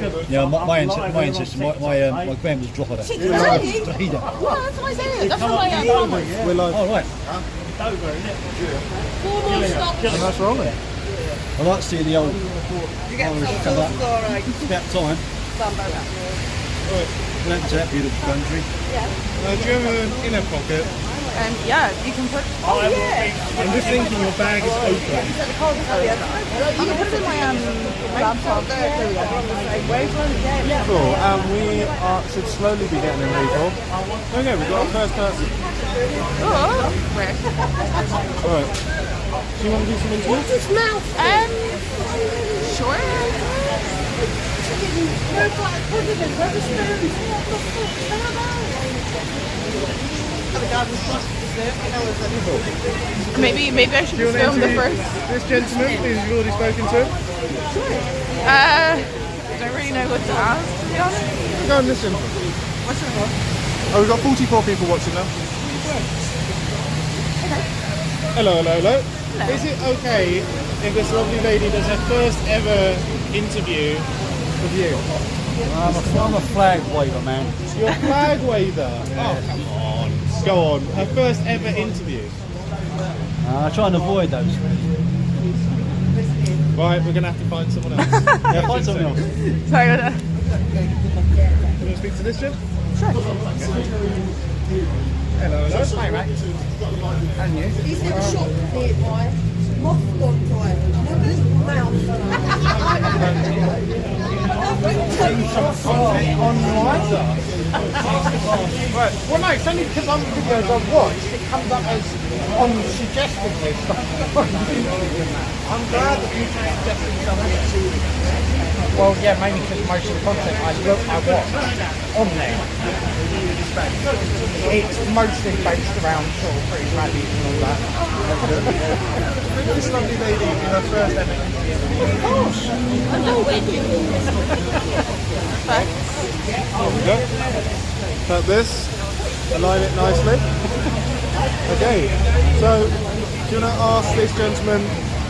Yeah, my ancestor, my grandmother's a dropper. Really? Well, that's what I said. That's what I promised. We're live. Oh, right. 4 more stops. And that's wrong then. I like to see the old Irish come up. It's about time. Welcome to that beautiful country. Do you have an inner pocket? Yeah, you can put. Oh yeah. I'm just thinking your bag is open. You can put it in my laptop. Cool. We should slowly be getting in people. Okay, we've got our first person. Oh, where? Alright. Do you want to do some interviews? What's his mouth? Sure. Maybe I should Do you just want to film the interview first. this gentleman who you've already spoken to? I don't really know what to ask, to be honest. Go and listen. What's your name? Oh, we've got 44 people watching now. Hello. Hello. Is it okay if this lovely lady does her first ever interview with you? I'm a flag waver, man. You're a flag waver? Oh, come on. Go on. Her first ever interview. I try and avoid those. Right, we're going to have to find someone else. Yeah, find someone else. Sorry, You want to speak to this gent? Sure. Hello. Hi, mate. And you? He's in shop here, boy. Moth on boy. Look at his mouth. Right. Well, no, it's only because on videos I've watched, it comes up as on suggested list. I'm glad that you suggested something. Well, yeah, mainly because most of the content I watch on there, it's mostly based around sort of British rallies and all that. This lovely lady in her first ever interview. Of course. There we go. Like this. Align it nicely. Okay. So, do you want to ask this gentleman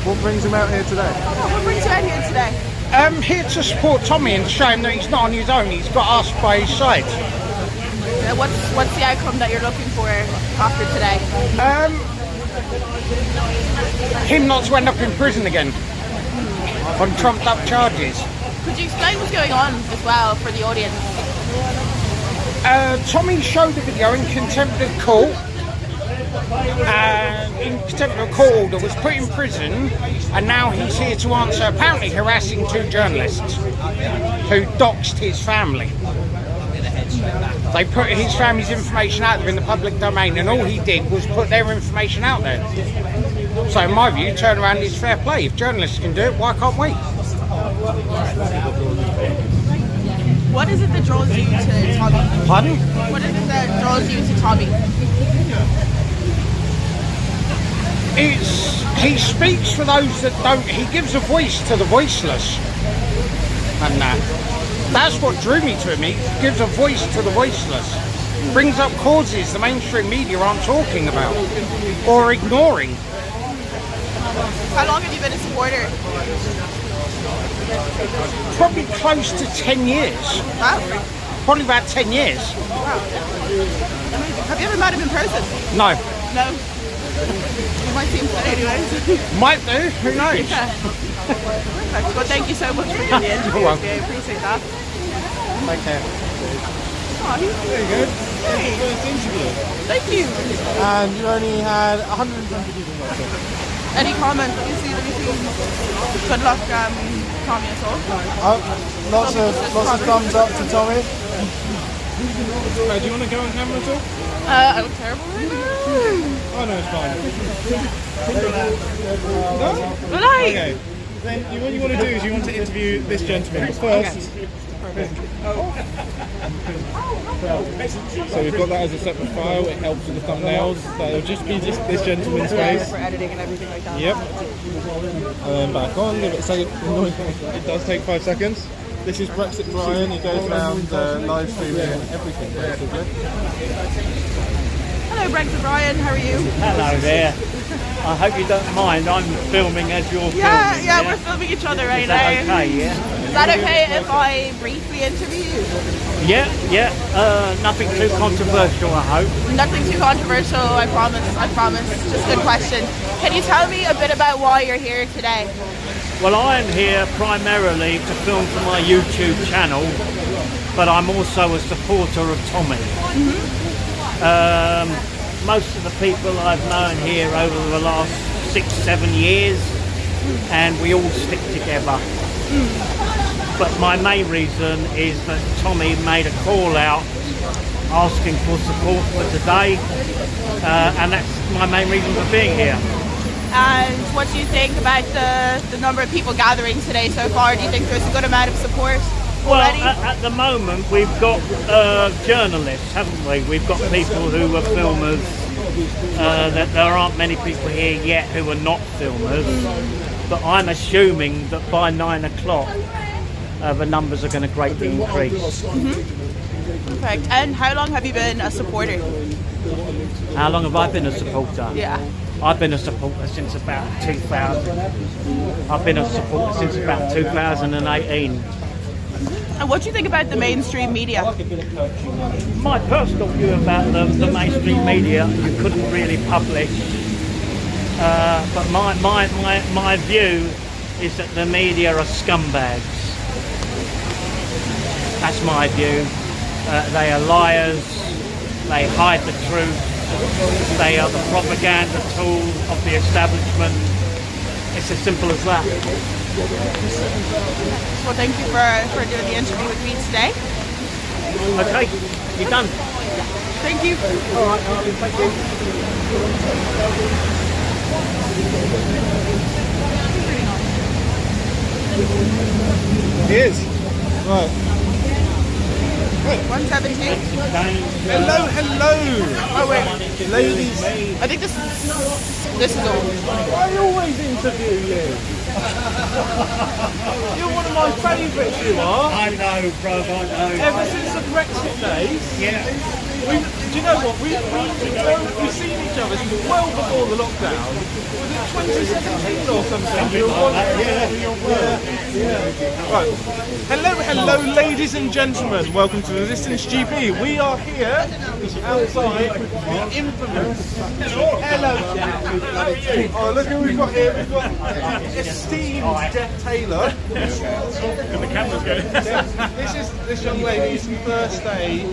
what brings him out here today? What brings you out here today? Here to support Tommy and show him that he's not on his own. He's got us by his side. What's the outcome that you're looking for after today? Him not to end up in prison again on trumped up charges. Could you explain what's going on as well for the audience? Tommy showed the video in contempt of court. In contempt of court order, was put in prison, and now he's here to answer apparently harassing 2 journalists who doxed his family. They put his family's information out there in the public domain, and all he did was put their information out there. So in my view, turn around is fair play. If journalists can do it, why can't we? What is it that draws you to Tommy? Pardon? What is it that draws you to Tommy? He speaks for those that don't. He gives a voice to the voiceless, and that's what drew me to him. He gives a voice to the voiceless, brings up causes the mainstream media aren't talking about or ignoring. How long have you been a supporter? Probably close to 10 years. Wow. Probably about 10 years. Wow. Have you ever met him in person? No. No. You might see him today anyways. Might do. Who knows? Yeah. Perfect. Well, thank you so much for doing the interview. You're welcome. I appreciate that. Take care. Oh, There you go. Hey. First interview. Thank you. And you only had 120 people watching. Any comment that you see that you think? Good luck, Tommy and Sol. Lots of thumbs up to Tommy. Do you want to go on camera at all? I look terrible right now. Oh no, it's fine. No? Good night. Okay. Then what you want to do is you want to interview this gentleman. But first, so we've got that as a separate file. It helps with the thumbnails. So it'll just be this gentleman's face. For editing and everything like that. Yep. And then back on. Give it a second. It does take 5 seconds. This is Brexit Brian. He goes around live streaming everything basically. Hello, Brexit Brian. How are you? Hello there. I hope you don't mind. I'm filming as you're filming. Yeah, we're filming each other right Is that now. okay, yeah? Is that okay if I briefly interview you? Yeah, nothing too controversial, I hope. Nothing too controversial, I promise. Just a good question. Can you tell me a bit about why you're here today? Well, I'm here primarily to film for my YouTube channel, but I'm also a supporter of Tommy. Most of the people I've known here over the last 6-7 years, and we all stick together. But my main reason is that Tommy made a call out asking for support for today, and that's my main reason for being here. And what do you think about the number of people gathering today so far? Do you think there's a good amount of support already? Well, at the moment we've got journalists, haven't we? We've got people who are filmers. That there aren't many people here yet who are not filmers, but I'm assuming that by 9 o'clock the numbers are going to greatly increase. Perfect. And how long have you been a supporter? How long have I been a supporter? Yeah. I've been a supporter since about 2000. I've been a supporter since about 2018. And what do you think about the mainstream media? My personal view about the mainstream media, I couldn't really publish. But my view is that the media are scumbags. That's my view. They are liars. They hide the truth. They are the propaganda tool of the establishment. It's as simple as that. Well, thank you for doing the interview with me today. Okay, you're done. Thank you. All right, Harvey, thank you. He is. Right. 117. Hello. Oh wait, Ladies. I think this is all. I always interview you. You're one of my favourites, you are. I know, bro, I know. Ever since the Brexit days. Yeah. Do you know what? We've seen each other since well before the lockdown. Was it 2017 or something? Yeah. Right. Hello, ladies and gentlemen. Welcome to Resistance GP. We are here outside the infamous. Hello. Oh, look who we've got here. We've got esteemed Jeff Taylor. The camera's going. This young lady's first day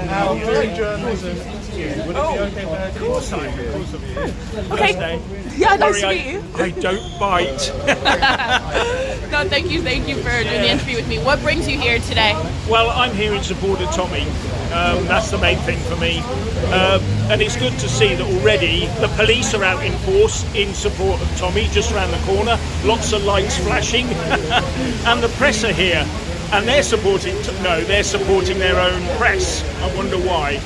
out doing journalism interview. Would it be okay for her to interview you? Okay. Yeah, nice to meet you. I don't bite. No, thank you for doing the interview with me. What brings you here today? Well, I'm here in support of Tommy. That's the main thing for me. And it's good to see that already the police are out in force in support of Tommy, just around the corner. Lots of lights flashing. And the press are here. And they're supporting their own press. I wonder why.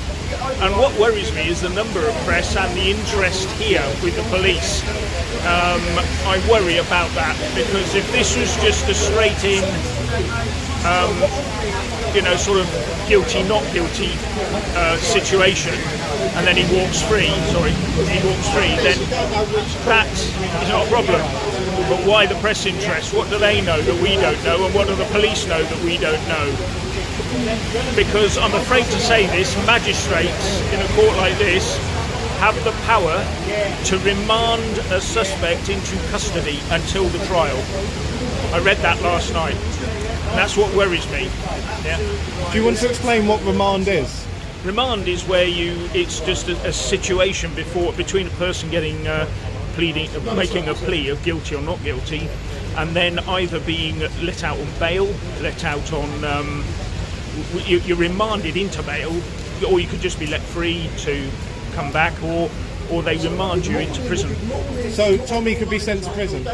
And what worries me is the number of press and the interest here with the police. I worry about that, because if this was just a straight in, sort of guilty, not guilty situation, and then he walks free, then that is not a problem. But why the press interest? What do they know that we don't know, and what do the police know that we don't know? Because I'm afraid to say this, magistrates in a court like this have the power to remand a suspect into custody until the trial. I read that last night. And that's what worries me. Yeah. Do you want to explain what remand is? Remand is where it's just a situation between a person making a plea of guilty or not guilty, and then either being let out on bail, you're remanded into bail, or you could just be let free to come back, or they remand you into prison. So Tommy could be sent to prison?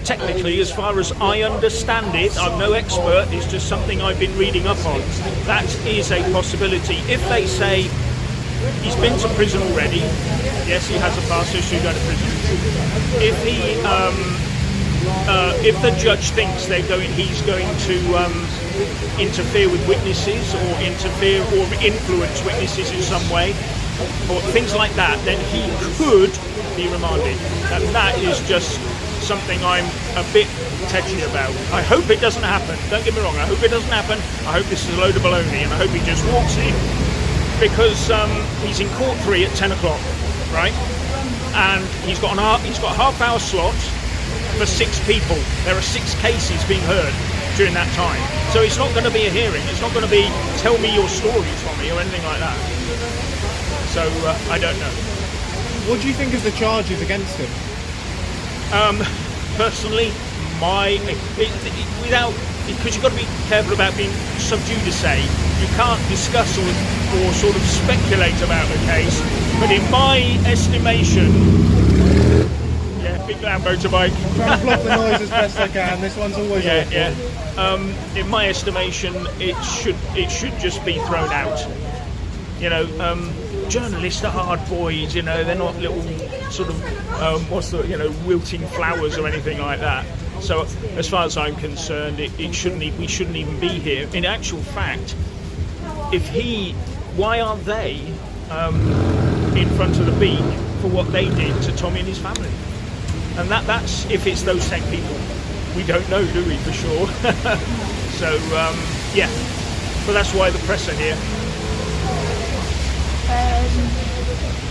Technically, as far as I understand it, I'm no expert, it's just something I've been reading up on. That is a possibility. If they say he's been to prison already, yes, he has a past history of going to prison. If the judge thinks he's going to interfere with witnesses or influence witnesses in some way, or things like that, then he could be remanded. And that is just something I'm a bit touchy about. I hope it doesn't happen. Don't get me wrong. I hope it doesn't happen. I hope this is a load of baloney, and I hope he just walks in because he's in court 3 at 10 o'clock, right? And he's got a half-hour slot for 6 people. There are 6 cases being heard during that time. So it's not going to be a hearing. It's not going to be tell me your story, Tommy, or anything like that. So I don't know. What do you think of the charges against him? Personally, because you've got to be careful about being sub judice. You can't discuss or sort of speculate about the case. But in my estimation, big loud motorbike. Trying to block the noise as best I can. This one's always awful. In my estimation, it should just be thrown out. You know, journalists are hard boys. You know, they're not little sort of wilting flowers or anything like that. So, as far as I'm concerned, we shouldn't even be here. In actual fact, why aren't they in front of the beak for what they did to Tommy and his family? And that's if it's those same people. We don't know, do we, for sure? So, but that's why the press are here.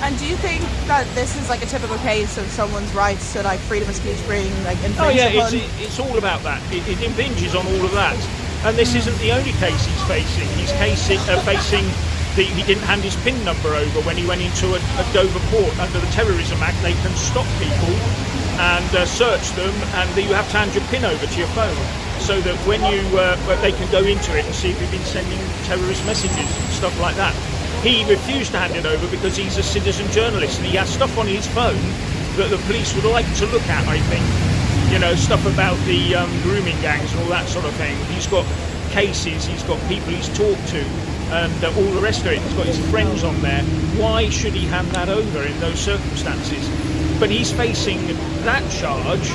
And do you think that this is like a typical case of someone's rights to like freedom of speech being like infringed Oh yeah, upon? it's all about that. It impinges on all of that. And this isn't the only case he's facing. He's facing he didn't hand his PIN number over when he went into a Dover port. Under the Terrorism Act, they can stop people and search them, and you have to hand your PIN over to your phone, so that when they can go into it and see if you've been sending terrorist messages and stuff like that. He refused to hand it over because he's a citizen journalist, and he has stuff on his phone that the police would like to look at, I think. You know, stuff about the grooming gangs and all that sort of thing. He's got cases, he's got people he's talked to, and all the rest of it. He's got his friends on there. Why should he hand that over in those circumstances? But he's facing that charge,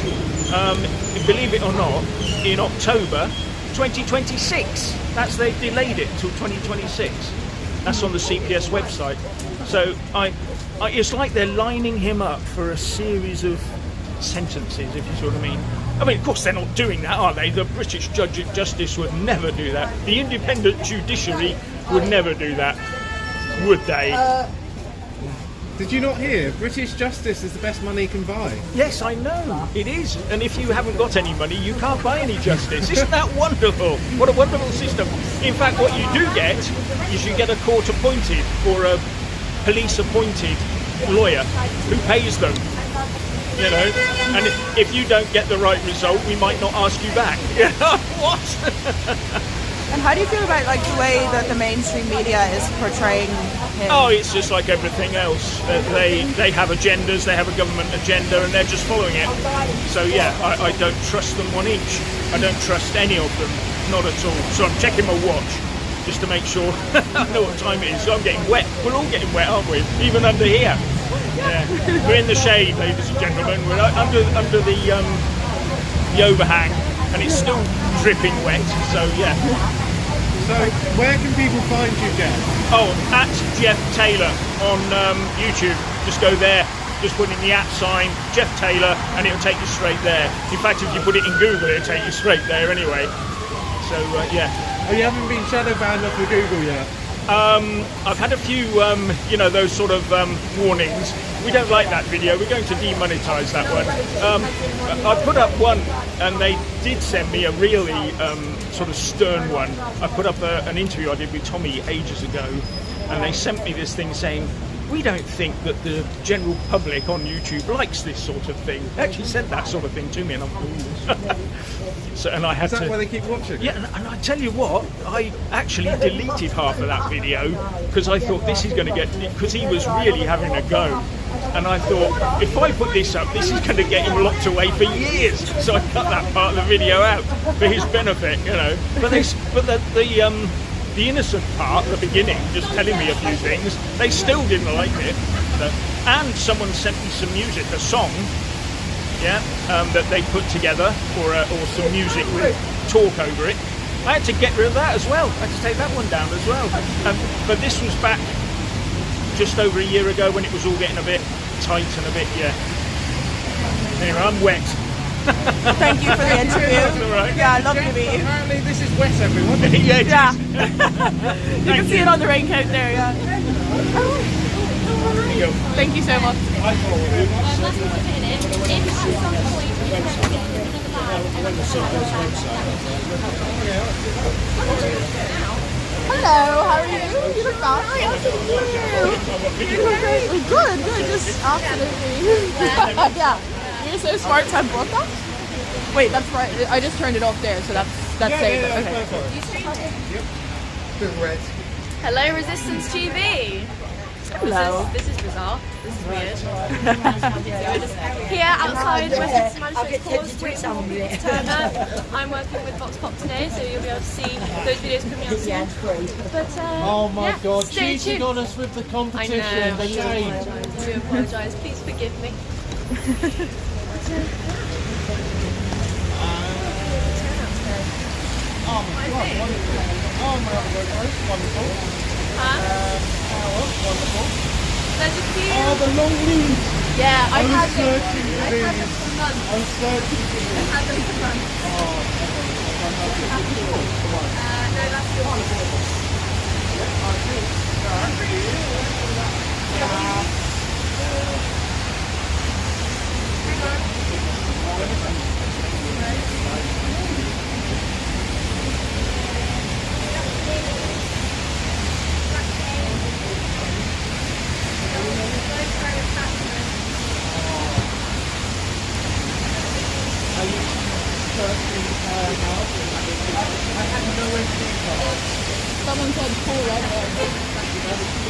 believe it or not, in October 2026. They've delayed it until 2026. That's on the CPS website. So it's like they're lining him up for a series of sentences, if you see what I mean. I mean, of course, they're not doing that, are they? The British Justice would never do that. The independent judiciary would never do that, would they? Did you not hear? British justice is the best money you can buy. Yes, I know. It is. And if you haven't got any money, you can't buy any justice. Isn't that wonderful? What a wonderful system. In fact, what you do get is you get a court-appointed or a police-appointed lawyer who pays them. You know, and if you don't get the right result, we might not ask you back. What? And how do you feel about like the way that the mainstream media is portraying him? Oh, it's just like everything else. They have agendas, they have a government agenda, and they're just following it. So yeah, I don't trust them one inch. I don't trust any of them, not at all. So I'm checking my watch just to make sure I know what time it is. So I'm getting wet. We're all getting wet, aren't we? Even under here. Yeah, we're in the shade, ladies and gentlemen. We're under the overhang, and it's still dripping wet. So yeah. So where can people find you, Jeff? Oh, at Jeff Taylor on YouTube. Just go there. Just put in the @ sign Jeff Taylor, and it'll take you straight there. In fact, if you put it in Google, it'll take you straight there anyway. So yeah. Oh, you haven't been shadow banned off of Google yet? I've had a few, those sort of warnings. We don't like that video. We're going to demonetize that one. I put up one, and they did send me a really sort of stern one. I put up an interview I did with Tommy ages ago, and they sent me this thing saying, we don't think that the general public on YouTube likes this sort of thing. They actually said that sort of thing to me, and I'm so, and I had Is that why they keep watching? Yeah, and I tell you what, I actually deleted half of that video because I thought this is going to get, because he was really having a go. And I thought, if I put this up, this is going to get him locked away for years. So I cut that part of the video out for his benefit, you know. But the innocent part, the beginning, just telling me a few things, they still didn't like it. So, and someone sent me some music, a song, that they put together, or some music with talk over it. I had to get rid of that as well. I had to take that one down as well. But this was back just over a year ago when it was all getting a bit tight and a bit, Anyway, I'm wet. Thank you for the interview. all right. Yeah, lovely to meet you. Apparently this is wet, everyone. Yeah, it Yeah. is. You can see it on the raincoat there, yeah. Thank you so much. Hello, how are you? You look nice. Hi, how are you? You look great. Good, good, just absolutely. Yeah. You're so smart to have brought that. Wait, that's right. I just turned it off there, so that's safe. Okay. Hello, Resistance TV. Hello. This is bizarre. This is weird. We're just here outside Westminster Magistrates Court waiting for people to turn up. I'm working with Vox Pop today, so you'll be able to see those videos coming out soon. But Oh my yeah, God! stay Cheating tuned. on us with the I competition. know. They changed. I do apologise. Please forgive me. Oh my God, wonderful. Oh my God, wonderful. Wonderful. There's a few. Oh, the long leaves. Yeah, I've had them. searching for I've had them these. for months. I'm searching for these. I've had them for months. No, that's yours. Someone said cool right there.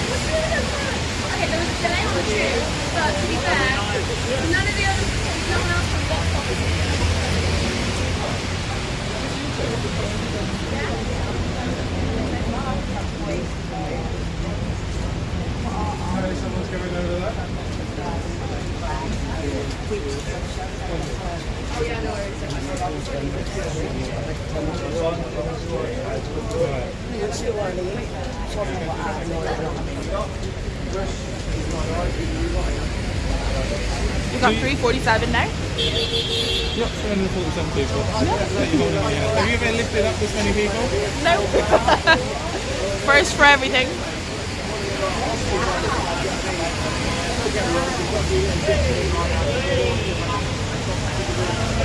Okay, there was a delay on the tube, but to be fair, none of the other, no one else from Vox Pop. Someone's going over there. You got 347 now? Yep, 347 people. Have you ever lifted up this many people? No. First for everything.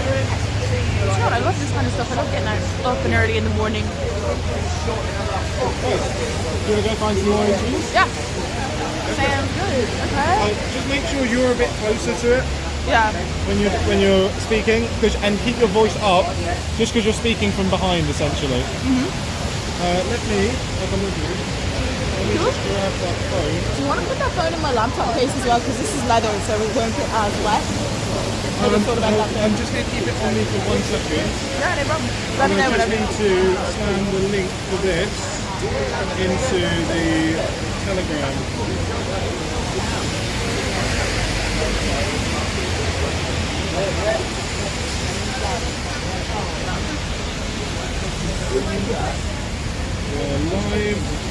God, I love this kind of stuff. I love getting out up and early in the morning. Do you want to go find some more interviews? Yeah. Sounds good. Okay. Just make sure you're a bit closer to it Yeah. when you're speaking, and keep your voice up, just because you're speaking from behind, essentially. Let me, I'll come with you. Let me just grab that phone. Do you want to put that phone in my laptop case as well? Because this is leather, so it won't get as wet. I just thought about that there. I'm just going to keep it on me for 1 second. Yeah, no problem. Let me know I just whenever. need to scan the link for this into the Telegram. Live.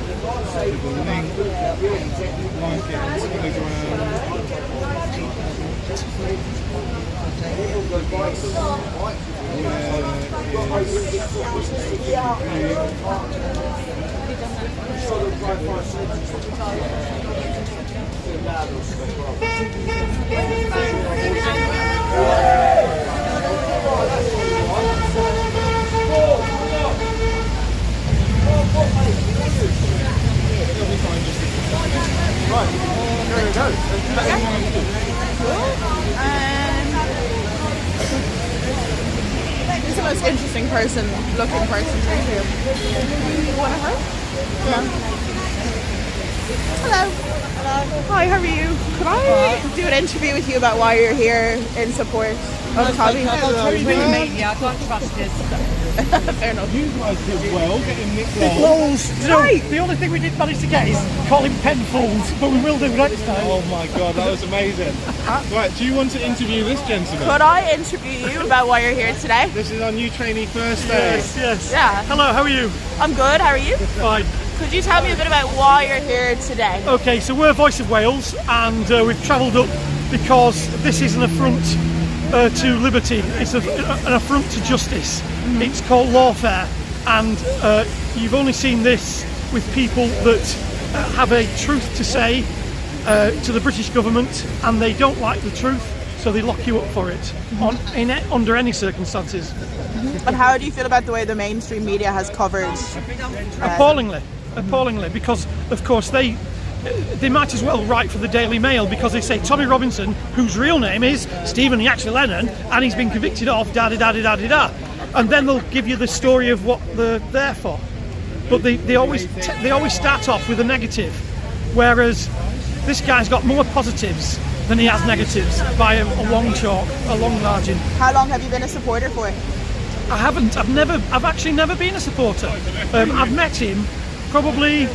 And share the link, like it on Who's the most interesting looking person to you? One of her? Yeah. Hello. Hi, how are you? Could I do an interview with you about why you're here in support of Tommy? I can't trust this. Fair enough. You guys did well getting Nick Balls. The only thing we did manage to get is call him Penfolds, but we will do next time. Oh my god, that was amazing. Right, do you want to interview this gentleman? Could I interview you about why you're here today? This is our new trainee first day. Yes. Yeah. Hello, how are you? I'm good, how are you? Fine. Could you tell me a bit about why you're here today? Okay, so we're Voice of Wales, and we've travelled up because this is an affront to liberty. It's an affront to justice. Mm-hmm. It's called lawfare, and you've only seen this with people that have a truth to say to the British government, and they don't like the truth, so they lock you up for it under any circumstances. Mm-hmm. And how do you feel about the way the mainstream media has covered? Appallingly, because of course they might as well write for the Daily Mail, because they say Tommy Robinson, whose real name is Stephen Yaxley Lennon, and he's been convicted of da-da-da-da-da-da, and then they'll give you the story of what they're there for. But they always start off with a negative, whereas this guy's got more positives than he has negatives by a long chalk, a long margin. How long have you been a supporter for? I haven't. I've actually never been a supporter. I've met him probably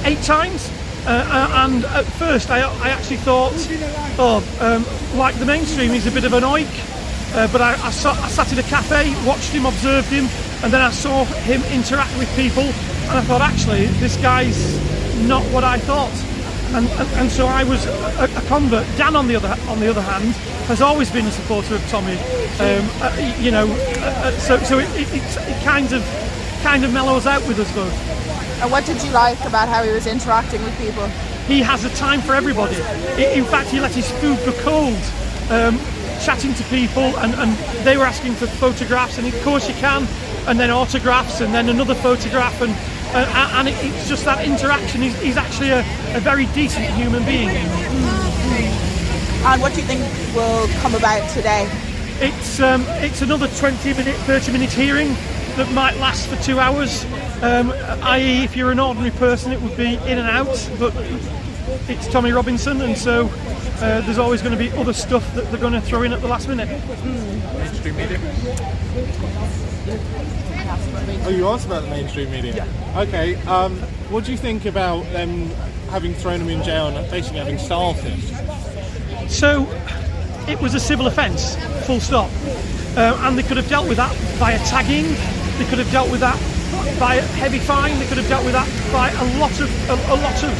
8 times, and at first I actually thought, like the mainstream, he's a bit of an oik, but I sat in a cafe, watched him, observed him, and then I saw him interact with people, and I thought, actually, this guy's not what I thought, and so I was a convert. Dan, on the other hand, has always been a supporter of Tommy, so it kind of mellows out with us both. And what did you like about how he was interacting with people? He has a time for everybody. In fact, he let his food go cold, chatting to people, and they were asking for photographs, and of course you can, and then autographs, and then another photograph, and it's just that interaction. He's actually a very decent human being. And what do you think will come about today? It's another 20-minute, 30-minute hearing that might last for 2 hours. I.e., if you're an ordinary person, it would be in and out, but it's Tommy Robinson, and so there's always going to be other stuff that they're going to throw in at the last minute. Mainstream media. Oh, you asked about the mainstream media? Yeah. Okay, what do you think about them having thrown him in jail and basically having starved him? So, it was a civil offence, full stop. And they could have dealt with that via tagging, they could have dealt with that by a heavy fine, they could have dealt with that by a lot of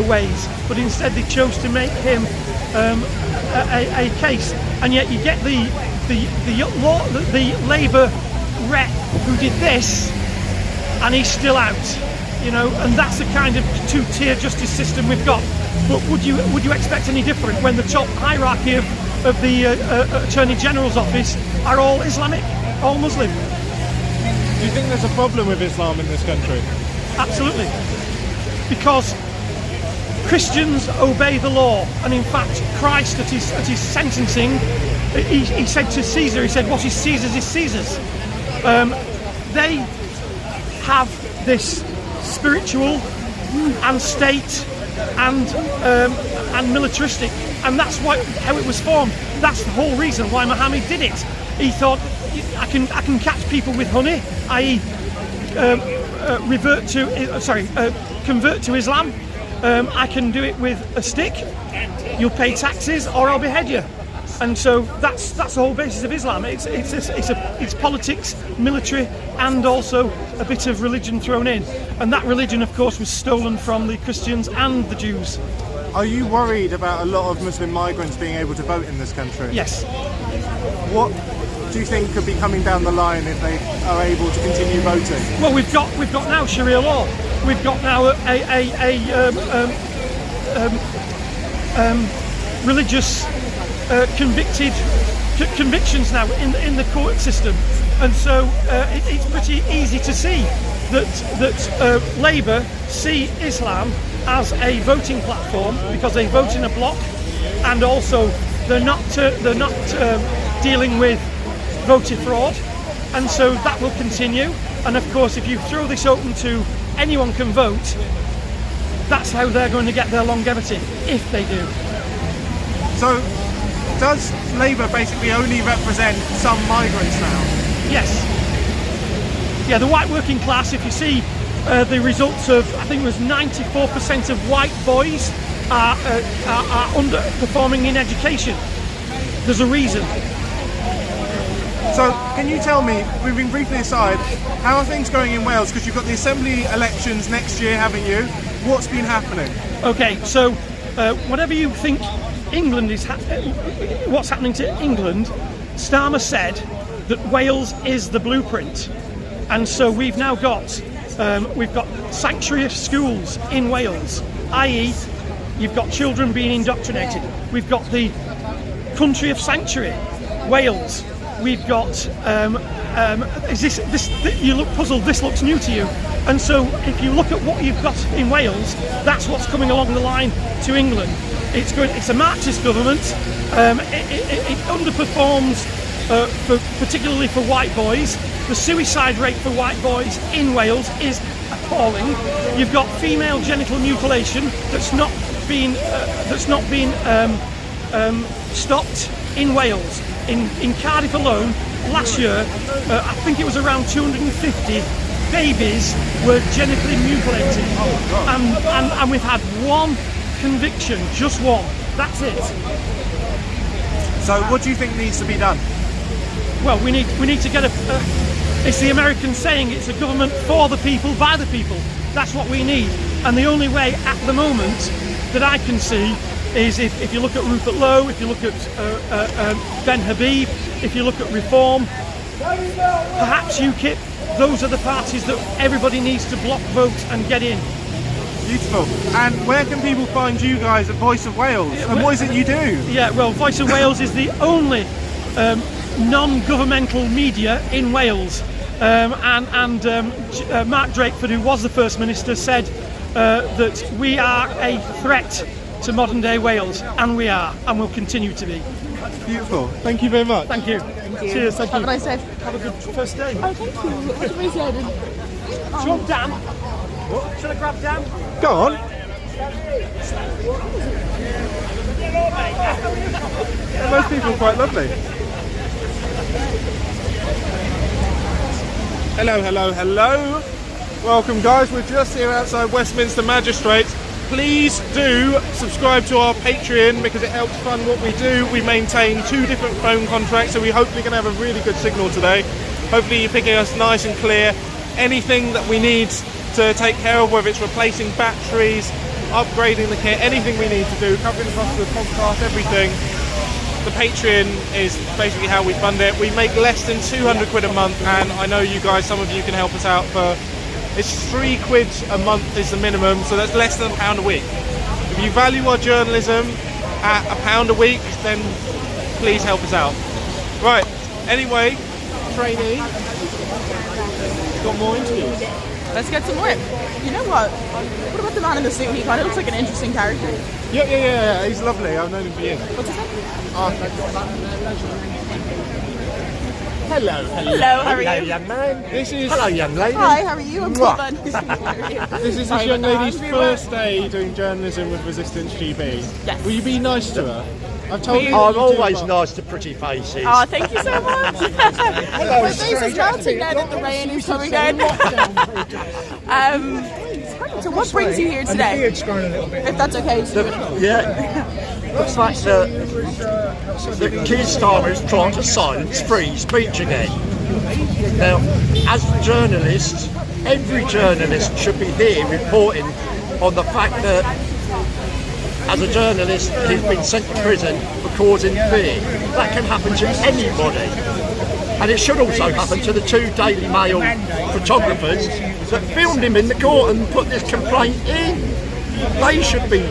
ways, but instead they chose to make him a case. And yet you get the Labour rep who did this, and he's still out, and that's the kind of two-tier justice system we've got. But would you expect any different when the top hierarchy of the Attorney General's office are all Islamic, all Muslim? Do you think there's a problem with Islam in this country? Absolutely. Because Christians obey the law, and in fact Christ at his sentencing, he said to Caesar, he said, what is Caesar's is Caesar's. They have this spiritual and state and militaristic, and that's how it was formed. That's the whole reason why Muhammad did it. He thought, I can catch people with honey, i.e. convert to Islam. I can do it with a stick. You'll pay taxes, or I'll behead you. And so that's the whole basis of Islam. It's politics, military, and also a bit of religion thrown in. And that religion, of course, was stolen from the Christians and the Jews. Are you worried about a lot of Muslim migrants being able to vote in this country? Yes. What do you think could be coming down the line if they are able to continue voting? Well, we've got now Sharia law. We've got now religious convictions now in the court system, and so it's pretty easy to see that Labour see Islam as a voting platform because they vote in a bloc, and also they're not dealing with voter fraud, and so that will continue. And of course, if you throw this open to anyone can vote, that's how they're going to get their longevity, if they do. So, does Labour basically only represent some migrants now? Yes. Yeah, the white working class, if you see the results of, I think it was 94% of white boys are underperforming in education. There's a reason. So, can you tell me, moving briefly aside, how are things going in Wales? Because you've got the Assembly elections next year, haven't you? What's been happening? Okay, so whatever you think England is, what's happening to England, Starmer said that Wales is the blueprint, and so we've now got sanctuary schools in Wales, i.e., you've got children being indoctrinated. We've got the country of sanctuary, Wales. We've got you look puzzled, this looks new to you, and so if you look at what you've got in Wales, that's what's coming along the line to England. It's a Marxist government. It underperforms particularly for white boys. The suicide rate for white boys in Wales is appalling. You've got female genital mutilation that's not been stopped in Wales. In Cardiff alone, last year, I think it was around 250 babies were genitally mutilated, and we've had one conviction, just one. That's it. So, what do you think needs to be done? Well, we need to get it's the American saying, it's a government for the people, by the people. That's what we need. And the only way at the moment that I can see is if you look at Rupert Lowe, if you look at Ben Habib, if you look at Reform, perhaps UKIP, those are the parties that everybody needs to block vote and get in. Beautiful. And where can people find you guys at Voice of Wales? And what is it you do? Yeah, well, Voice of Wales is the only non-governmental media in Wales. Mark Drakeford, who was the First Minister, said that we are a threat to modern day Wales, and we are, and will continue to be. Beautiful. Thank you very much. Thank you. Cheers. Thank you. Have a nice day. Have a good first day. Oh, thank you. Much appreciated. Do you want Dan? What? Should I grab Dan? Go on. Yeah, most people are quite lovely. Hello, hello, hello. Welcome, guys. We're just here outside Westminster Magistrates. Please do subscribe to our Patreon because it helps fund what we do. We maintain 2 different phone contracts, so we hopefully can have a really good signal today. Hopefully you're picking us nice and clear. Anything that we need to take care of, whether it's replacing batteries, upgrading the kit, anything we need to do, covering the cost of the podcast, everything. The Patreon is basically how we fund it. We make less than 200 quid a month, and I know you guys, some of you can help us out for, it's 3 quid a month is the minimum, so that's less than £1 a week. If you value our journalism at £1 a week, then please help us out. Right, anyway, trainee, got more interviews. Let's get some more. You know what? What about the man in the suit? He kind of looks like an interesting character. Yeah, he's lovely. I've known him for years. What's his name? Hello, how are you? young man. This is Hello, young lady. Hi, how are you? I'm Stephen. this is this young lady's first day doing journalism with Resistance GB. Yes. Will you be nice to her? I've told you. I'm that you always do, nice to pretty faces. Oh, thank you so much. My face is melting now that the rain is coming down. So what brings you here today? If that's okay. Looks like the Keir Starmer is trying to silence free speech again. Now, as journalists, every journalist should be here reporting on the fact that as a journalist he's been sent to prison for causing fear. That can happen to anybody. And it should also happen to the 2 Daily Mail photographers that filmed him in the court and put this complaint in. They should be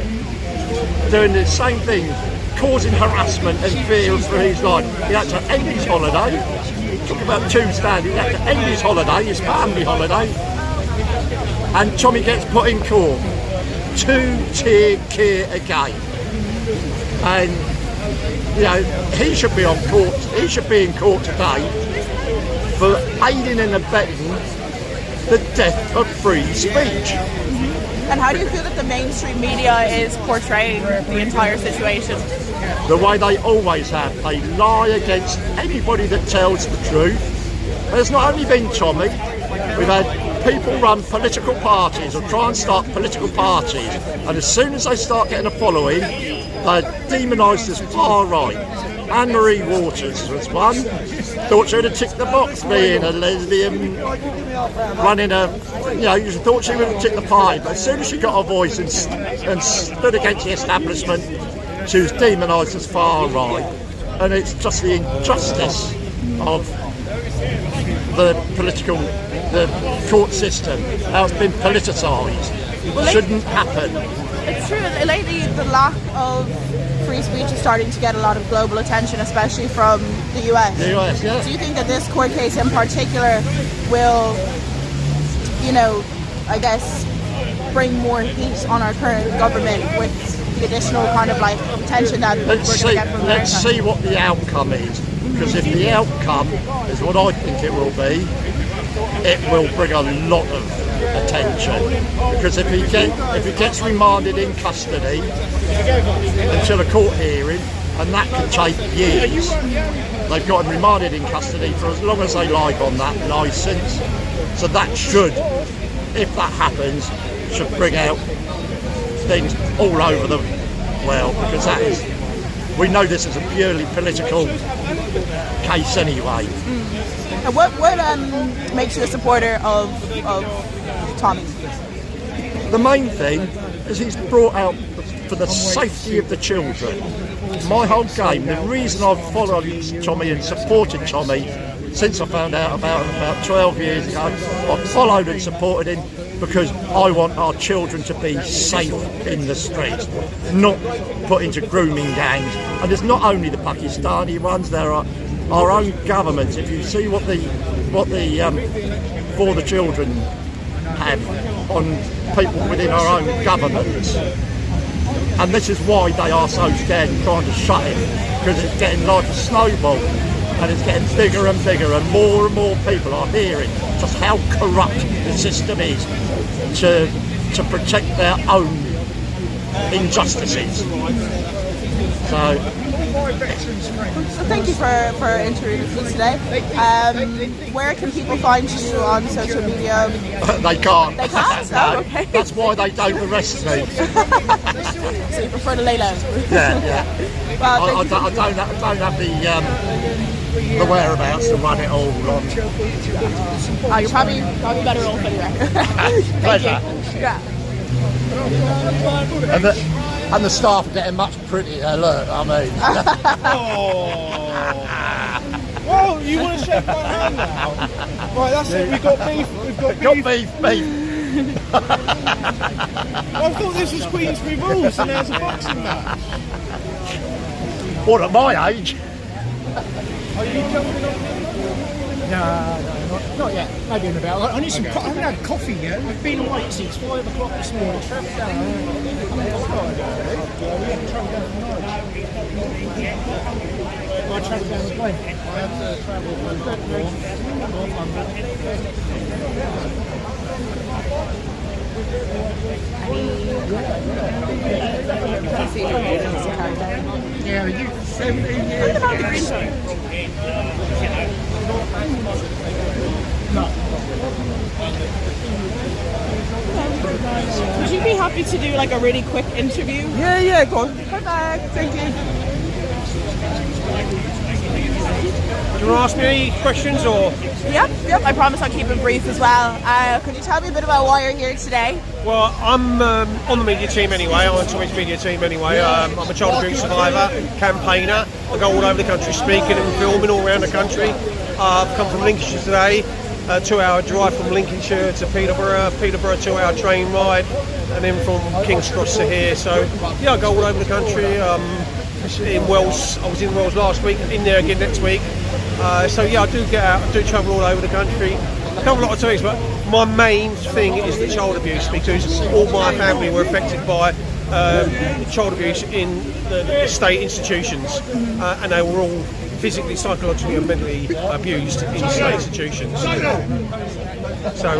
doing the same thing, causing harassment and fear for his life. He had to end his holiday. Talk about 2 stand. He had to end his holiday, his family holiday. And Tommy gets put in court. 2-tier Keir again. And he should be on court. He should be in court today for aiding and abetting the death of free speech. And how do you feel that the mainstream media is portraying the entire situation? The way they always have. They lie against anybody that tells the truth. And it's not only been Tommy. We've had people run political parties or try and start political parties, and as soon as they start getting a following, they're demonised as far right. Anne-Marie Waters was one. Thought she would have ticked the box, being a lesbian, running a, you thought she would have ticked the pie. But as soon as she got her voice and stood against the establishment, she was demonised as far right. And it's just the injustice of the court system, how it's been politicised. Well, Shouldn't happen. It's true. Lately, the lack of free speech is starting to get a lot of global attention, especially from the US. The US, yeah. Do you think that this court case in particular will, I guess, bring more heat on our current government with the additional kind of like attention that we're going to get from America? Let's see what the outcome is. Because if the outcome is what I think it will be, it will bring a lot of attention. Because if he gets remanded in custody until a court hearing, and that can take years, they've got him remanded in custody for as long as they like on that licence. So that should, if that happens, should bring out things all over the world, because that is, we know this is a purely political case anyway. And what makes you a supporter of Tommy? The main thing is he's brought out for the safety of the children. My whole game, the reason I've followed Tommy and supported Tommy since I found out about him about 12 years ago, I've followed and supported him because I want our children to be safe in the streets, not put into grooming gangs. And it's not only the Pakistani ones, there are our own governments. If you see what the For the Children have on people within our own governments, and this is why they are so scared and trying to shut it, because it's getting like a snowball and it's getting bigger and bigger, and more people are hearing just how corrupt the system is to protect their own injustices. So thank you for interviewing us today. Where can people find you on social media? They can't. They can't? No, Oh, okay. That's why they don't arrest me. So you prefer to lay low? Yeah. Well, I don't have the whereabouts to run it all on. Oh, you're probably better off anyway. Pleasure. Yeah. And the staff are getting much prettier, look, I mean. Oh, you want to shake my hand now? Right, that's it, we've got beef. Beef. I thought this was Queensbury rules and there's a boxing match. What, at my age? Are you jumping on me? No, not yet. Maybe in about. I need some. I haven't had coffee yet. I've been awake since 5 o'clock this morning. Travelled down. I travelled down the plane. I had to travel from North London. Yeah, you 17 years. Would you be happy to do like a really quick interview? Yeah, go on. Perfect. Thank you. Do you want to ask me any questions or? Yep. I promise I'll keep it brief as well. Could you tell me a bit about why you're here today? Well, I'm on the media team anyway. I'm on Tommy's media team anyway. I'm a child abuse survivor, campaigner. I go all over the country speaking and filming all around the country. I've come from Lincolnshire today, a 2-hour drive from Lincolnshire to Peterborough, 2-hour train ride, and then from King's Cross to here. So yeah, I go all over the country. In Wales, I was in Wales last week, in there again next week. So yeah, I do get out, I do travel all over the country. I cover a lot of topics, but my main thing is the child abuse, because all my family were affected by child abuse in the state institutions, and they were all physically, psychologically and mentally abused in state institutions. So,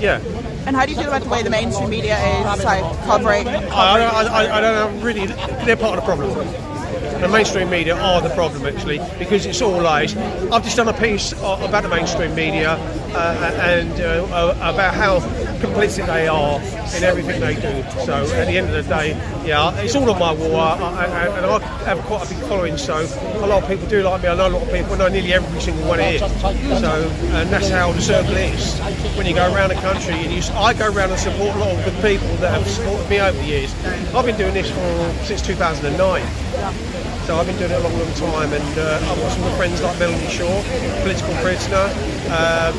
yeah. And how do you feel about the way the mainstream media is like covering? I don't know, really, they're part of the problem. The mainstream media are the problem, actually, because it's all lies. I've just done a piece about the mainstream media and about how complicit they are in everything they do. So at the end of the day, yeah, it's all on my wall, and I have quite a big following, so a lot of people do like me. I know a lot of people, I know nearly every single one here. So, and that's how the circle is. When you go around the country, I go around and support a lot of the people that have supported me over the years. I've been doing this since 2009. So I've been doing it a long, long time, and I've got some friends like Melanie Shaw, political prisoner,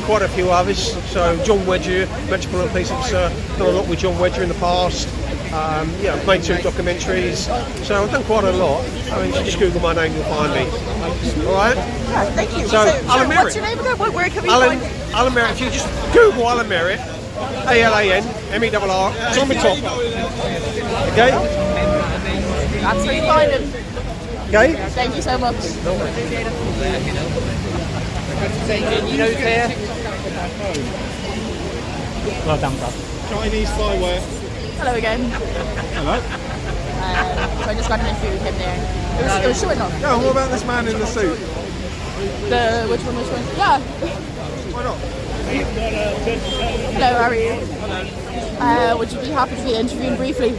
quite a few others. So John Wedger, Metropolitan Police Officer, done a lot with John Wedger in the past. Yeah, I've made 2 documentaries, so I've done quite a lot. I mean, if you just Google my name, you'll find me. All right? Yeah, thank you. So Alan Merritt. What's your name again? Where can we Alan, find? Alan Merritt. If you just Google Alan Merritt, ALANMERR, it's on the top. Okay? That's where you find him. Okay? Thank you so much. Well done, bro. Chinese flyware. Hello again. Hello. So I just got an interview with him there. It was short enough. Yeah, what about this man in the suit? Which one? Yeah. Why not? Hello, how are you? Would you be happy to be interviewed briefly?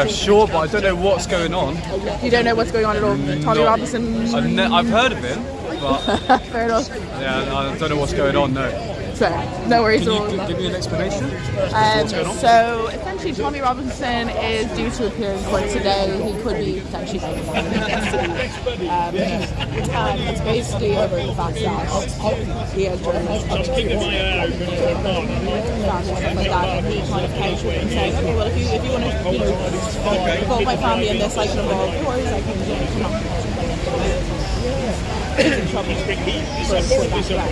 Sure, but I don't know what's going on. You don't know what's going on at all? Tommy Robinson? I've heard of him, but Fair enough. yeah, I don't know what's going on, no. Fair. No worries at all. Can you give me an explanation? So essentially Tommy Robinson is due to appear in court today. He could be potentially making and it's basically over the fact that he has journalists and stuff like that, and he kind of couched it and said, okay, well if you want to involve my family in this, I can involve yours, I can come on. In trouble for that threat.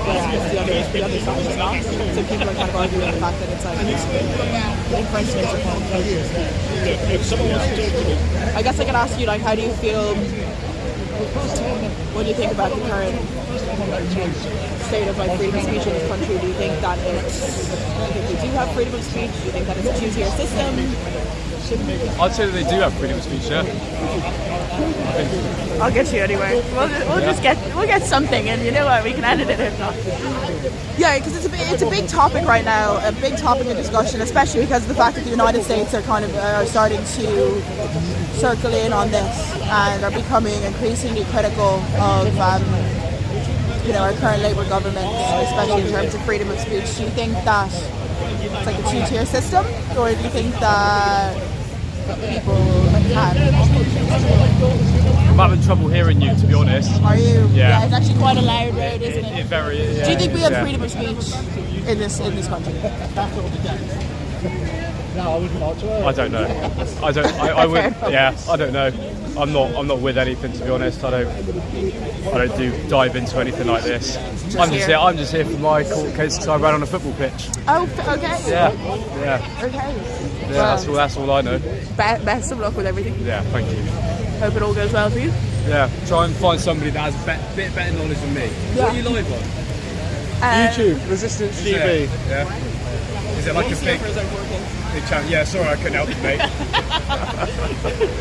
Whereas the other side is not. So people are kind of arguing the fact that it's like infringements or I guess I could ask you, like, how do you feel when you think about the current state of like freedom of speech in this country? Do you think that do you think we do have freedom of speech? Do you think that it's a two-tier system? I'd say that they do have freedom of speech, yeah. I'll get you anyway. We'll get something, and you know what? We can edit it if not. Yeah, because it's a big topic right now, a big topic of discussion, especially because of the fact that the United States are kind of starting to circle in on this and are becoming increasingly critical of our current Labour government, especially in terms of freedom of speech. Do you think that it's like a two-tier system, or do you think that people can? I'm having trouble hearing you, to be honest. Are you? Yeah. It's actually quite a loud road, isn't it? Yeah, do you think we have freedom of speech in this country? I don't know. I would. Yeah, I don't know. I'm not with anything, to be honest. I don't dive into anything like this. I'm just here for my court case because I ran on a football pitch. Oh, okay. Yeah. Okay. Yeah, that's all I know. Best of luck with everything. Yeah, thank you. Hope it all goes well for you. Yeah, try and find somebody that has a bit better knowledge than me. Yeah. What are you live on? YouTube, Resistance GB. Yeah. Is it like a big channel? Yeah, sorry I couldn't help you, mate.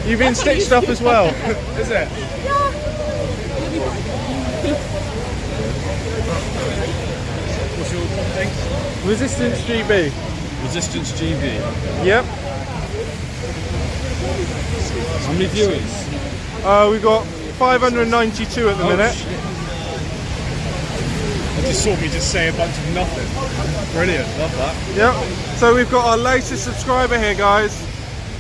You've been stitched up as well. Is it? Yeah. What's your thing? Resistance GB. Resistance GB. Yep. How many viewers? We've got 592 at the minute. Shit. I just saw me just say a bunch of nothing. Brilliant, love that. Yep. So we've got our latest subscriber here, guys.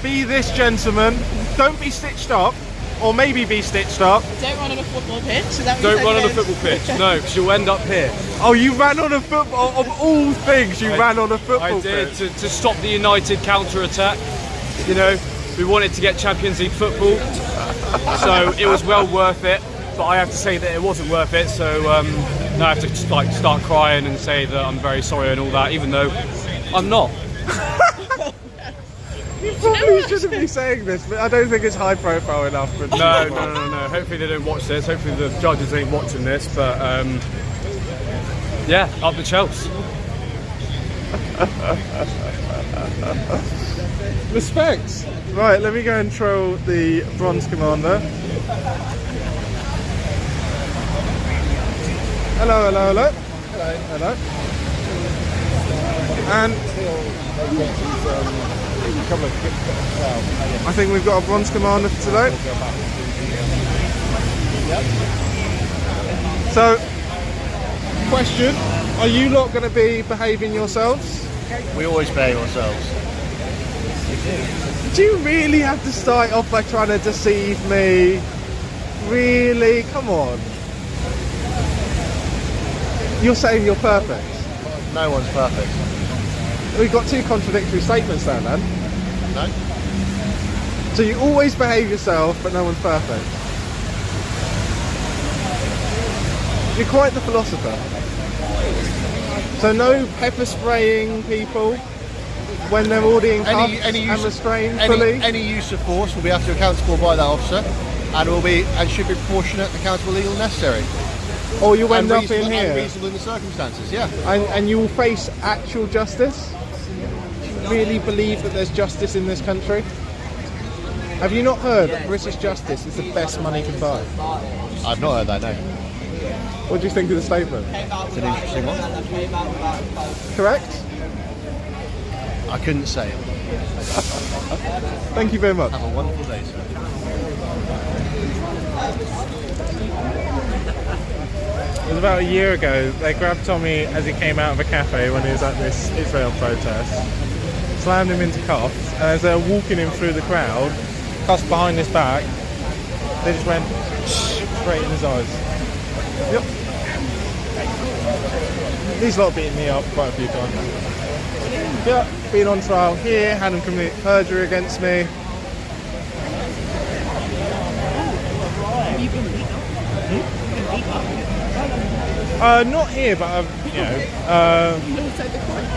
Be this gentleman. Don't be stitched up, or maybe be stitched up. Don't run on a football pitch. Is that what Don't you run on a said football pitch. No, because you'll end up here. Oh, you ran on a football. Of all things, you ran on a football I did pitch. to stop the United counter-attack. You know, we wanted to get Champions League football, so it was well worth it. But I have to say that it wasn't worth it. So now I have to start crying and say that I'm very sorry and all that, even though I'm not. You probably shouldn't be saying this, but I don't think it's high profile enough. For No. Hopefully they don't watch this. Hopefully the judges ain't watching this. But yeah, up the Chelsea. Respect. Right, let me go and troll the Bronze Commander. Hello. And I think we've got a Bronze Commander for today. So, question, are you lot going to be behaving yourselves? We always behave ourselves. Do you really have to start off by trying to deceive me? Really? Come on. You're saying you're perfect. No one's perfect. We've got two contradictory statements there, man. No? So you always behave yourself, but no one's perfect. You're quite the philosopher. So no pepper spraying people when they're already in cuffs and restrained fully? Any use of force will be have to accountable by that officer and should be proportionate, accountable, legal and necessary. Or you end up in here. And reasonable in the circumstances, yeah. And you will face actual justice? Really believe that there's justice in this country? Have you not heard that British justice is the best money can buy? I've not heard that, no. What do you think of the statement? It's an interesting one. Correct? I couldn't say it. Thank you very much. Have a wonderful day, sir. It was about a year ago, they grabbed Tommy as he came out of a cafe when he was at this Israel protest, slammed him into cuffs, and as they were walking him through the crowd, cuffs behind his back, they just went straight in his eyes. Yep. These lot beating me up quite a few times. Yeah, been on trial here, had them commit perjury against me. Have you been beaten up? Not here, but I've,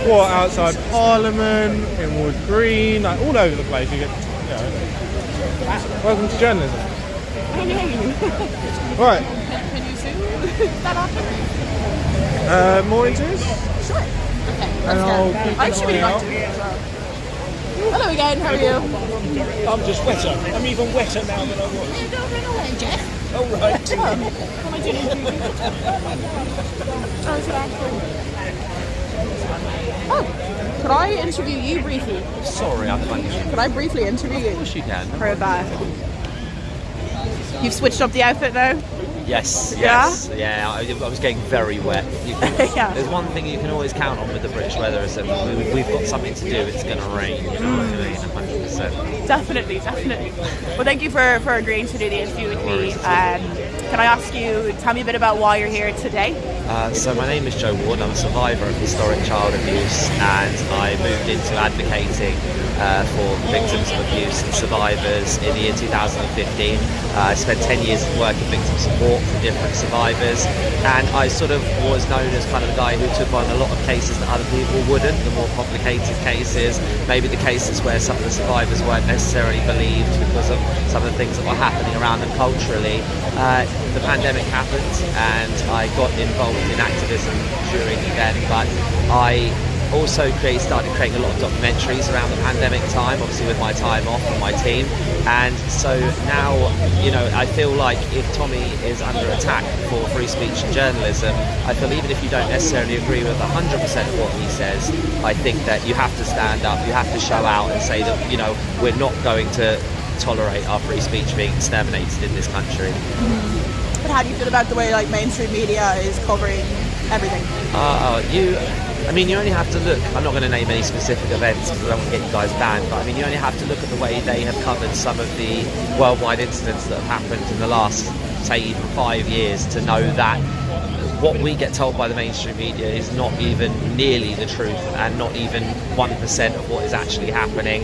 what, outside Parliament, in Wood Green, like all over the place. You get, welcome to journalism. Right. Can you sue that often? More interviews? Sure. Okay, And I'll keep I actually really an eye like to hear as well. Hello again, how are you? I'm just wetter. I'm even wetter now than I was. You don't run away, Jeff. Oh, right. Can I do an interview? Oh, could I interview you briefly? Sorry, I can't. Could I briefly interview you? Of course you can. For you've switched up the outfit now? Yes. Yeah? Yeah, I was getting very wet. Yeah. There's one thing you can always count on with the British weather is that we've got something to do. It's going to rain. You know what I mean? 100%. Definitely. Well, thank you for agreeing to do the interview with me. Can I ask you, tell me a bit about why you're here today? So my name is Joe Ward. I'm a survivor of historic child abuse, and I moved into advocating for victims of abuse and survivors in the year 2015. I spent 10 years working victim support for different survivors, and I sort of was known as kind of the guy who took on a lot of cases that other people wouldn't, the more complicated cases, maybe the cases where some of the survivors weren't necessarily believed because of some of the things that were happening around them culturally. The pandemic happened and I got involved in activism during then, but I also started creating a lot of documentaries around the pandemic time, obviously with my time off and my team. And so now, I feel like if Tommy is under attack for free speech and journalism, I feel even if you don't necessarily agree with 100% of what he says, I think that you have to stand up, you have to show out and say that, we're not going to tolerate our free speech being exterminated in this country. But how do you feel about the way mainstream media is covering everything? You only have to look. I'm not going to name any specific events because I don't want to get you guys banned, but you only have to look at the way they have covered some of the worldwide incidents that have happened in the last, say, even 5 years to know that what we get told by the mainstream media is not even nearly the truth, and not even 1% of what is actually happening.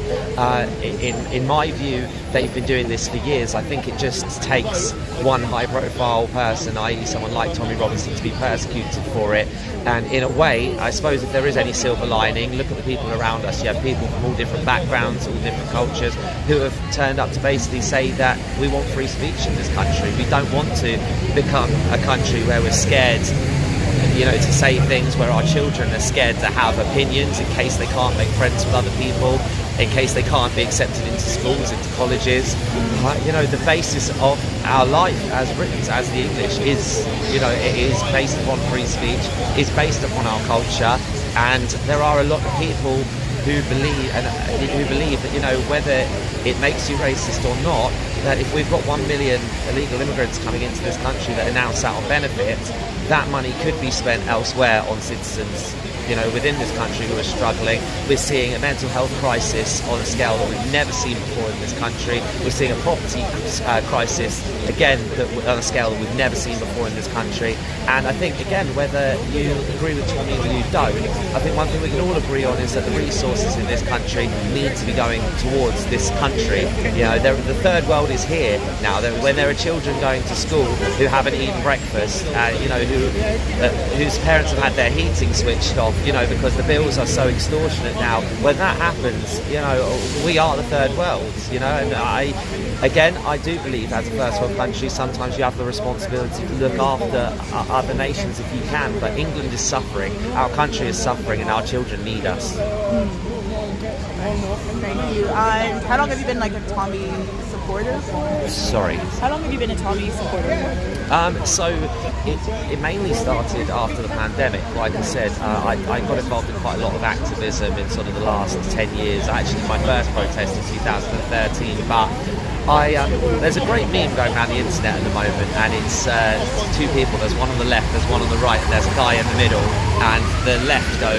In my view, they've been doing this for years. I think it just takes one high-profile person, i.e. someone like Tommy Robinson, to be persecuted for it. And in a way, I suppose if there is any silver lining, look at the people around us. You have people from all different backgrounds, all different cultures, who have turned up to basically say that we want free speech in this country. We don't want to become a country where we're scared, to say things, where our children are scared to have opinions in case they can't make friends with other people, in case they can't be accepted into schools, into colleges. The basis of our life as Britons, as the English, is, it is based upon free speech, is based upon our culture, and there are a lot of people who believe that, whether it makes you racist or not, that if we've got 1 million illegal immigrants coming into this country that are now sat on benefits, that money could be spent elsewhere on citizens, within this country who are struggling. We're seeing a mental health crisis on a scale that we've never seen before in this country. We're seeing a property crisis, again, on a scale that we've never seen before in this country. And I think, again, whether you agree with Tommy or you don't, I think one thing we can all agree on is that the resources in this country need to be going towards this country. The third world is here now. When there are children going to school who haven't eaten breakfast, whose parents have had their heating switched off, because the bills are so extortionate now. When that happens, we are the third world, and I do believe as a first world country, sometimes you have the responsibility to look after other nations if you can, but England is suffering, our country is suffering, and our children need us. Thank you. And how long have you been a Tommy supporter? Sorry? How long have you been a Tommy supporter? So it mainly started after the pandemic. Like I said, I got involved in quite a lot of activism in sort of the last 10 years. Actually, my first protest in 2013, but there's a great meme going around the internet at the moment, and it's two people. There's one on the left, there's one on the right, and there's a guy in the middle, and the left go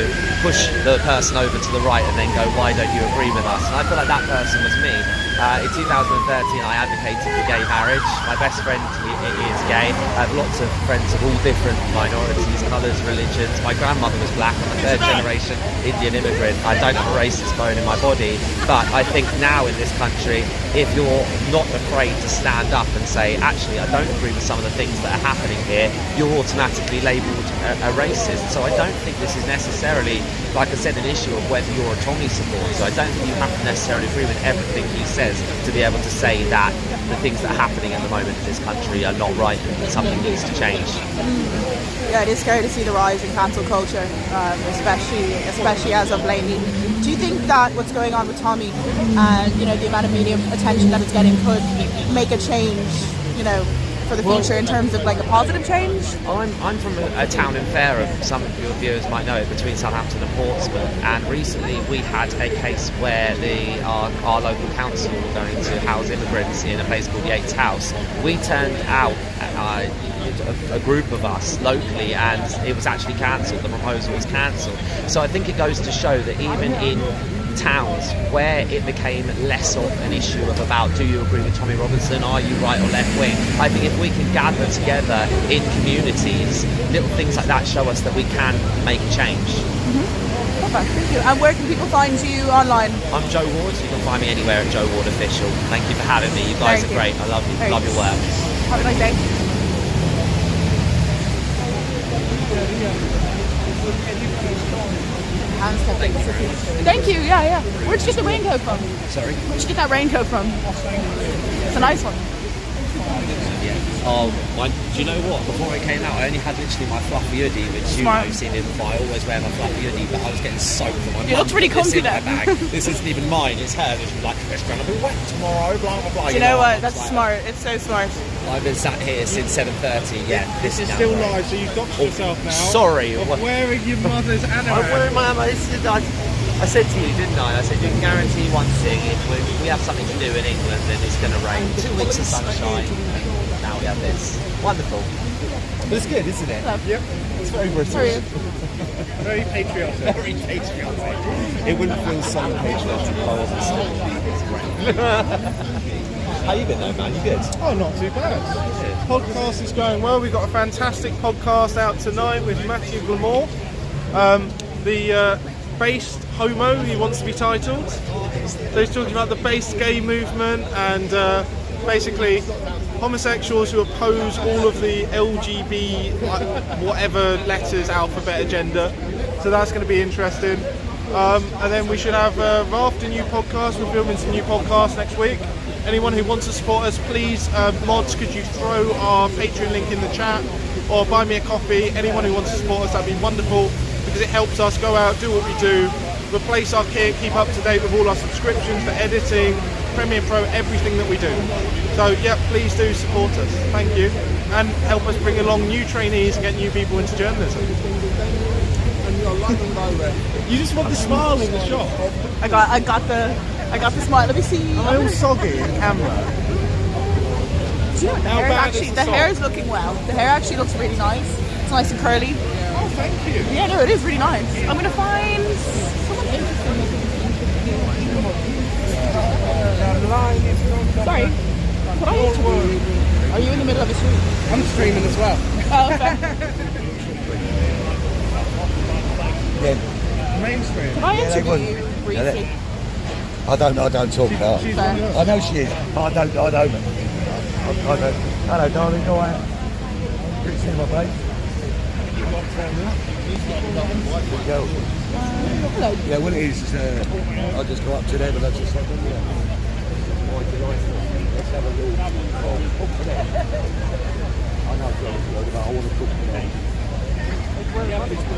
push the person over to the right and then go, why don't you agree with us? And I feel like that person was me. In 2013 I advocated for gay marriage. My best friend is gay. I have lots of friends of all different minorities, colours, religions. My grandmother was black. I'm a third generation Indian immigrant. I don't have a racist bone in my body, but I think now in this country, if you're not afraid to stand up and say, actually I don't agree with some of the things that are happening here, you're automatically labelled a racist. So I don't think this is necessarily, like I said, an issue of whether you're a Tommy supporter. I don't think you have to necessarily agree with everything he says to be able to say that the things that are happening at the moment in this country are not right and that something needs to change. Yeah, it is scary to see the rise in cancel culture, especially as of lately. Do you think that what's going on with Tommy and the amount of media attention that it's getting could make a change, for the future in terms of a positive change? I'm from a town in Fareham, some of your viewers might know it, between Southampton and Portsmouth, and recently we had a case where our local council were going to house immigrants in a place called Yates House. We turned out a group of us locally, and it was actually cancelled. The proposal was cancelled. So I think it goes to show that even in towns where it became less of an issue of about, do you agree with Tommy Robinson, are you right or left wing, I think if we can gather together in communities, little things like that show us that we can make a change. Perfect, thank you. And where can people find you online? I'm Joe Ward. You can find me anywhere at Joe Ward Official. Thank you for having me. You guys are great. I love you. Love your work. Have a nice day. Thank you. Yeah. Where'd you get the raincoat from? Sorry? Where'd you get that raincoat from? It's a nice one. Oh, do you know what? Before it came out, I only had literally my fluffy hoodie, which you've seen me before. I always wear my fluffy hoodie, but I was getting soaked from my mum. It looks really comfy there. This isn't even mine, it's hers. She's like, it's going to be wet tomorrow, blah, blah, blah. Do you know what? That's smart. It's so smart. I've been sat here since 7:30. Yeah, this is still live, so you've doxed yourself now. Sorry. Of wearing your mother's anorak. I'm wearing my mother's. I said to you, didn't I? I said you can guarantee one thing: if we have something to do in England, then it's going to rain. 2 weeks of sunshine. Now we have this. Wonderful. But it's good, isn't it? Yep. It's very British. Very patriotic. Very patriotic. It wouldn't feel so patriotic if I wasn't so it's great. How you been though, man? You good? Oh, not too bad. Podcast is going well. We've got a fantastic podcast out tonight with Matthew Glamore, the based homo, he wants to be titled. So he's talking about the based gay movement and basically homosexuals who oppose all of the LGB whatever letters alphabet agenda. So that's going to be interesting. And then we should have a raft of new podcasts. We're filming some new podcasts next week. Anyone who wants to support us, please, mods, could you throw our Patreon link in the chat or buy me a coffee? Anyone who wants to support us, that'd be wonderful because it helps us go out, do what we do, replace our kit, keep up to date with all our subscriptions for editing, Premiere Pro, everything that we do. So yeah, please do support us. Thank you. And help us bring along new trainees and get new people into journalism. You just want the smile in the shot. I got the smile. Let me see. Am I all soggy in camera? Do you know what? The hair is looking well. The hair actually looks really nice. It's nice and curly. Oh, thank you. Yeah, no, it is really nice. I'm gonna find someone interesting. Sorry. Could I interview? Are you in the middle of a stream? I'm streaming as well. Oh, okay. Mainstream. Can I interview you briefly? I don't talk about her. I know she is, but I don't. Hello, darling, go out. Good to see you, my babe. Hello. Yeah, well, it is. I just go up to them and I just like, yeah. Quite delightful. Let's have a little cook for them. I know I've got a word about I want to cook for them. Are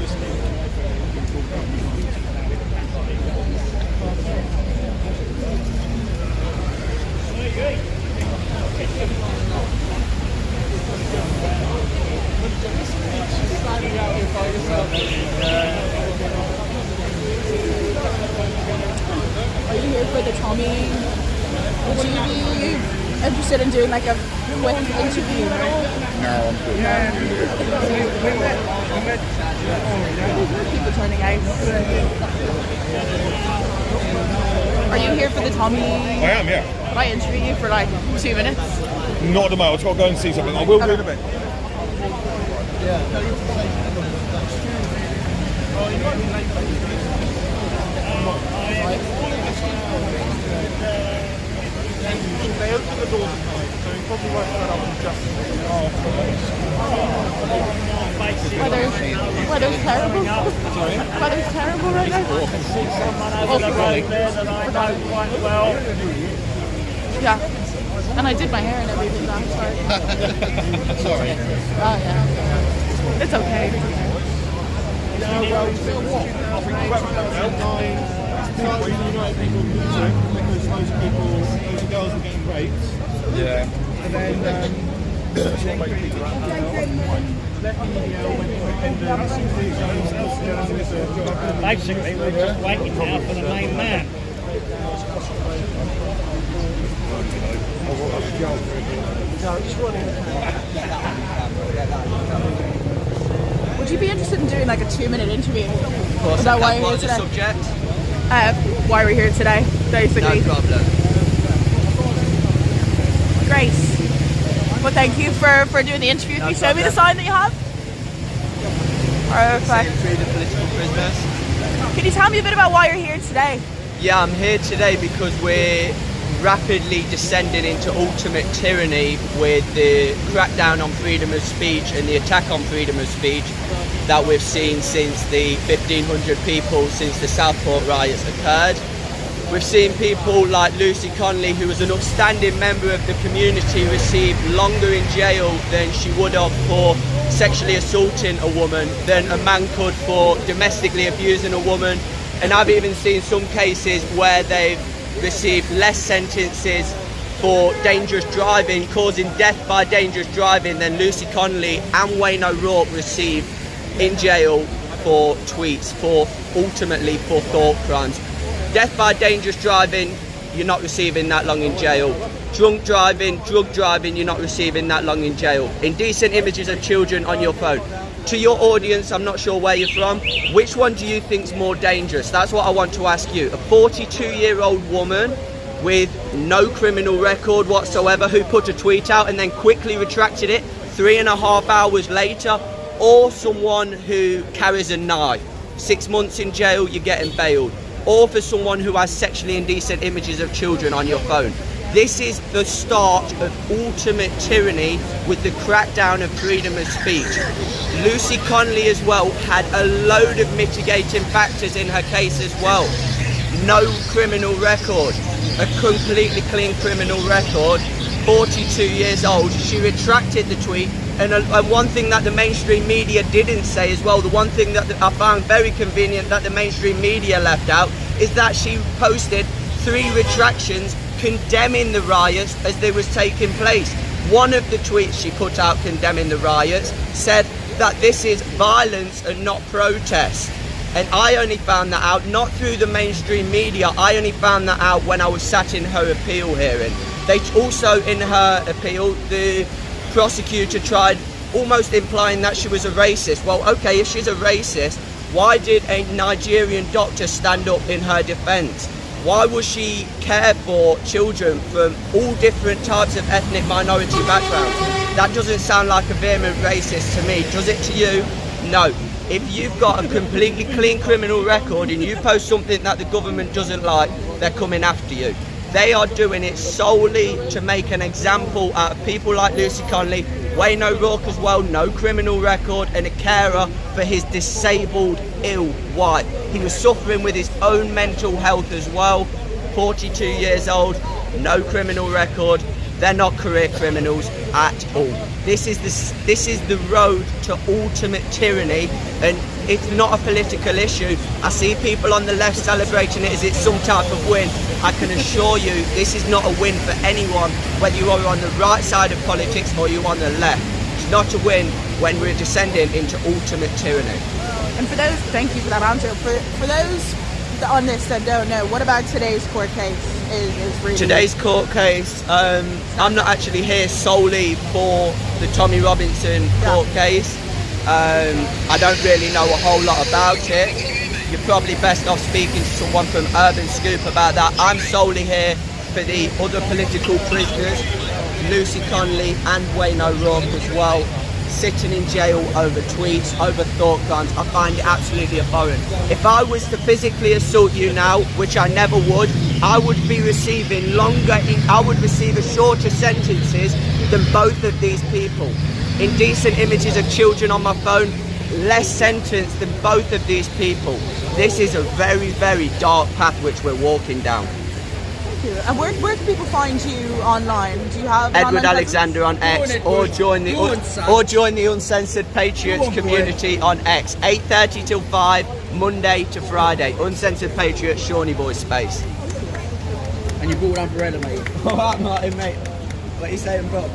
you here for the Tommy? Would you be interested in doing like a quick interview? No, I'm good. People turning out. Are you here for the Tommy? I am, yeah. Could I interview you for like 2 minutes? Not at the moment. I've got to go and see something. I will do in a bit. They open the doors at night, so you probably won't turn up just Weather's terrible. Sorry? Weather's terrible right now. Yeah. And I did my hair and everything last time. Sorry. Oh yeah. It's okay. Now, well, you know what? I think the website online starts unite people music because those girls are getting raped. Yeah. And then let me know when independence Basically, we're just waiting now for the main man. Would you be interested in doing like a 2-minute interview? Of course, Is that why what you're was here the today? subject? Why we're here today, basically. No problem. Great. Well, thank you for doing the interview. Can you show me the sign that you have? Perfect. Through the political prisoners. Can you tell me a bit about why you're here today? Yeah, I'm here today because we're rapidly descending into ultimate tyranny with the crackdown on freedom of speech and the attack on freedom of speech that we've seen since the 1,500 people since the Southport riots occurred. We've seen people like Lucy Connolly, who was an upstanding member of the community, receive longer in jail than she would have for sexually assaulting a woman, than a man could for domestically abusing a woman. And I've even seen some cases where they've received less sentences for dangerous driving, causing death by dangerous driving, than Lucy Connolly and Wayne O'Rourke received in jail for tweets, ultimately for thought crimes. Death by dangerous driving, you're not receiving that long in jail. Drunk driving, drug driving, you're not receiving that long in jail. Indecent images of children on your phone. To your audience, I'm not sure where you're from, which one do you think's more dangerous? That's what I want to ask you. A 42-year-old woman with no criminal record whatsoever who put a tweet out and then quickly retracted it 3.5 hours later, or someone who carries a knife. 6 months in jail, you're getting bailed. Or for someone who has sexually indecent images of children on your phone. This is the start of ultimate tyranny with the crackdown of freedom of speech. Lucy Conley as well had a load of mitigating factors in her case as well. No criminal record, a completely clean criminal record, 42 years old. She retracted the tweet, and one thing that the mainstream media didn't say as well, the one thing that I found very convenient that the mainstream media left out, is that she posted 3 retractions condemning the riots as they was taking place. One of the tweets she put out condemning the riots said that this is violence and not protest. And I only found that out not through the mainstream media, I only found that out when I was sat in her appeal hearing. They also, in her appeal, the prosecutor tried almost implying that she was a racist. Well, okay, if she's a racist, why did a Nigerian doctor stand up in her defence? Why would she care for children from all different types of ethnic minority backgrounds? That doesn't sound like a vehement racist to me. Does it to you? No. If you've got a completely clean criminal record and you post something that the government doesn't like, they're coming after you. They are doing it solely to make an example out of people like Lucy Conley, Wayne O'Rourke as well, no criminal record, and a carer for his disabled, ill wife. He was suffering with his own mental health as well, 42 years old, no criminal record. They're not career criminals at all. This is the road to ultimate tyranny, and it's not a political issue. I see people on the left celebrating it as it's some type of win. I can assure you this is not a win for anyone, whether you are on the right side of politics or you're on the left. It's not a win when we're descending into ultimate tyranny. And for those, thank you for that answer. For those on this that don't know, what about today's court case is really... Today's court case, I'm not actually here solely for the Tommy Robinson court case. I don't really know a whole lot about it. You're probably best off speaking to someone from Urban Scoop about that. I'm solely here for the other political prisoners, Lucy Conley and Wayne O'Rourke as well, sitting in jail over tweets, over thought crimes. I find it absolutely abhorrent. If I was to physically assault you now, which I never would, I would be receiving I would receive shorter sentences than both of these people. Indecent images of children on my phone, less sentence than both of these people. This is a very, very dark path which we're walking down. Thank you. And where can people find you online? Do you have Edward Alexander on X, or join the Uncensored Patriots community on X. 8:30 till 5, Monday to Friday. Uncensored Patriots, Shawnee Boys Space. And you brought umbrella, mate. Alright, Martin, mate. What are you saying, Bob?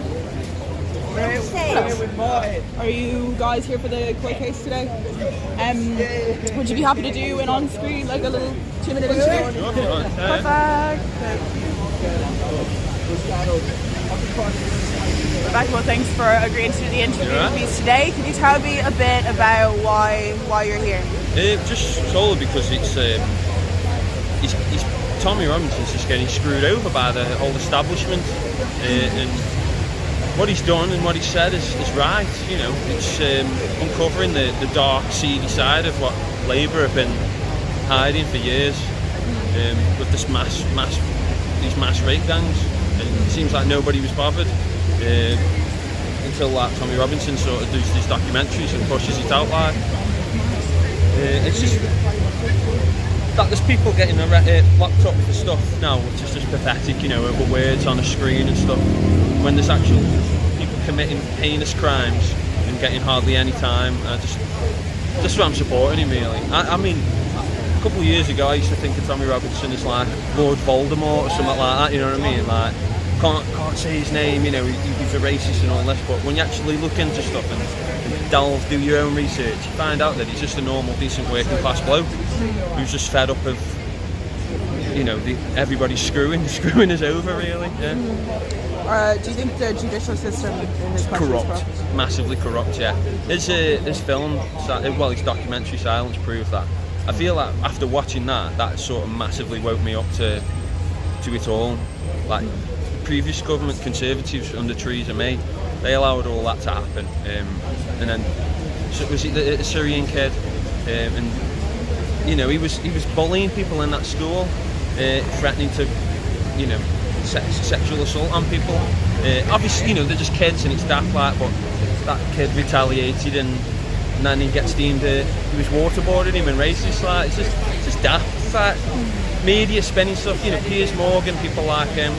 Are you guys here for the court case today? Would you be happy to do an on-screen, like a little 2-minute interview? Perfect. Rebecca, well, thanks for agreeing to do the interview with me today. Can you tell me a bit about why you're here? Just solely because it's Tommy Robinson's just getting screwed over by the whole establishment, and what he's done and what he said is right. You know, it's uncovering the dark, seedy side of what Labour have been hiding for years, with this these mass rape gangs. And it seems like nobody was bothered until Tommy Robinson sort of does these documentaries and pushes it out like. It's just that there's people getting locked up for stuff now, which is just pathetic, you know, over words on a screen and stuff, when there's actual people committing heinous crimes and getting hardly any time. Just what I'm supporting him, really. I mean, a couple of years ago I used to think of Tommy Robinson as like Lord Voldemort or something like that, you know what I mean? Like, can't say his name, you know, he's a racist and all this, but when you actually look into stuff and do your own research, you find out that he's just a normal, decent working class bloke who's just fed up of, you know, everybody screwing us over, really. Yeah. Do you think the judicial system in this country corrupt? is corrupt? Massively corrupt, yeah. His film, his documentary Silence proved that. I feel like after watching that sort of massively woke me up to to it all. Like the previous government, Conservatives under Theresa May, they allowed all that to happen. And then was it the Syrian kid? And you know, he was bullying people in that school, threatening to, you know, sexual assault on people. Obviously, you know, they're just kids and it's daft like, but that kid retaliated and then he gets deemed he was waterboarding him and racist. Like, it's just daft. It's like media spinning stuff. You know, Piers Morgan, people like him.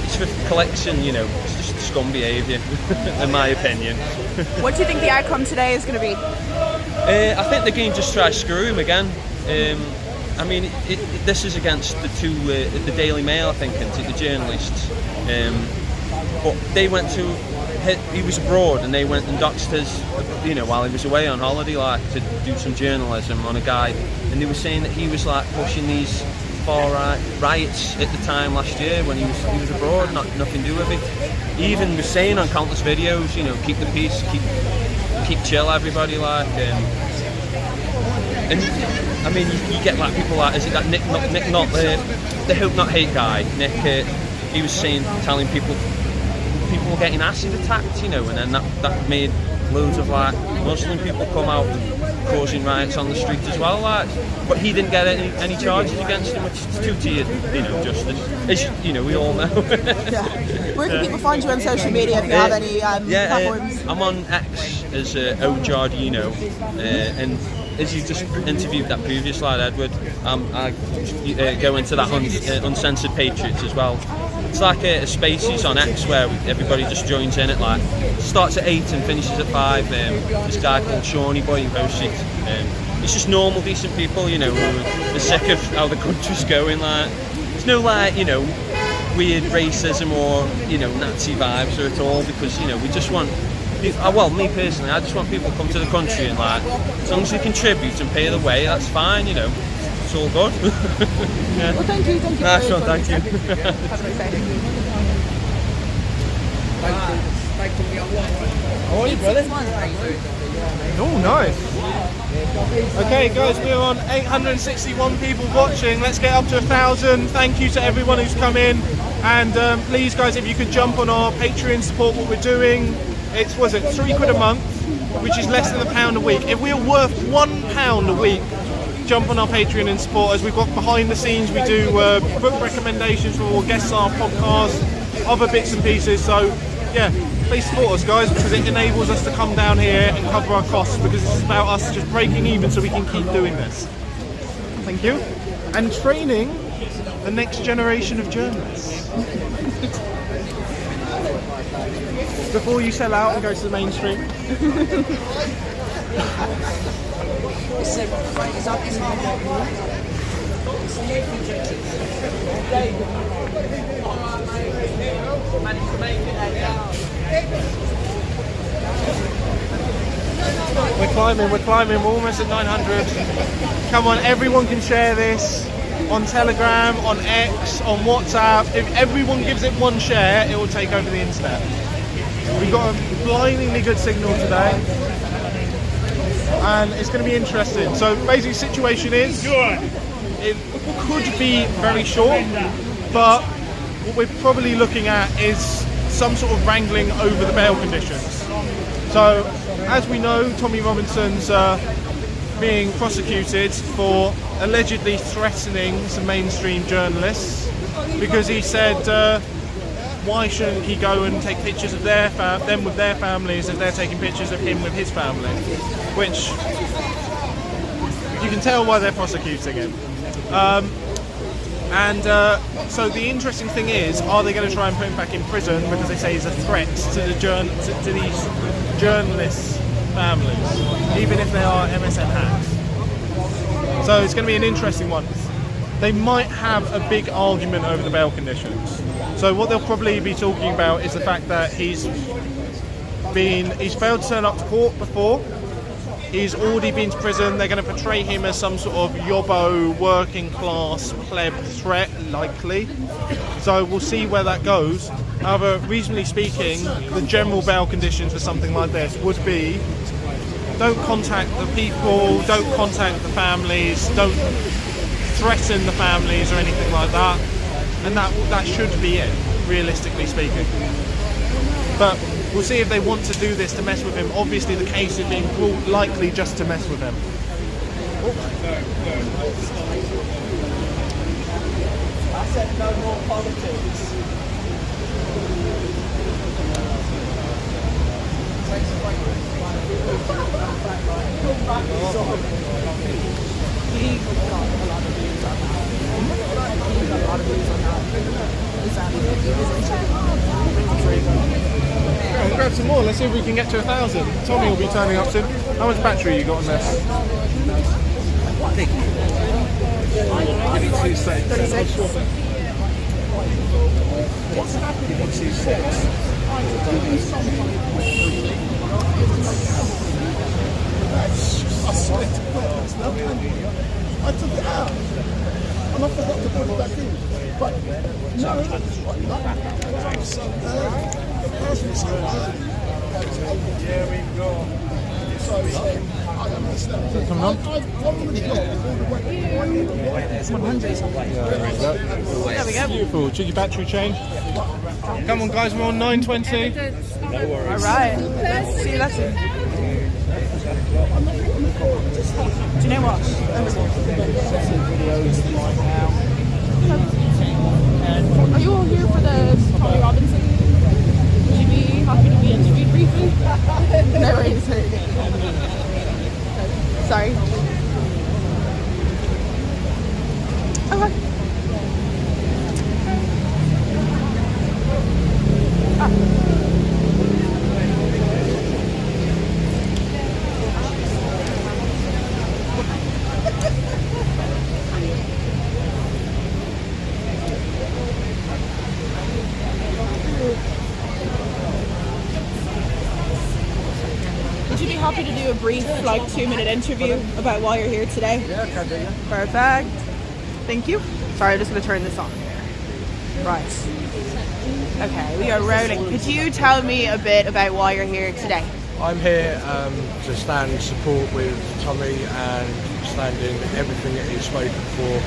It's for collection. You know, it's just scum behaviour, in my opinion. What do you think the outcome today is going to be? I think they're going to just try to screw him again. I mean, this is against the two, the Daily Mail, I think, and the journalists. But they went to, he was abroad and they went and doxed his, you know, while he was away on holiday, like, to do some journalism on a guy. And they were saying that he was, like, pushing these far-right riots at the time last year when he was abroad, nothing to do with it. He even was saying on countless videos, you know, keep the peace, keep chill, everybody, like. And I mean, you get like people like, is it that Nick not the Hope Not Hate guy? Nick, he was telling people were getting acid attacked, you know, and then that made loads of like Muslim people come out causing riots on the street as well, like. But he didn't get any charges against him, which is due to you know, justice, as you know, we all know. Yeah. Where can people find you on social media if you have any platforms? I'm on X as Ojardino, and as you just interviewed that previous lad, Edward, I go into that Uncensored Patriots as well. It's like a Spaces on X where everybody just joins in at like, starts at 8 and finishes at 5. This guy called Shawnee Boy who hosts it. It's just normal, decent people, you know, who are sick of how the country's going. Like, there's no like, you know, weird racism or, you know, Nazi vibes or at all, because, you know, we just want, well, me personally, I just want people to come to the country and like, as long as they contribute and pay the way, that's fine, you know, it's all good. Yeah. Well, thank you. Nice one, thank you. Have a nice day. How are you, brother? Oh, nice. Okay, guys, we're on 861 people watching. Let's get up to 1,000. Thank you to everyone who's come in. And please, guys, if you could jump on our Patreon, support what we're doing. It's, was it, £3 a month, which is less than £1 a week. If we're worth £1 a week, jump on our Patreon and support us. We've got behind the scenes, we do book recommendations for guests on our podcast, other bits and pieces. So yeah, please support us, guys, because it enables us to come down here and cover our costs, because it's about us just breaking even so we can keep doing this. Thank you. And training the next generation of journalists. Before you sell out and go to the mainstream. We're climbing, we're almost at 900. Come on, everyone can share this on Telegram, on X, on WhatsApp. If everyone gives it one share, it will take over the internet. We've got a blindingly good signal today, and it's going to be interesting. So basically, the situation is, it could be very short, but what we're probably looking at is some sort of wrangling over the bail conditions. So, as we know, Tommy Robinson's being prosecuted for allegedly threatening some mainstream journalists because he said, why shouldn't he go and take pictures of them with their families if they're taking pictures of him with his family? Which you can tell why they're prosecuting him. So the interesting thing is, are they going to try and put him back in prison because they say he's a threat to the these journalists' families, even if they are MSN hacks? So it's going to be an interesting one. They might have a big argument over the bail conditions. So what they'll probably be talking about is the fact that he's failed to turn up to court before. He's already been to prison. They're going to portray him as some sort of yobbo, working class pleb threat, likely. So we'll see where that goes. However, reasonably speaking, the general bail conditions for something like this would be: don't contact the people, don't contact the families, don't threaten the families or anything like that, and that should be it, realistically speaking. But we'll see if they want to do this to mess with him. Obviously the case is being brought likely just to mess with him. I said no more politics. Right, grab some more. Let's see if we can get to 1,000. Tommy will be turning up soon. How much battery you got on this? Give me 2 seconds. 36. 2 seconds. I swear to God, it's no pain. I took it out and I forgot to put it back in. But no, the person's so high. There we go. So I understand. Is it coming on? I've already got all the way. It's 100. There we go. Beautiful. Cheeky battery change. Come on, guys, we're on 920. No worries. All right. Let's see. That's it. Do you know what? Are you all here for the Tommy Robinson? Would you be happy to be interviewed briefly? No worries. Sorry. Okay. Would you be happy to do a brief, like 2-minute interview about why you're here today? Yeah, I can do, yeah. Perfect. Thank you. Sorry, I'm just going to turn this on. Right. Okay, we are rolling. Could you tell me a bit about why you're here today? I'm here to stand in support with Tommy and stand in everything that he's spoken for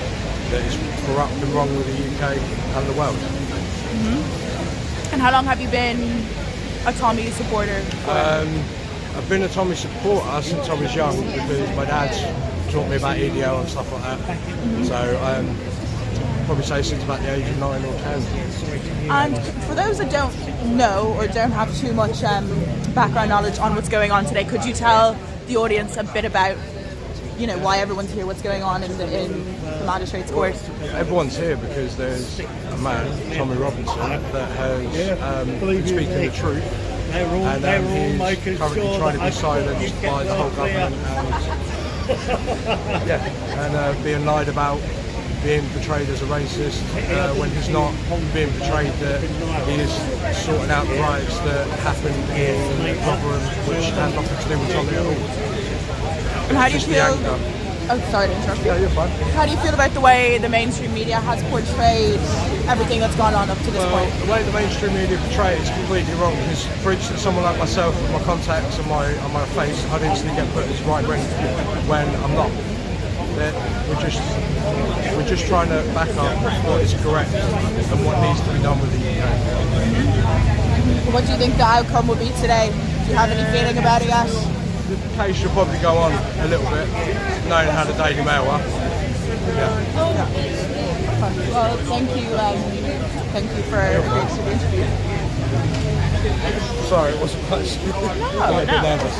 that is corrupt and wrong with the UK and the world. Mm-hmm. And how long have you been a Tommy supporter? I've been a Tommy supporter since I was young because my dad's taught me about EDL and stuff like that. Mm-hmm. So probably say since about the age of 9 or 10. And for those that don't know or don't have too much background knowledge on what's going on today, could you tell the audience a bit about, you know, why everyone's here, what's going on in the Magistrates Court? Everyone's here because there's a man, Tommy Robinson, that has been speaking the truth. And he's currently trying to be silenced by the whole government and being lied about, being portrayed as a racist when he's not, being portrayed that he is sorting out the riots that happened in Rotherham, which had nothing to do with Tommy at all. And how do you feel? Oh, sorry to interrupt you. Yeah, you're fine. How do you feel about the way the mainstream media has portrayed everything that's gone on up to this point? The way the mainstream media portray it is completely wrong. Because, for instance, someone like myself with my contacts and my face, I'd instantly get put as right wing when I'm not. We're just trying to back up what is correct and what needs to be done with the UK. What do you think the outcome will be today? Do you have any feeling about it yet? The case should probably go on a little bit, knowing how the Daily Mail are. Yeah. Well, thank you for the interview. Sorry, it wasn't close. I'm a bit nervous.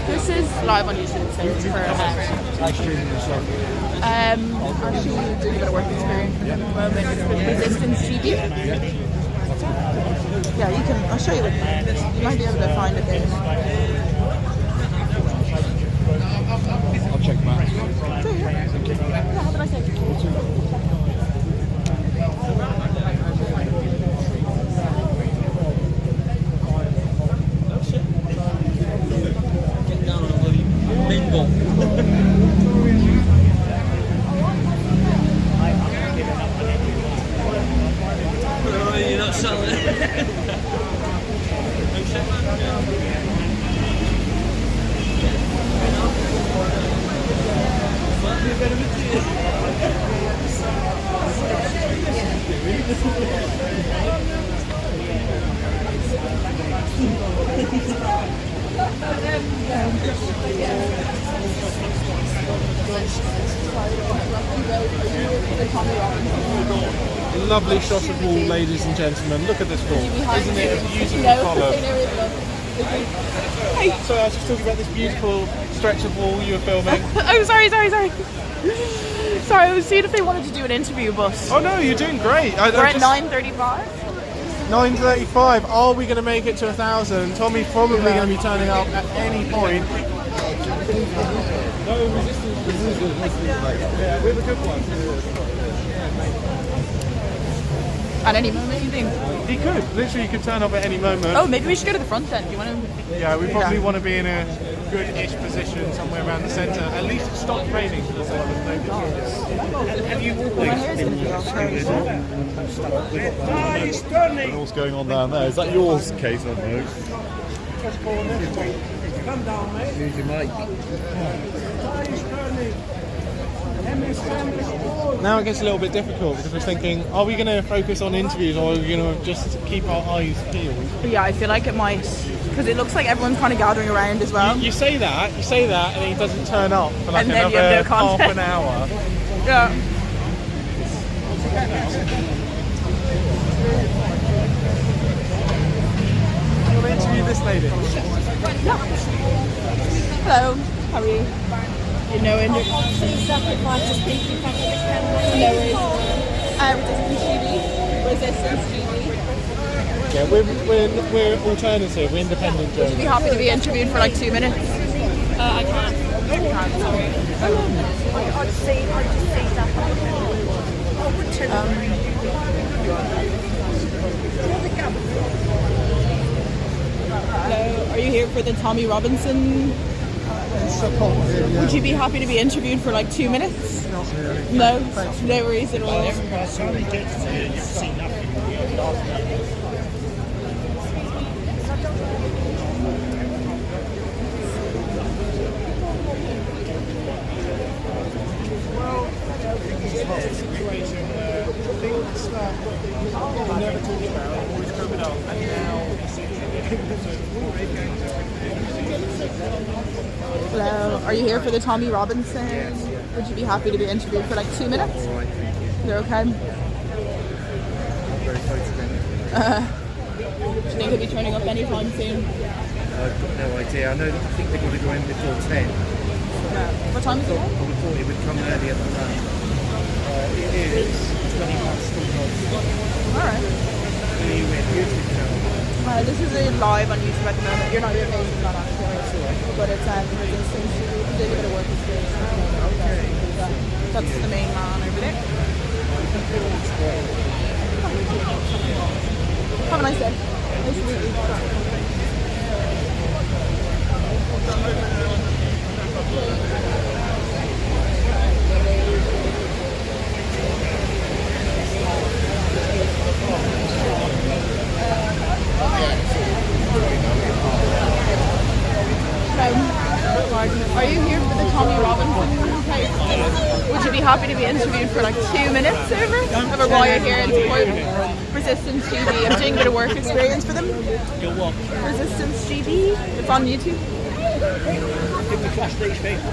This is live on YouTube, so it's for actually doing a bit of work experience at the moment. It's with Resistance TV. Yeah, you can. I'll show you. You might be able to find it there. I'll check that. Yeah, have a nice day. You're not selling it. Lovely shot of wall, ladies and gentlemen. Look at this wall. Isn't it a beautiful colour? Hey, so I was just talking about this beautiful stretch of wall you were filming. Oh, sorry. Sorry, I was seeing if they wanted to do an interview, but... Oh no, you're doing great. We're at 9:35. 9:35. Are we going to make it to 1,000? Tommy's probably going to be turning up at any point. Yeah, we're the good ones. At any moment, you think? He could. Literally, he could turn up at any moment. Oh, maybe we should go to the front then. Do you want to? Yeah, we probably want to be in a good-ish position somewhere around the centre. At least it stopped raining for the centre. Have you always been What's going on down there? Is that yours, Kate? I know. Come down, mate. Use your mic. Now it gets a little bit difficult because we're thinking, are we going to focus on interviews or are we going to just keep our eyes peeled? Yeah, I feel like it might, because it looks like everyone's kind of gathering around as well. You say that, and then he doesn't turn up for like And then you another have no half content. an hour. Yeah. You want to interview this lady? Hello, how are you? You know, in Resistance TV. Yeah, we're alternative, we're independent Would you be journalists. happy to be interviewed for like 2 minutes? I can't. I'd just see that. Hello, are you here for the Tommy Robinson? Would you be happy to be interviewed for like 2 minutes? No, no worries at all. Situation where things that we never talked about always coming up, and now Hello, are you here for the Tommy Robinson? Would you be happy to be interviewed for like 2 minutes? You're okay? Very photogenic. Do you think he'll be turning up anytime soon? I've got no idea. I think they've got to go in before 10. What time is it? I would have thought it would come earlier than that. It is 20 past 4. Alright. This is live on YouTube at the moment. You're not your face is not on it, but it's Resistance. You did a bit of work experience. Okay. That's the main man over there. Have a nice day. Nice to meet you. Are you here for the Tommy Robinson case? Would you be happy to be interviewed for like 2 minutes over while you're here in support Resistance TV? I'm doing a bit of work experience for them. You're what? Resistance TV. It's on YouTube. Did we trust these people?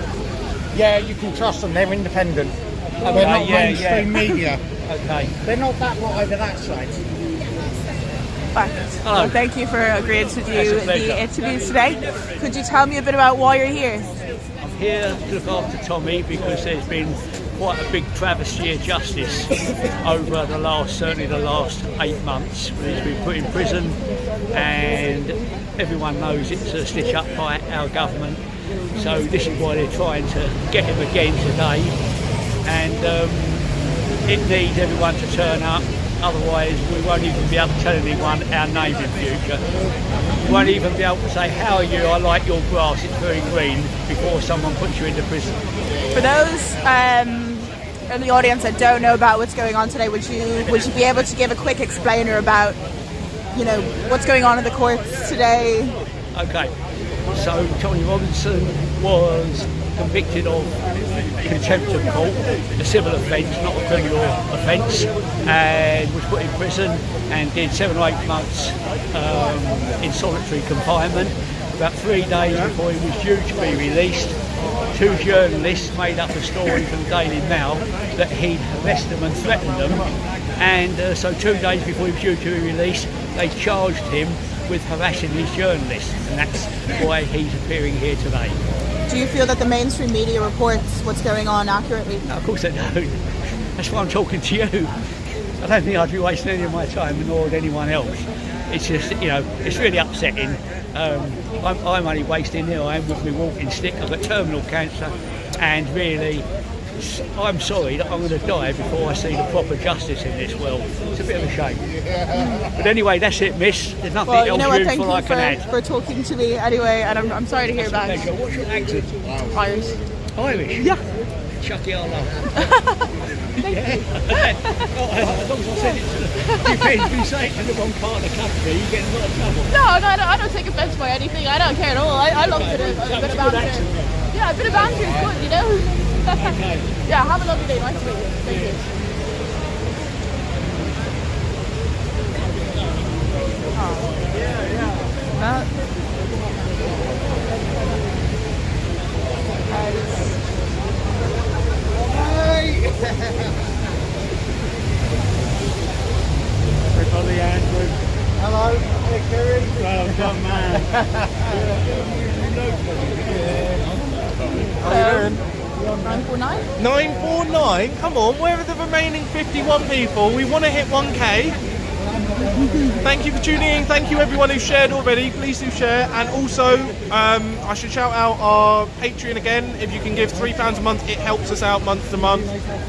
Yeah, you can trust them. They're independent. Okay, They're not mainstream media. Okay. They're not that lot over that side. Perfect. Well, thank you for agreeing to do the interviews today. Could you tell me a bit about why you're here? I'm here to look after Tommy because there's been quite a big travesty of justice over certainly the last 8 months. He's been put in prison and everyone knows it's a stitch up by our government. So this is why they're trying to get him again today. And it needs everyone to turn up. Otherwise, we won't even be able to tell anyone our name in future. We won't even be able to say, "How are you? I like your grass, it's very green," before someone puts you into prison. For those in the audience that don't know about what's going on today, would you be able to give a quick explainer about, what's going on in the courts today? Okay. So Tommy Robinson was convicted of contempt of court, a civil offence, not a criminal offence, and was put in prison and did 7 or 8 months in solitary confinement. About 3 days before he was due to be released, 2 journalists made up a story for the Daily Mail that he'd arrested them and threatened them, and so 2 days before he was due to be released, they charged him with harassing these journalists, and that's why he's appearing here today. Do you feel that the mainstream media reports what's going on accurately? No, of course they don't. That's why I'm talking to you. I don't think I'd be wasting any of my time, nor would anyone else. It's just, you know, it's really upsetting. I'm only wasting here. I am with my walking stick. I've got terminal cancer, and really, I'm sorry that I'm going to die before I see the proper justice in this world. It's a bit of a shame. But anyway, that's it, miss. There's nothing else useful I can add. Thank you for talking to me anyway, and I'm sorry to hear about it. What's your accent? Irish. Irish? Yeah. Chucky our love. Yeah. As long as I said it to the depends if you say it to the wrong part of the country, you get in a lot of trouble. No, I don't take offence by anything. I don't care at all. I love a bit of banter. Yeah, a bit of banter is good, you know? Okay. Yeah, have a lovely day. Nice to meet you. Thank you. Matt. Everybody, Andrew. Hello, hey Kerry. Well done, man. How you doing? 949? 949? Come on, where are the remaining 51 people? We want to hit 1k. Thank you for tuning in. Thank you everyone who shared already. Please do share. And also, I should shout out our Patreon again. If you can give £3 a month, it helps us out month to month.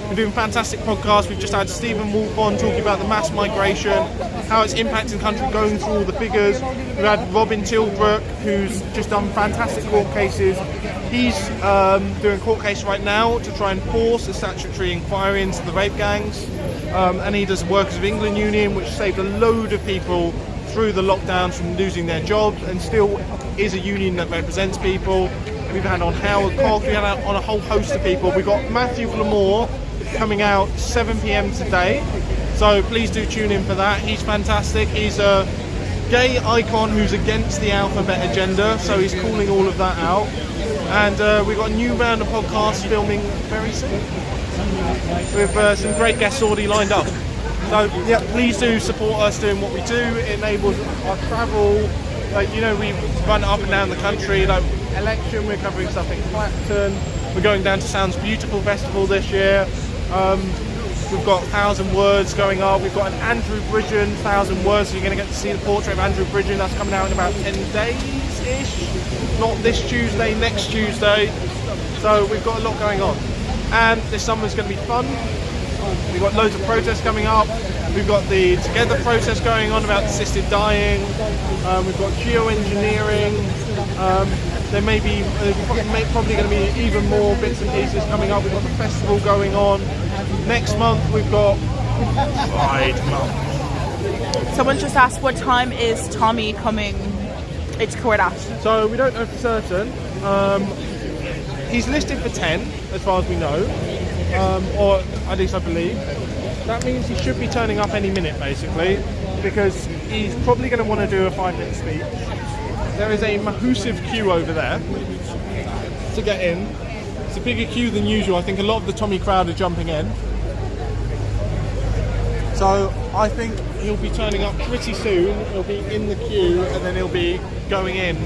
We're doing fantastic podcasts. We've just had Stephen Wolf on talking about the mass migration, how it's impacting the country, going through all the figures. We've had Robin Tilbrook, who's just done fantastic court cases. He's doing a court case right now to try and force a statutory inquiry into the rape gangs. And he does the Workers of England Union, which saved a load of people through the lockdowns from losing their jobs, and still is a union that represents people. We've had on Howard Cox, we've had on a whole host of people. We've got Matthew Flamore coming out 7 p.m. today, so please do tune in for that. He's fantastic. He's a gay icon who's against the alphabet agenda, so he's calling all of that out. And we've got a new round of podcasts filming very soon with some great guests already lined up. So yeah, please do support us doing what we do. It enables our travel. Like, you know, we run up and down the country. Like election, we're covering stuff in Clapton. We're going down to Sounds Beautiful Festival this year. We've got 1,000 Words going up. We've got an Andrew Bridgen 1,000 Words. So you're going to get to see the portrait of Andrew Bridgen. That's coming out in about 10 days-ish. Not this Tuesday, next Tuesday. So we've got a lot going on. And this summer's going to be fun. We've got loads of protests coming up. We've got the Together protest going on about assisted dying. We've got geoengineering. There's probably going to be even more bits and pieces coming up. We've got the festival going on. Next month we've got Pride Month. Someone just asked what time is Tommy coming into court at? So we don't know for certain. He's listed for 10 as far as we know, or at least I believe. That means he should be turning up any minute basically, because he's probably going to want to do a 5-minute speech. There is a massive queue over there to get in. It's a bigger queue than usual. I think a lot of the Tommy crowd are jumping in. So I think he'll be turning up pretty soon. He'll be in the queue and then he'll be going in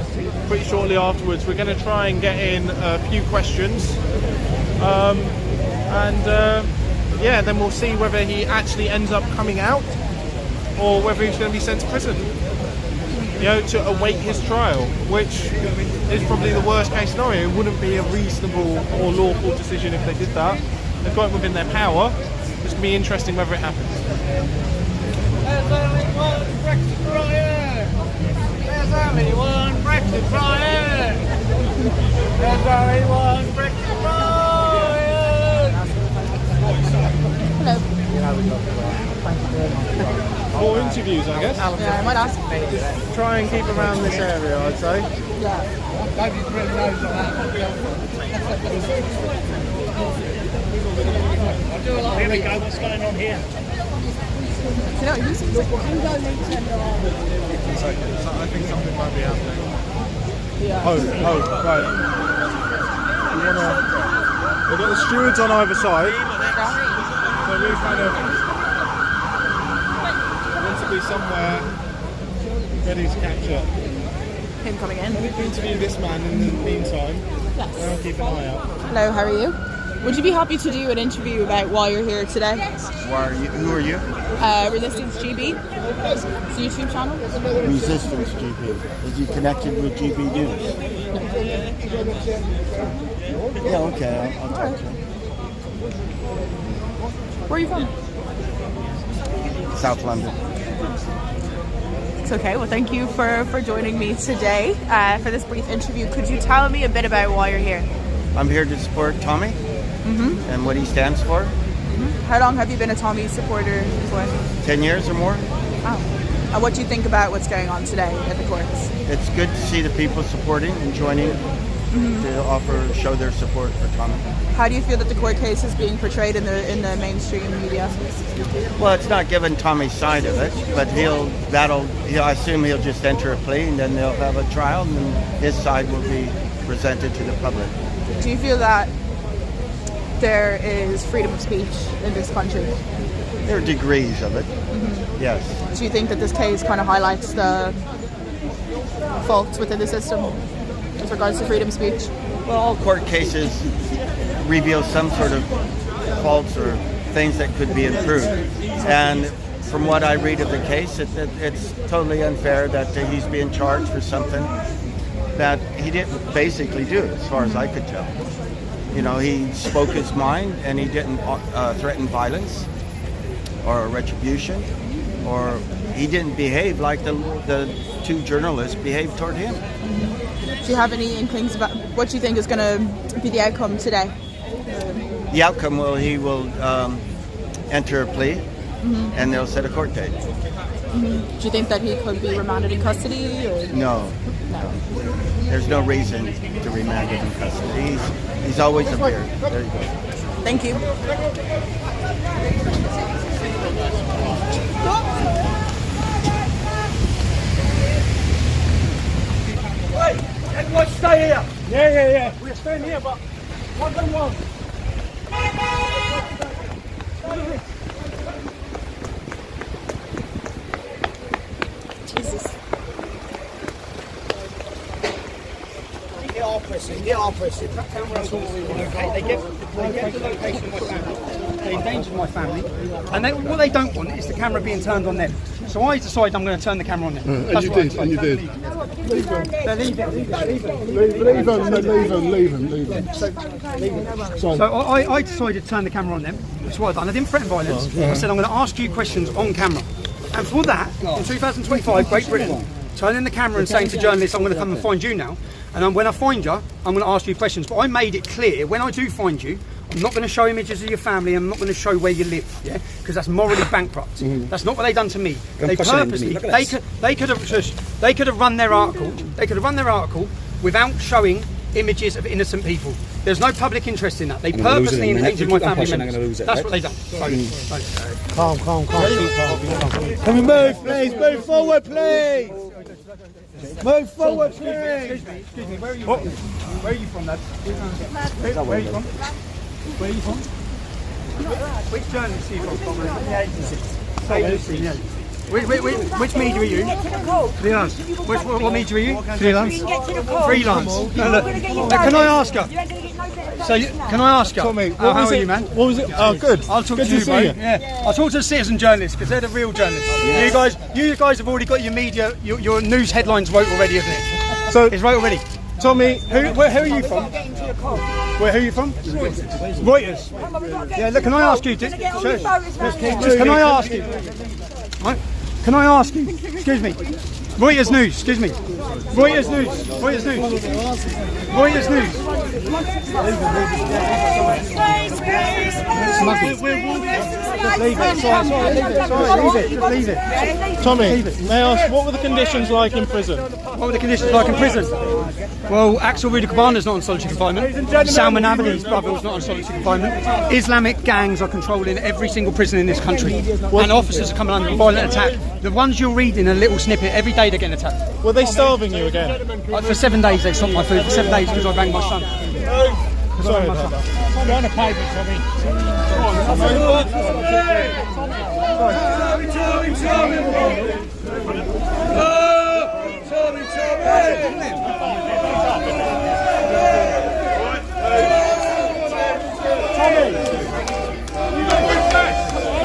pretty shortly afterwards. We're going to try and get in a few questions. Yeah, then we'll see whether he actually ends up coming out or whether he's going to be sent to prison, you know, to await his trial, which is probably the worst case scenario. It wouldn't be a reasonable or lawful decision if they did that. They've got it within their power. It's going to be interesting whether it happens. There's only one Brexit riot! There's only one Brexit riot! There's only one Brexit riot! Hello. Thank you very much. more interviews, I guess. Yeah, I might ask. Just try and keep around this area, I'd say. Yeah. Here we go, what's going on here? You know, he seems like I think something might be happening. Yeah. Oh, right. You wanna... We've got the stewards on either side. So we kind of want to be somewhere ready to capture him coming in. We can interview this man in the meantime. Yes. And I'll keep an eye out. Hello, how are you? Would you be happy to do an interview about why you're here today? Why are you? Who are you? Resistance GB. It's a YouTube channel. Resistance GB. Is he connected with GB News? Yeah, okay, I'll talk to him. Where are you from? South London. It's okay. Well, thank you for joining me today for this brief interview. Could you tell me a bit about why you're here? I'm here to support Tommy and what he stands for. How long have you been a Tommy supporter for? 10 years or more. Wow. And what do you think about what's going on today at the courts? It's good to see the people supporting and joining to show their support for Tommy. How do you feel that the court case is being portrayed in the mainstream media? Well, it's not giving Tommy's side of it, but I assume he'll just enter a plea and then they'll have a trial and then his side will be presented to the public. Do you feel that there is freedom of speech in this country? There are degrees of it, yes. Do you think that this case kind of highlights the faults within the system with regards to freedom of speech? Well, all court cases reveal some sort of faults or things that could be improved. And from what I read of the case, it's totally unfair that he's being charged for something that he didn't basically do, as far as I could tell. You know, he spoke his mind and he didn't threaten violence or retribution, or he didn't behave like the two journalists behaved toward him. Do you have any inklings about what you think is going to be the outcome today? The outcome he will enter a plea and they'll set a court date. Do you think that he could be remanded in custody? Or? No. There's no reason to remand him in custody. He's always appeared. There you go. Thank you. Wait, everyone stay here. Yeah. We're staying here, but what do you want? Jesus. Get off pressing. That's all we want. They get the location of my family. They endanger my family. And what they don't want is the camera being turned on them. So I decided I'm going to turn the camera on them. And you did. Leave him. So I decided to turn the camera on them. That's what I've done. I didn't threaten violence. I said I'm going to ask you questions on camera. And for that, in 2025, Great Britain, turning the camera and saying to journalists, I'm going to come and find you now. And when I find you, I'm going to ask you questions. But I made it clear, when I do find you, I'm not going to show images of your family. I'm not going to show where you live, yeah, because that's morally bankrupt. That's not what they've done to me. They purposely, they could have run their article. They could have run their article without showing images of innocent people. There's no public interest in that. They purposely endangered my family members. That's what they've done. Calm. Can we move, please? Move forward, please. Move forward, please. Excuse me. Where are you from? Where are you from, lad? Where are you from? Where are you from? Which journalist are you from? The agency. Which media are you? Freelance. What media are you? Freelance. Freelance. Can I ask you? Can I ask you? Tommy, how are you, man? What was it? Oh, good. I'll talk Good to you, see bro. you. Yeah. I'll talk to the citizen journalists because they're the real journalists. Yes. You guys have already got your media, your news headlines wrote already, isn't it? So it's right already. Tommy, who are you from? Who are you from? Reuters. Yeah. Look, can I ask you? Can I ask you? Can I ask you? Excuse me. Reuters News, excuse me. Reuters News. Reuters News. Reuters News. Leave it. Tommy, may I ask, what were the conditions like in prison? What were the conditions like in prison? Well, Axel Rudy Cabana's not on solitary confinement. Salman Abedi's brother was not on solitary confinement. Islamic gangs are controlling every single prison in this country. And officers are coming under violent attack. The ones you're reading a little snippet, every day they're getting attacked. Were they starving you again? For 7 days they stopped my food. For 7 days because I rang my son. Sorry about that. Go on a paper, Tommy.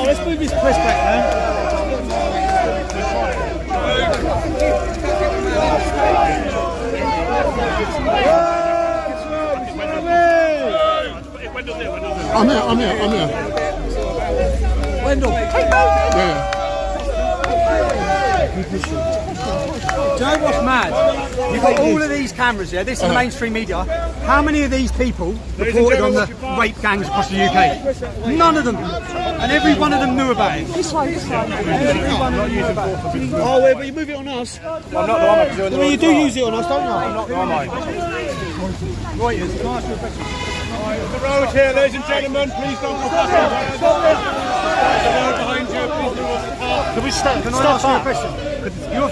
Let's move his press back now. I'm here. Wendell. Yeah. Do you know what's mad? You've got all of these cameras, yeah? This is the mainstream media. How many of these people reported on the rape gangs across the UK? None of them. And every one of them knew about it. This one. Every one of them knew about it. Oh, wait, but you move it on us. I'm not the one that's doing the You do use it on us, don't you? I'm not the one. Reuters, can I ask you a question? The road here, ladies and gentlemen, please don't go past behind you. Can we stop? Can I ask you a question? You're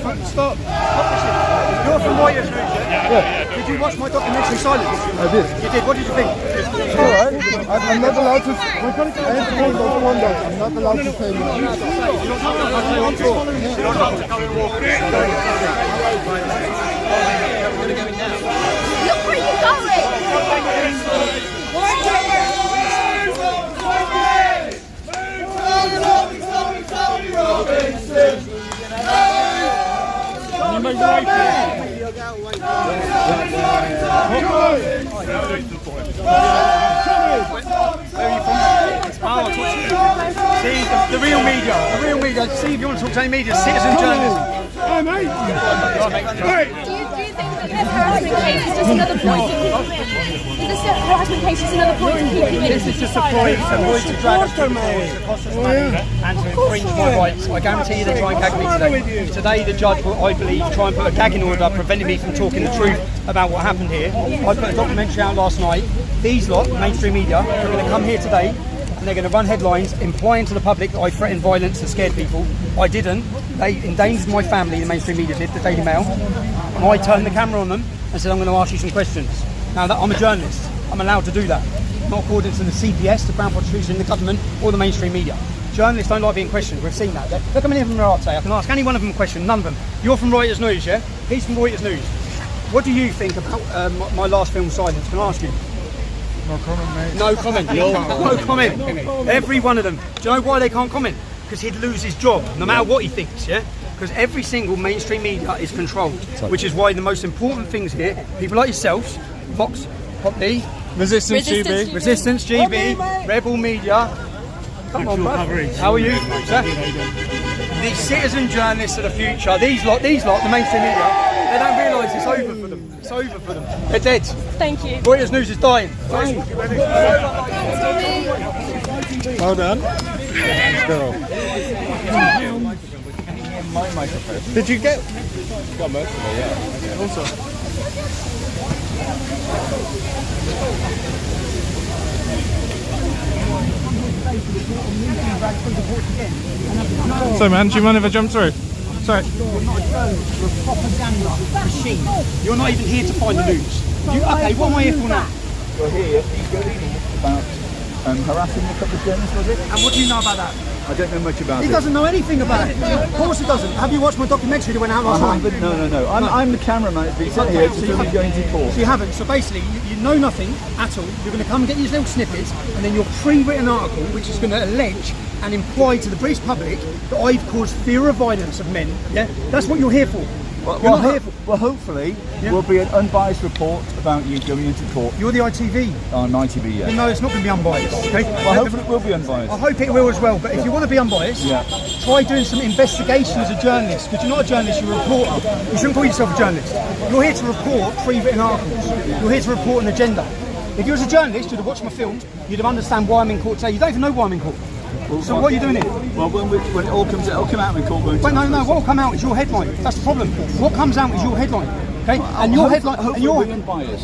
from Reuters News, yeah? Did you watch my documentary Silence? I did. You did. What did you think? It's alright. I'm not allowed to. I have to hold on to one dog. I'm not allowed to say no. Look where you're going! See, the real media. See if you want to talk to any media, citizen journalism. Hey, mate. Hey. Do you think that this harassment case is just another point to keep him in? This harassment case is another point to keep him in? This is just a point to drag us to court, to cost us money, and to infringe my rights. I guarantee you they try and gag me today. Today the judge will, I believe, try and put a gagging order preventing me from talking the truth about what happened here. I put a documentary out last night. These lot, mainstream media, are going to come here today and they're going to run headlines implying to the public that I threatened violence and scared people. I didn't. They endangered my family, the mainstream media did, the Daily Mail. And I turned the camera on them and said, I'm going to ask you some questions. Now, that I'm a journalist, I'm allowed to do that. Not according to the CPS, the Crown Prosecution, the government, or the mainstream media. Journalists don't like being questioned. We've seen that. Look how many of them there are today. I can ask any one of them a question, none of them. You're from Reuters News, yeah? He's from Reuters News. What do you think about my last film, Silence? Can I ask you? No comment, mate. No comment. No comment. Every one of them. Do you know why they can't comment? Because he'd lose his job, no matter what he thinks, yeah? Because every single mainstream media is controlled, which is why the most important things here, people like yourselves, Vox, Pop D, Resistance GB, Resistance GB, Rebel Media. Come on, bud. How are you, sir? These citizen journalists of the future, these lot, the mainstream media, they don't realise it's over for them. It's over for them. They're dead. Thank you. Reuters News is dying. Well done. Did you get? Got most of it, yeah. Also. So, man, do you mind if I jump through? Sorry. You're not a journalist, you're a propaganda machine. You're not even here to find the news. Okay, what am I here for now? You're here about harassing a couple of journalists, was it? And what do you know about that? I don't know much about it. He doesn't know anything about it. Of course he doesn't. Have you watched my documentary that went out last night? No. I'm the cameraman. It's been sent here to film you going to court. So you haven't. So basically, you know nothing at all. You're going to come and get these little snippets, and then your pre-written article, which is going to allege and imply to the British public that I've caused fear of violence of men. Yeah, that's what you're here for. Well, hopefully, will be an unbiased report about you going into court. You're the ITV. On ITV, yeah. Well, no, it's not going to be unbiased. Okay. Well, hopefully it will be unbiased. I hope it will as well. But if you want to be unbiased, try doing some investigation as a journalist. Because you're not a journalist, you're a reporter. You shouldn't call yourself a journalist. You're here to report pre-written articles. You're here to report an agenda. If you was a journalist, you'd have watched my films. You'd have understand why I'm in court today. You don't even know why I'm in court. So what are you doing here? Well, when it all comes out, it'll come out in court. Wait, no. What will come out is your headline. That's the problem. What comes out is your headline. Okay, and your headline,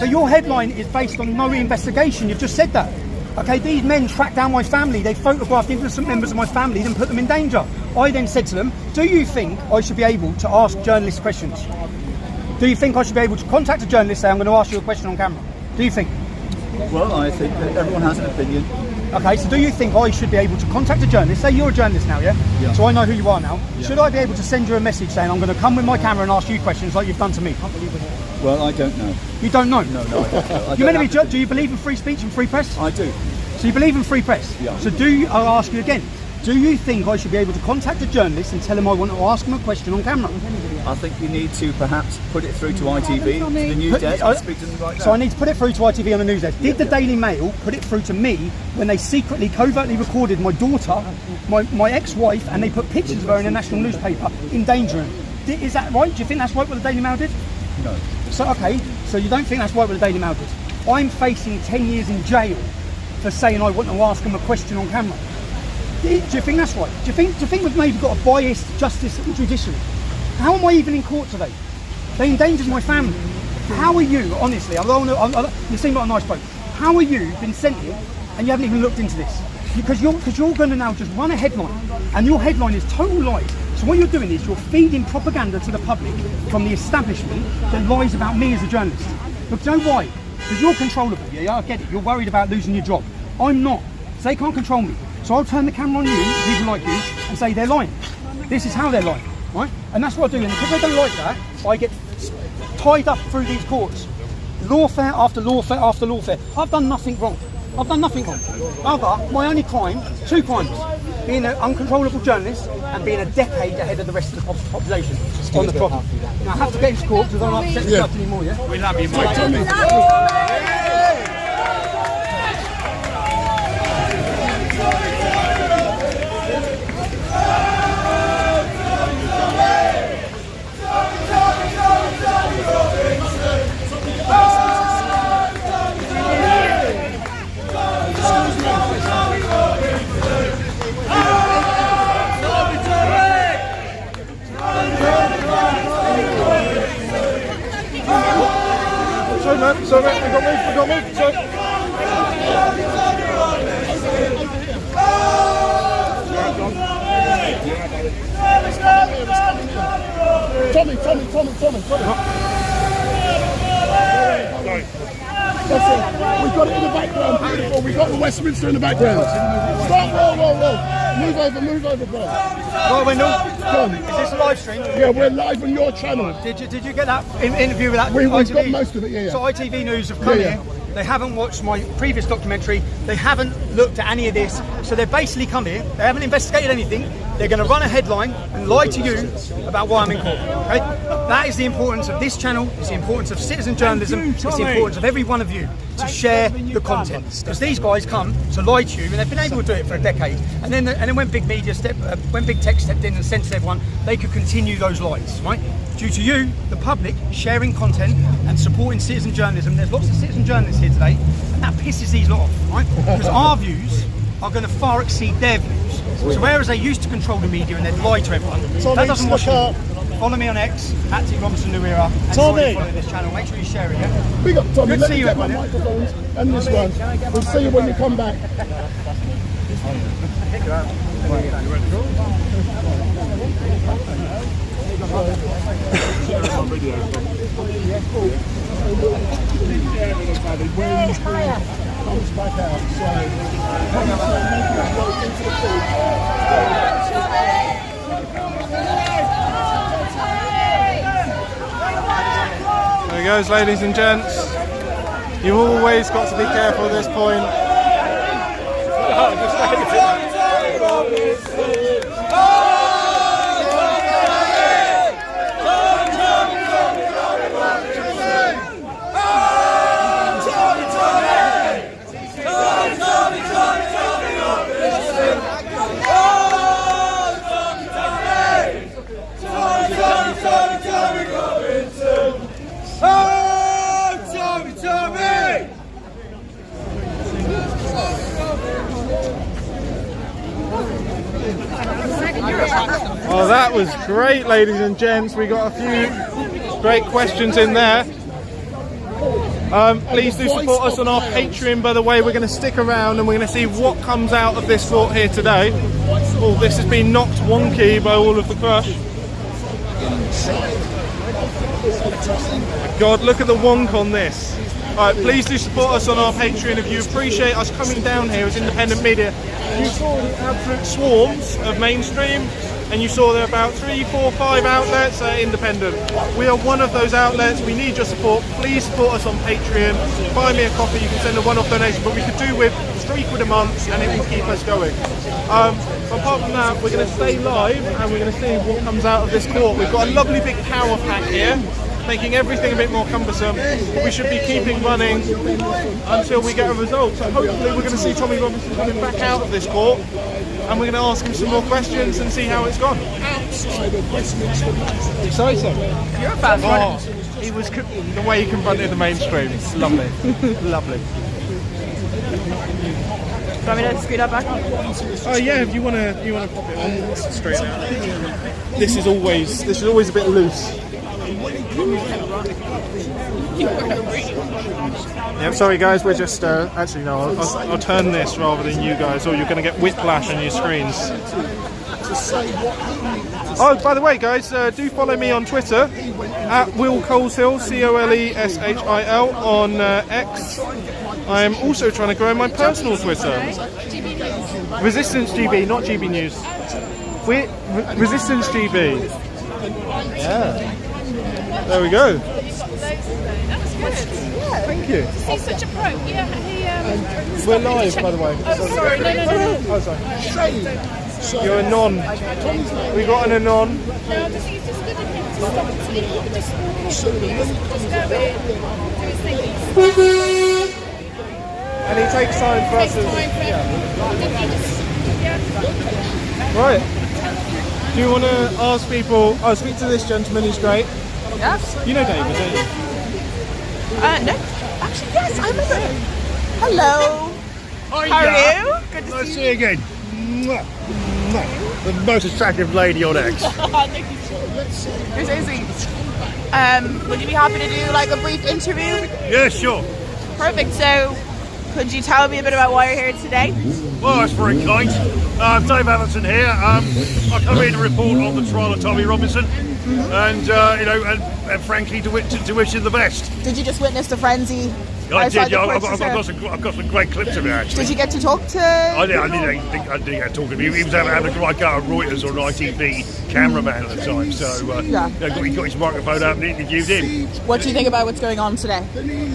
your headline is based on no investigation. You've just said that. Okay, these men tracked down my family. They photographed innocent members of my family and put them in danger. I then said to them, "Do you think I should be able to ask journalists questions? Do you think I should be able to contact a journalist and say I'm going to ask you a question on camera? Do you think?" Well, I think that everyone has an opinion. Okay, so do you think I should be able to contact a journalist? Say you're a journalist now, yeah? So I know who you are now. Yeah. Should I be able to send you a message saying I'm going to come with my camera and ask you questions like you've done to me? Well, I don't know. You don't know? No, I don't know. You're meant to be do you believe in free speech and free press? I do. So you believe in free press? Yeah. So I'll ask you again. Do you think I should be able to contact a journalist and tell him I want to ask him a question on camera? I think you need to perhaps put it through to ITV, to the news desk, and speak to them like that. So I need to put it through to ITV on the news desk. Did the Daily Mail put it through to me when they secretly, covertly recorded my daughter, my ex-wife, and they put pictures of her in a national newspaper endangering? Is that right? Do you think that's right what the Daily Mail did? No. So okay, so you don't think that's right what the Daily Mail did? I'm facing 10 years in jail for saying I want to ask them a question on camera. Do you think that's right? Do you think we've maybe got a biased justice and judiciary? How am I even in court today? They endangered my family. How are you, honestly, you seem like a nice bloke. How are you been sent here and you haven't even looked into this? Because you're going to now just run a headline, and your headline is total lies. So what you're doing is you're feeding propaganda to the public from the establishment that lies about me as a journalist. Look, you know why? Because you're controllable, yeah, I get it. You're worried about losing your job. I'm not. So they can't control me. So I'll turn the camera on you, people like you, and say they're lying. This is how they're lying, right? And that's what I do. And because they don't like that, I get tied up through these courts. Lawfare after lawfare after lawfare. I've done nothing wrong. I've done nothing wrong. Other, my only crime, 2 crimes. Being an uncontrollable journalist and being a decade ahead of the rest of the population on the problem. Now I have to get into court because I don't upset the judge anymore, yeah? We love you, mate. Sorry, mate, we got moved, sorry. Tommy. That's it. We've got it in the background, beautiful. We've got the Westminster in the background. Stop, roll. Move over, bro. Right, Wendell. Is this a live stream? Yeah, we're live on your channel. Did you get that interview with that? We've ITV? got most of it, yeah. So ITV News have come here. They haven't watched my previous documentary. They haven't looked at any of this. So they've basically come here. They haven't investigated anything. They're going to run a headline and lie to you about why I'm in court. Okay? That is the importance of this channel. It's the importance of citizen journalism. It's the importance of every one of you to share the content. Because these guys come to lie to you, and they've been able to do it for a decade. And then when big media when big tech stepped in and censored everyone, they could continue those lies, right? Due to you, the public, sharing content and supporting citizen journalism. There's lots of citizen journalists here today, and that pisses these lot off, right? Because our views are going to far exceed their views. So whereas they used to control the media and they'd lie to everyone, that doesn't wash up. Follow me on X, @T.Robinson-Nuira, and follow this channel. Make sure you share it, yeah? Big up, Tommy. Good to see you, everyone. Microphones and this one. We'll see you when you come back. Comes back out, There he goes, ladies and gents. You've always got to be careful at this point. Oh, that was great, ladies and gents. We got a few great questions in there. Please do support us on our Patreon, by the way. We're going to stick around and we're going to see what comes out of this fort here today. Oh, this has been knocked wonky by all of the crush. God, look at the wonk on this. Alright, please do support us on our Patreon if you appreciate us coming down here as independent media. You saw the absolute swarms of mainstream, and you saw there are about 3, 4, 5 outlets that are independent. We are one of those outlets. We need your support. Please support us on Patreon. Buy me a coffee. You can send a one-off donation, but we could do with £3 a month, and it will keep us going. Apart from that, we're going to stay live, and we're going to see what comes out of this court. We've got a lovely big power pack here, making everything a bit more cumbersome. We should be keeping running until we get a result. So hopefully we're going to see Tommy Robinson coming back out of this court, and we're going to ask him some more questions and see how it's gone. Outside of Westminster. Exciting. You're a fast runner. He was the way he confronted the mainstream. It's lovely. Lovely. Do you want me to scoot up back? Oh yeah, if you want to pop it on straight out. This is always a bit loose. Yeah, I'm sorry guys, we're just actually no, I'll turn this rather than you guys, or you're going to get whiplash on your screens. Oh, by the way guys, do follow me on Twitter at Will Coleshill, Coleshil on X. I am also trying to grow my personal Twitter. Resistance GB, not GB News. Resistance GB. Yeah. There we go. That was good. Yeah. Thank you. He's such a pro. Yeah, We're live, by the way. Oh, sorry. No. Oh, sorry. You're a non. We got an anon. No, I just think it's just good of him to stop and see. He could just go in, do his thing. And he takes time for us. Right. Do you want to ask people? I'll speak to this gentleman. He's great. Yes. You know David, don't you? No. Actually, yes, I remember him. Hello. How are you? Good to see you again. Mwah. Mwah. The most attractive lady on X. Thank you. Here's Izzy. Would you be happy to do like a brief interview? Yeah, sure. Perfect. So, could you tell me a bit about why you're here today? Well, that's very kind. Dave Allenson here. I come here to report on the trial of Tommy Robinson, and and frankly to wish him the best. Did you just witness the frenzy? I did. Yeah, I've got some great clips of it actually. Did you get to talk to? I didn't get to talk to him. He was having a great go at Reuters or an ITV cameraman at the time, so he got his microphone out and interviewed him. What do you think about what's going on today?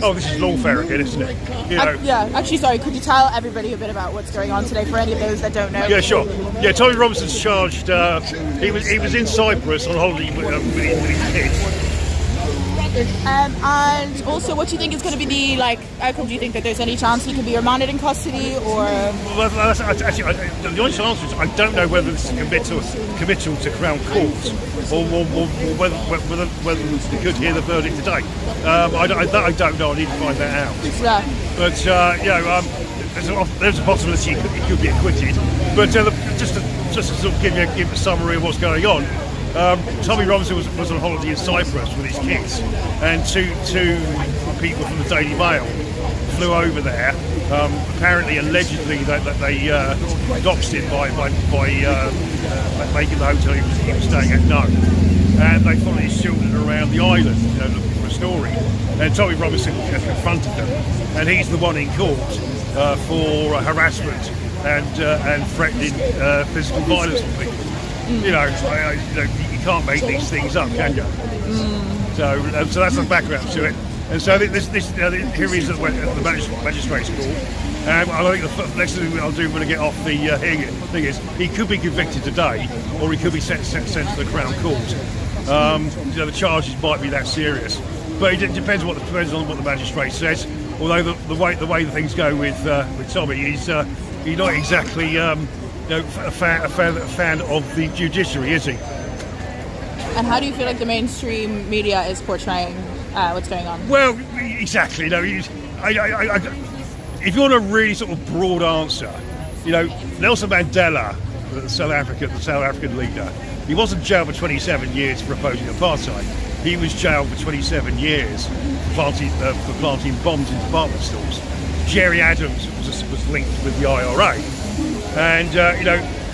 Oh, this is lawfare again, isn't it? You know. Yeah, actually, sorry. Could you tell everybody a bit about what's going on today for any of those that don't know? Yeah, sure. Yeah, Tommy Robinson's charged. He was in Cyprus on holiday with his kids. And also, what do you think is going to be the outcome? Do you think that there's any chance he could be remanded in custody, or? Well, actually, the honest answer is I don't know whether this is a committal to Crown Court or whether we could hear the verdict today. I don't know. I need to find that out. Yeah. But there's a possibility he could be acquitted. But just to sort of give you a summary of what's going on. Tommy Robinson was on holiday in Cyprus with his kids, and two people from the Daily Mail flew over there. Apparently, allegedly, that they doxed him by making the hotel he was staying at known, and they followed his children around the island, looking for a story. And Tommy Robinson confronted them, and he's the one in court for harassment and threatening physical violence on people. You can't make these things up, can you? So that's the background to it. And so this here he is at the Magistrates court. And I think the next thing I'll do when I get off the thing is he could be convicted today, or he could be sent to the Crown Court. The charges might be that serious, but it depends on what the magistrate says. Although the way the things go with Tommy, he's not exactly. A fan of the judiciary, is he? And how do you feel like the mainstream media is portraying what's going on? Well, exactly. If you want a really sort of broad answer, Nelson Mandela, the South African leader, He wasn't jailed for 27 years for opposing apartheid. He was jailed for 27 years for planting bombs in department stores. Jerry Adams was linked with the IRA, and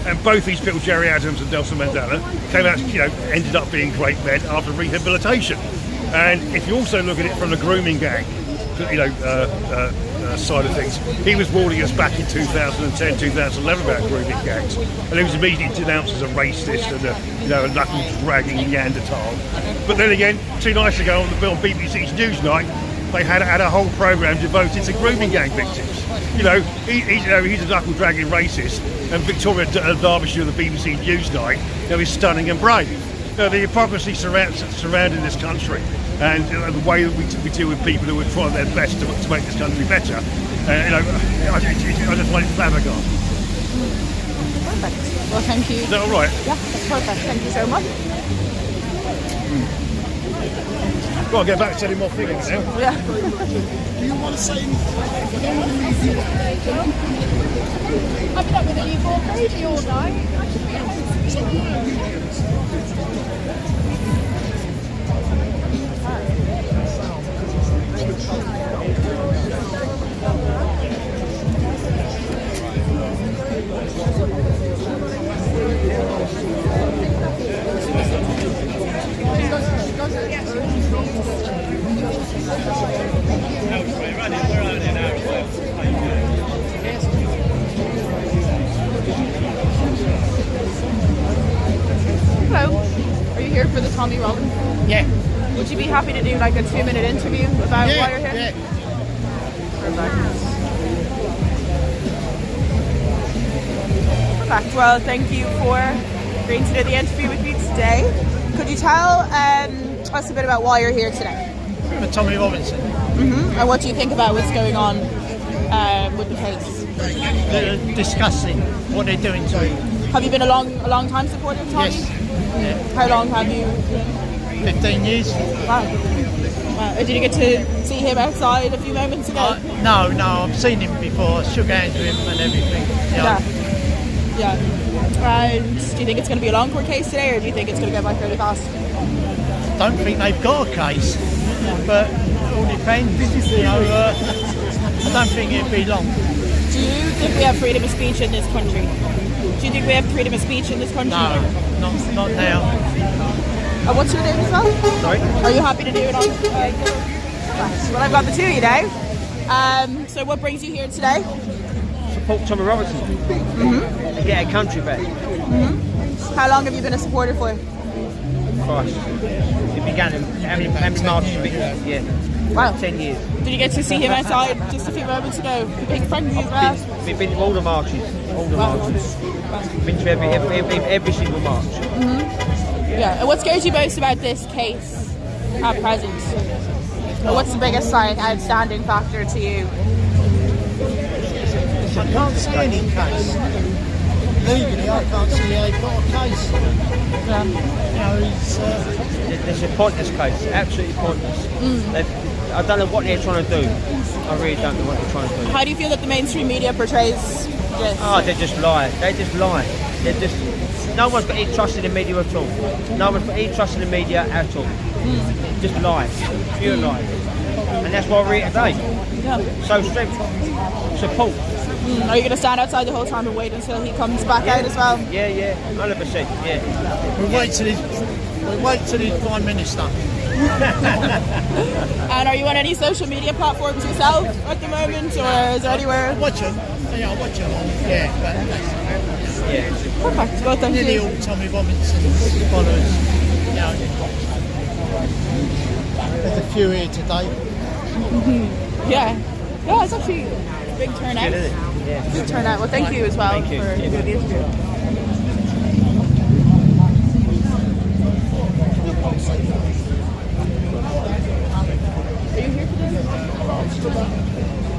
and both these people, Jerry Adams and Nelson Mandela, came out, ended up being great men after rehabilitation. And if you also look at it from the grooming gang, side of things, he was warning us back in 2010, 2011 about grooming gangs, and he was immediately denounced as a racist and a knuckle-dragging Neanderthal. But then again, 2 nights ago on BBC's Newsnight, they had a whole programme devoted to grooming gang victims. He's a knuckle-dragging racist, and Victoria Derbyshire of the BBC Newsnight is stunning and brave. The hypocrisy surrounding this country and the way that we deal with people who are trying their best to make this country better, I just find it flabbergasted. Perfect. Well, thank you. Is that all right? Yeah, that's perfect. Thank you so much. Well, I'll get back to telling more figures now. Yeah. Do you want to say anything? I've been up with a newborn baby all night. I should be at home. Hello. Are you here for the Tommy Robbins? Yeah. Would you be happy to do like a 2-minute interview about why you're here? Yeah. Perfect. Well, thank you for agreeing to do the interview with me today. Could you tell us a bit about why you're here today? With Tommy Robinson. And what do you think about what's going on with the case? They're discussing what they're doing to him. Have you been a long time supporter of Tommy? Yes. Yeah. How long have you? 15 years. Wow. Did you get to see him outside a few moments ago? No, I've seen him before. Shook hands with him and everything. Yeah. And do you think it's going to be a long court case today, or do you think it's going to go by fairly fast? I don't think they've got a case, but it all depends. I don't think it'll be long. Do you think we have freedom of speech in this country? Do you think we have freedom of speech in this country? No, not now. And what's your name as well? Sorry? Are you happy to do it on? Well, I've got the two of you now. So what brings you here today? Support Tommy Robinson and get our country back. How long have you been a supporter for? Christ. It began in how many marches? Yeah. Wow. 10 years. Did you get to see him outside just a few moments ago? Big friend of you as well? We've been to all the marches. Marches. Been to every single march. Yeah. And what scares you most about this case at present? Or what's the biggest outstanding factor to you? I can't see any case. Legally, I can't see how they've got a case. It's a pointless case, absolutely pointless. I don't know what they're trying to do. I really don't know what they're trying to do. How do you feel that the mainstream media portrays this? Oh, they just lie. No one's got any trust in the media at all. No one's got any trust in the media at all. Just lies, pure lies. And that's why we're here today. Yeah. So support. Are you going to stand outside the whole time and wait until he comes back out as well? Yeah, 100%. Yeah. We'll wait till he's Prime Minister. And are you on any social media platforms yourself at the moment, or is there anywhere? Watch them. Yeah, I watch them on. Yeah. Perfect. Well, thank Nearly you. all Tommy Robinson's followers. There's a few here today. Yeah, it's actually a big turnout. Good, isn't it? Yeah. Big turnout. Well, thank you as well for doing the interview.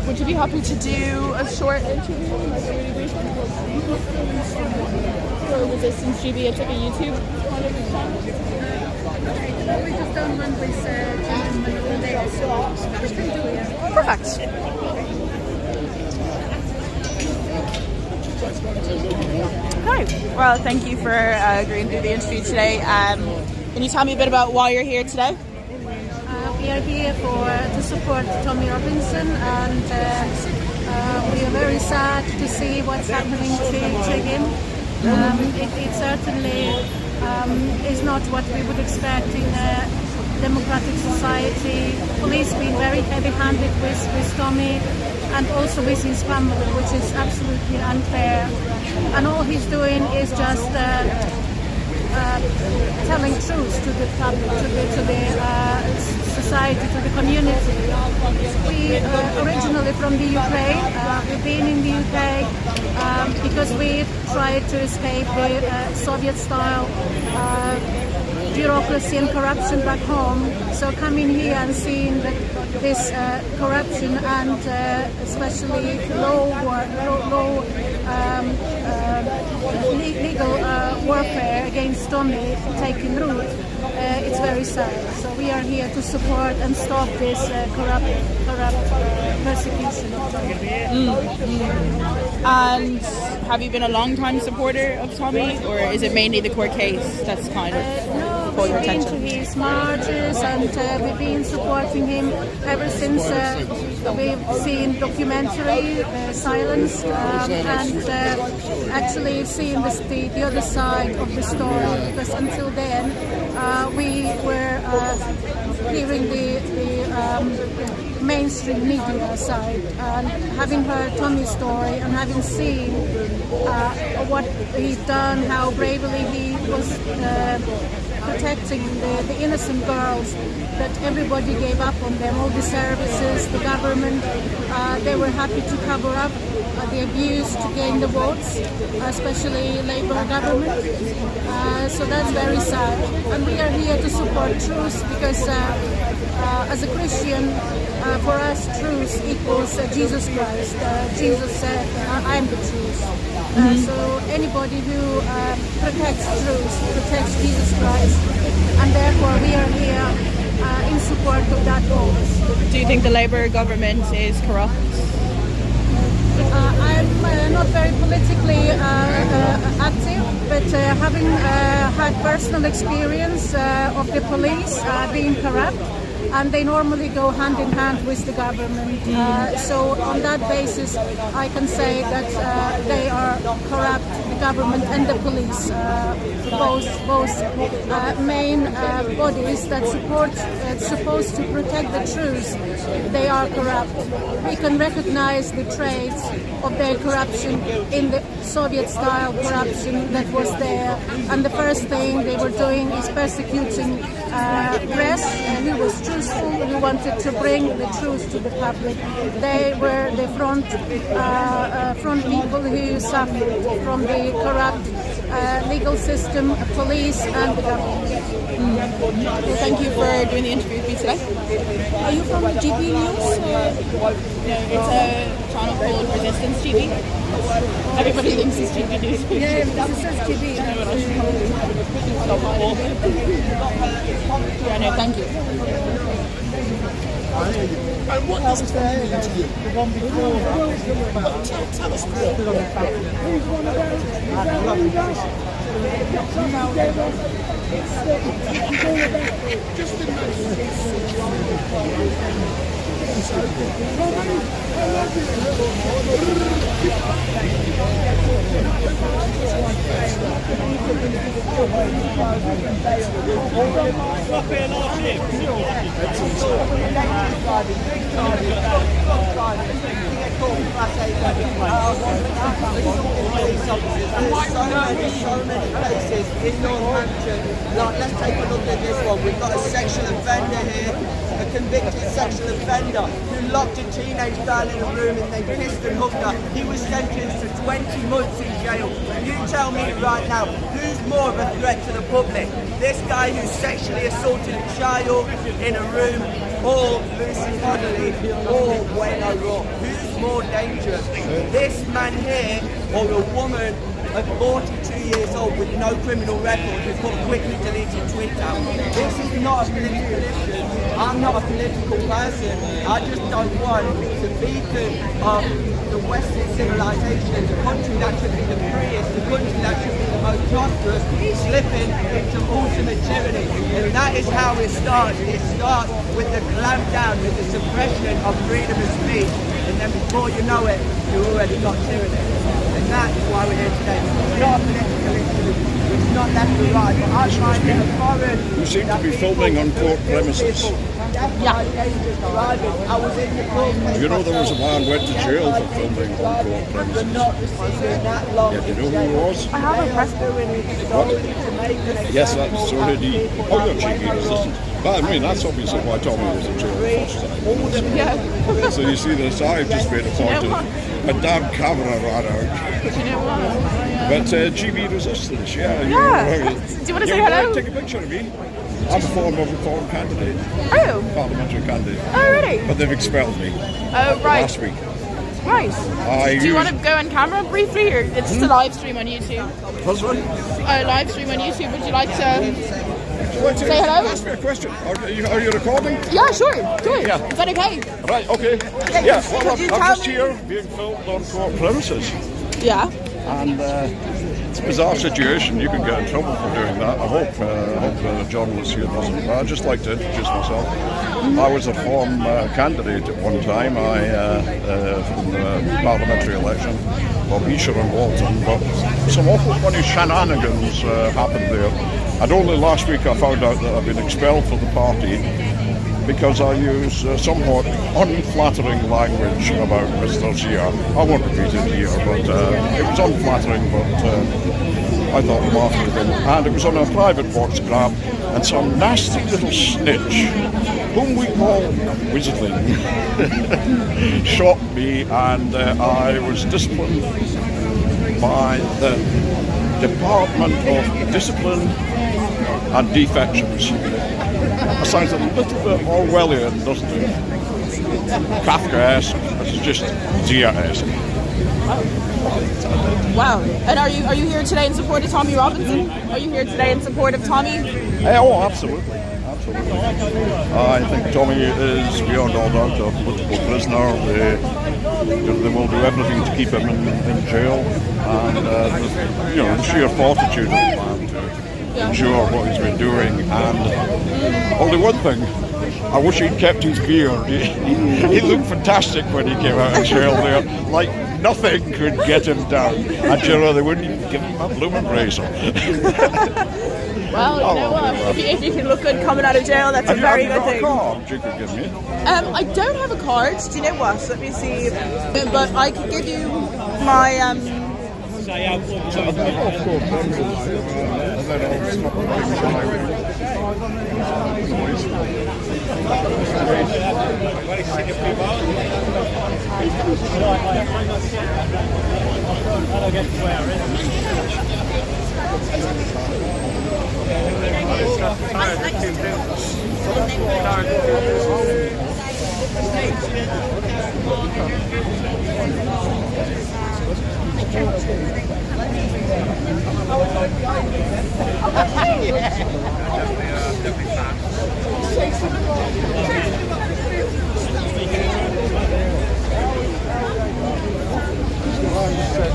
Would you be happy to do a short interview, like a really brief one? For Resistance GB, it's like a YouTube kind of channel. We just done one with Perfect. Okay. Well, thank you for agreeing to do the interview today. Can you tell me a bit about why you're here today? We are here to support Tommy Robinson, and we are very sad to see what's happening to him. It certainly is not what we would expect in a democratic society. Police being very heavy-handed with Tommy and also with his family, which is absolutely unfair. And all he's doing is just telling truth to the public, to the society, to the community. We originally from the UK. We've been in the UK because we tried to escape the Soviet-style bureaucracy and corruption back home. So coming here and seeing that this corruption and especially legal warfare against Tommy taking root, it's very sad. So we are here to support and stop this corrupt persecution of Tommy. And have you been a long-time supporter of Tommy, or is it mainly the court case that's kind of caught your We've been to attention? his marches, and we've been supporting him ever since we've seen documentary Silenced, and actually seeing the other side of the story, because until then we were hearing the mainstream media side, and having heard Tommy's story and having seen what he's done, how bravely he was protecting the innocent girls, that everybody gave up on them, all the services, the government, they were happy to cover up the abuse to gain the votes, especially Labour government. So that's very sad. And we are here to support truth because as a Christian, for us truth equals Jesus Christ. Jesus said, I am the truth. So anybody who protects truth protects Jesus Christ, and therefore we are here in support of that cause. Do you think the Labour government is corrupt? I'm not very politically active, but having had personal experience of the police being corrupt, and they normally go hand in hand with the government. So on that basis, I can say that they are corrupt, the government and the police, both main bodies that supposed to protect the truth. They are corrupt. We can recognize the traits of their corruption in the Soviet-style corruption that was there. And the first thing they were doing is persecuting press who was truthful, who wanted to bring the truth to the public. They were the front people who suffered from the corrupt legal system, police and the government. Well, thank you for doing the interview with me today. Are you from GB News? No, it's a channel called Resistance TV. Everybody thinks it's GB News. Yeah, Resistance TV. Yeah, no, thank you. And what does Tommy mean to you? The one before. Tell us So many places in Northampton. Like, let's take a look at this one. We've got a sexual offender here, a convicted sexual offender who locked a teenage girl in a room and then kissed and hugged her. He was sentenced to 20 months in jail. You tell me right now, who's more of a threat to the public? This guy who sexually assaulted a child in a room, or Lucy Connolly, or Wayne O'Rourke? Who's more dangerous? This man here, or a woman at 42 years old with no criminal record who put quickly deleted tweets out? This is not a political issue. I'm not a political person. I just don't want to beacon of the Western civilization, the country that should be the freest, the country that should be the most prosperous, slipping into ultimate tyranny. And that is how it starts. It starts with the clampdown, with the suppression of freedom of speech. And then before you know it, you've already got tyranny. And that is why we're here today. It's not a political issue. It's not left or right. But I find it a foreign... You seem to be filming on court premises. Yeah. I was in the court. You know there was a man went to jail for filming on court premises. Yeah, do you know who he was? I have a press What? Yes, so did he. Oh, you're cheeky resistant. But I mean, that's obviously why Tommy was in jail the first time. Yeah. So you see this, I've just made a point of a damn camera ran out. But you know what? But GB resistance, yeah. Yeah. Do you want to say hello? Take a picture of me. I'm a former reform candidate. Oh. Parliamentary candidate. Oh, really? But they've expelled me. Oh, right. Last week. Right. Do you want to go on camera briefly, or it's just a live stream on YouTube? What's one? Oh, live stream on YouTube. Would you like to say hello? Ask me a question. Are you recording? Yeah, sure. Do it. Yeah. Is that okay? Right, okay. Yeah, Yeah, well, I'm just me? here being filmed on court premises. Yeah. And it's a bizarre situation. You can get in trouble for doing that. I hope the journalist here doesn't. I'd just like to introduce myself. I was a form candidate at one time. From the parliamentary election for Esher and Walton, but some awful funny shenanigans happened there. And only last week I found out that I've been expelled from the party because I use somewhat unflattering language about Mr. Zia. I won't repeat it here, but it was unflattering, but I thought remarkable of him. And it was on a private WhatsApp, and some nasty little snitch, whom we call Wizardling, shot me, and I was disciplined by the Department of Discipline and Defections. That sounds a little bit Orwellian, doesn't it? Kafkaesque, it's just Zia-esque. Wow. And are you here today in support of Tommy Robinson? Are you here today in support of Tommy? Oh, absolutely. Absolutely. I think Tommy is beyond all doubt a political prisoner. They will do everything to keep him in jail, and the sheer fortitude of the man to endure what he's been doing. And only one thing, I wish he'd kept his beard. He looked fantastic when he came out of jail there, like nothing could get him down. And they wouldn't even give him a blooming razor. Well, you know what? If you can look good coming out of jail, that's a very good thing. Card you could give me? I don't have a card. Do you know what? Let me see. But I could give you my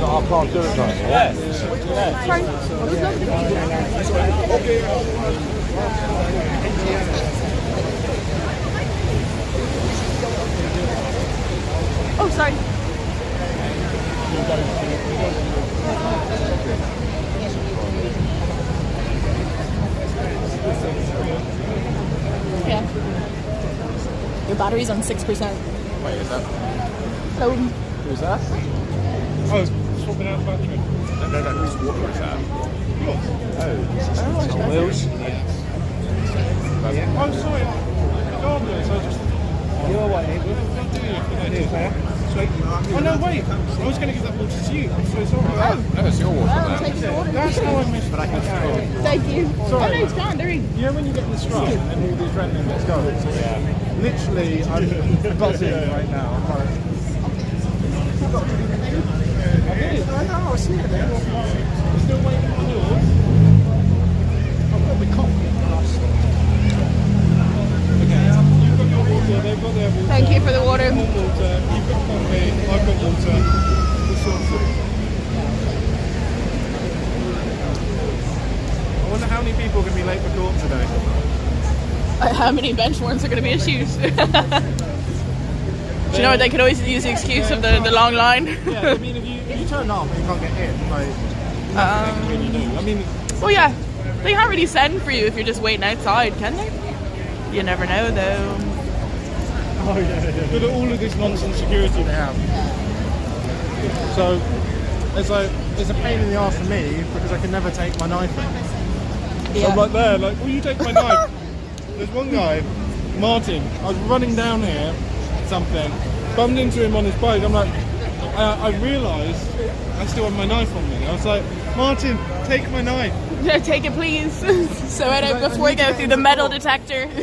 I can't do it now. Oh, sorry. Yeah. Your battery's on 6%. Wait, is that? Hello. Who's that? I was swapping out the battery. No, whose water is that? Oh, Wheels? I'm sorry. Regardless, I just... You're waiting. Sweet. Oh no, wait. I was going to give that water to you. I'm so sorry. Oh, no, it's your water. Well, take your water. That's how I missed it. Thank you. Sorry. Oh, no, it's gone. There you You know when you get in the strut and all these random bits go? Yeah. Literally, I'm buzzing right now. I'm like... I know, I see it there. I'm still waiting on yours. I've got the coffee. Okay, you've got your water, they've got their water. Thank you for the water. You've got coffee. I've got water. This sort of thing. I wonder how many people are going to be late for court today. How many bench warrants are going to be issued? Do you know what? They could always use the excuse of the long line. Yeah, I mean, if you turn up and you can't get in, like, nothing they can really do. I mean, well, yeah, they can't really send for you if you're just waiting outside, can they? You never know, though. oh yeah. Look at all of this nonsense security they have. So it's a pain in the arse for me because I can never take my knife in. So Yeah. I'm like there, like, will you take my knife? There's one guy, Martin. I was running down here, something, bumped into him on his bike. I'm like, I realised I still have my knife on me. I was like, Martin, take my knife. Yeah, take it, please. So before we go through the metal detector. So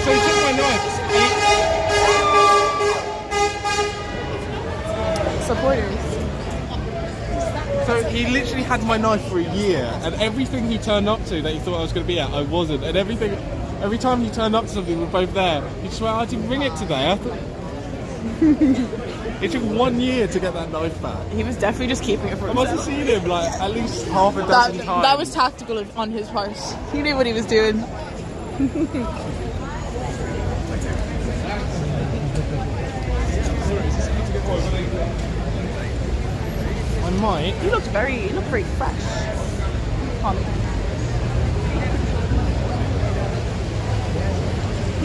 he took my knife. Supporters. So he literally had my knife for a year, and everything he turned up to that he thought I was going to be at, I wasn't. And every time he turned up to something, we were both there. He just went, I didn't bring it today. I thought... It took 1 year to get that knife back. He was definitely just keeping it for I himself. must have seen him like at least half a dozen times. That was tactical on his part. He knew what he was doing. I might. You looked very fresh. Tommy.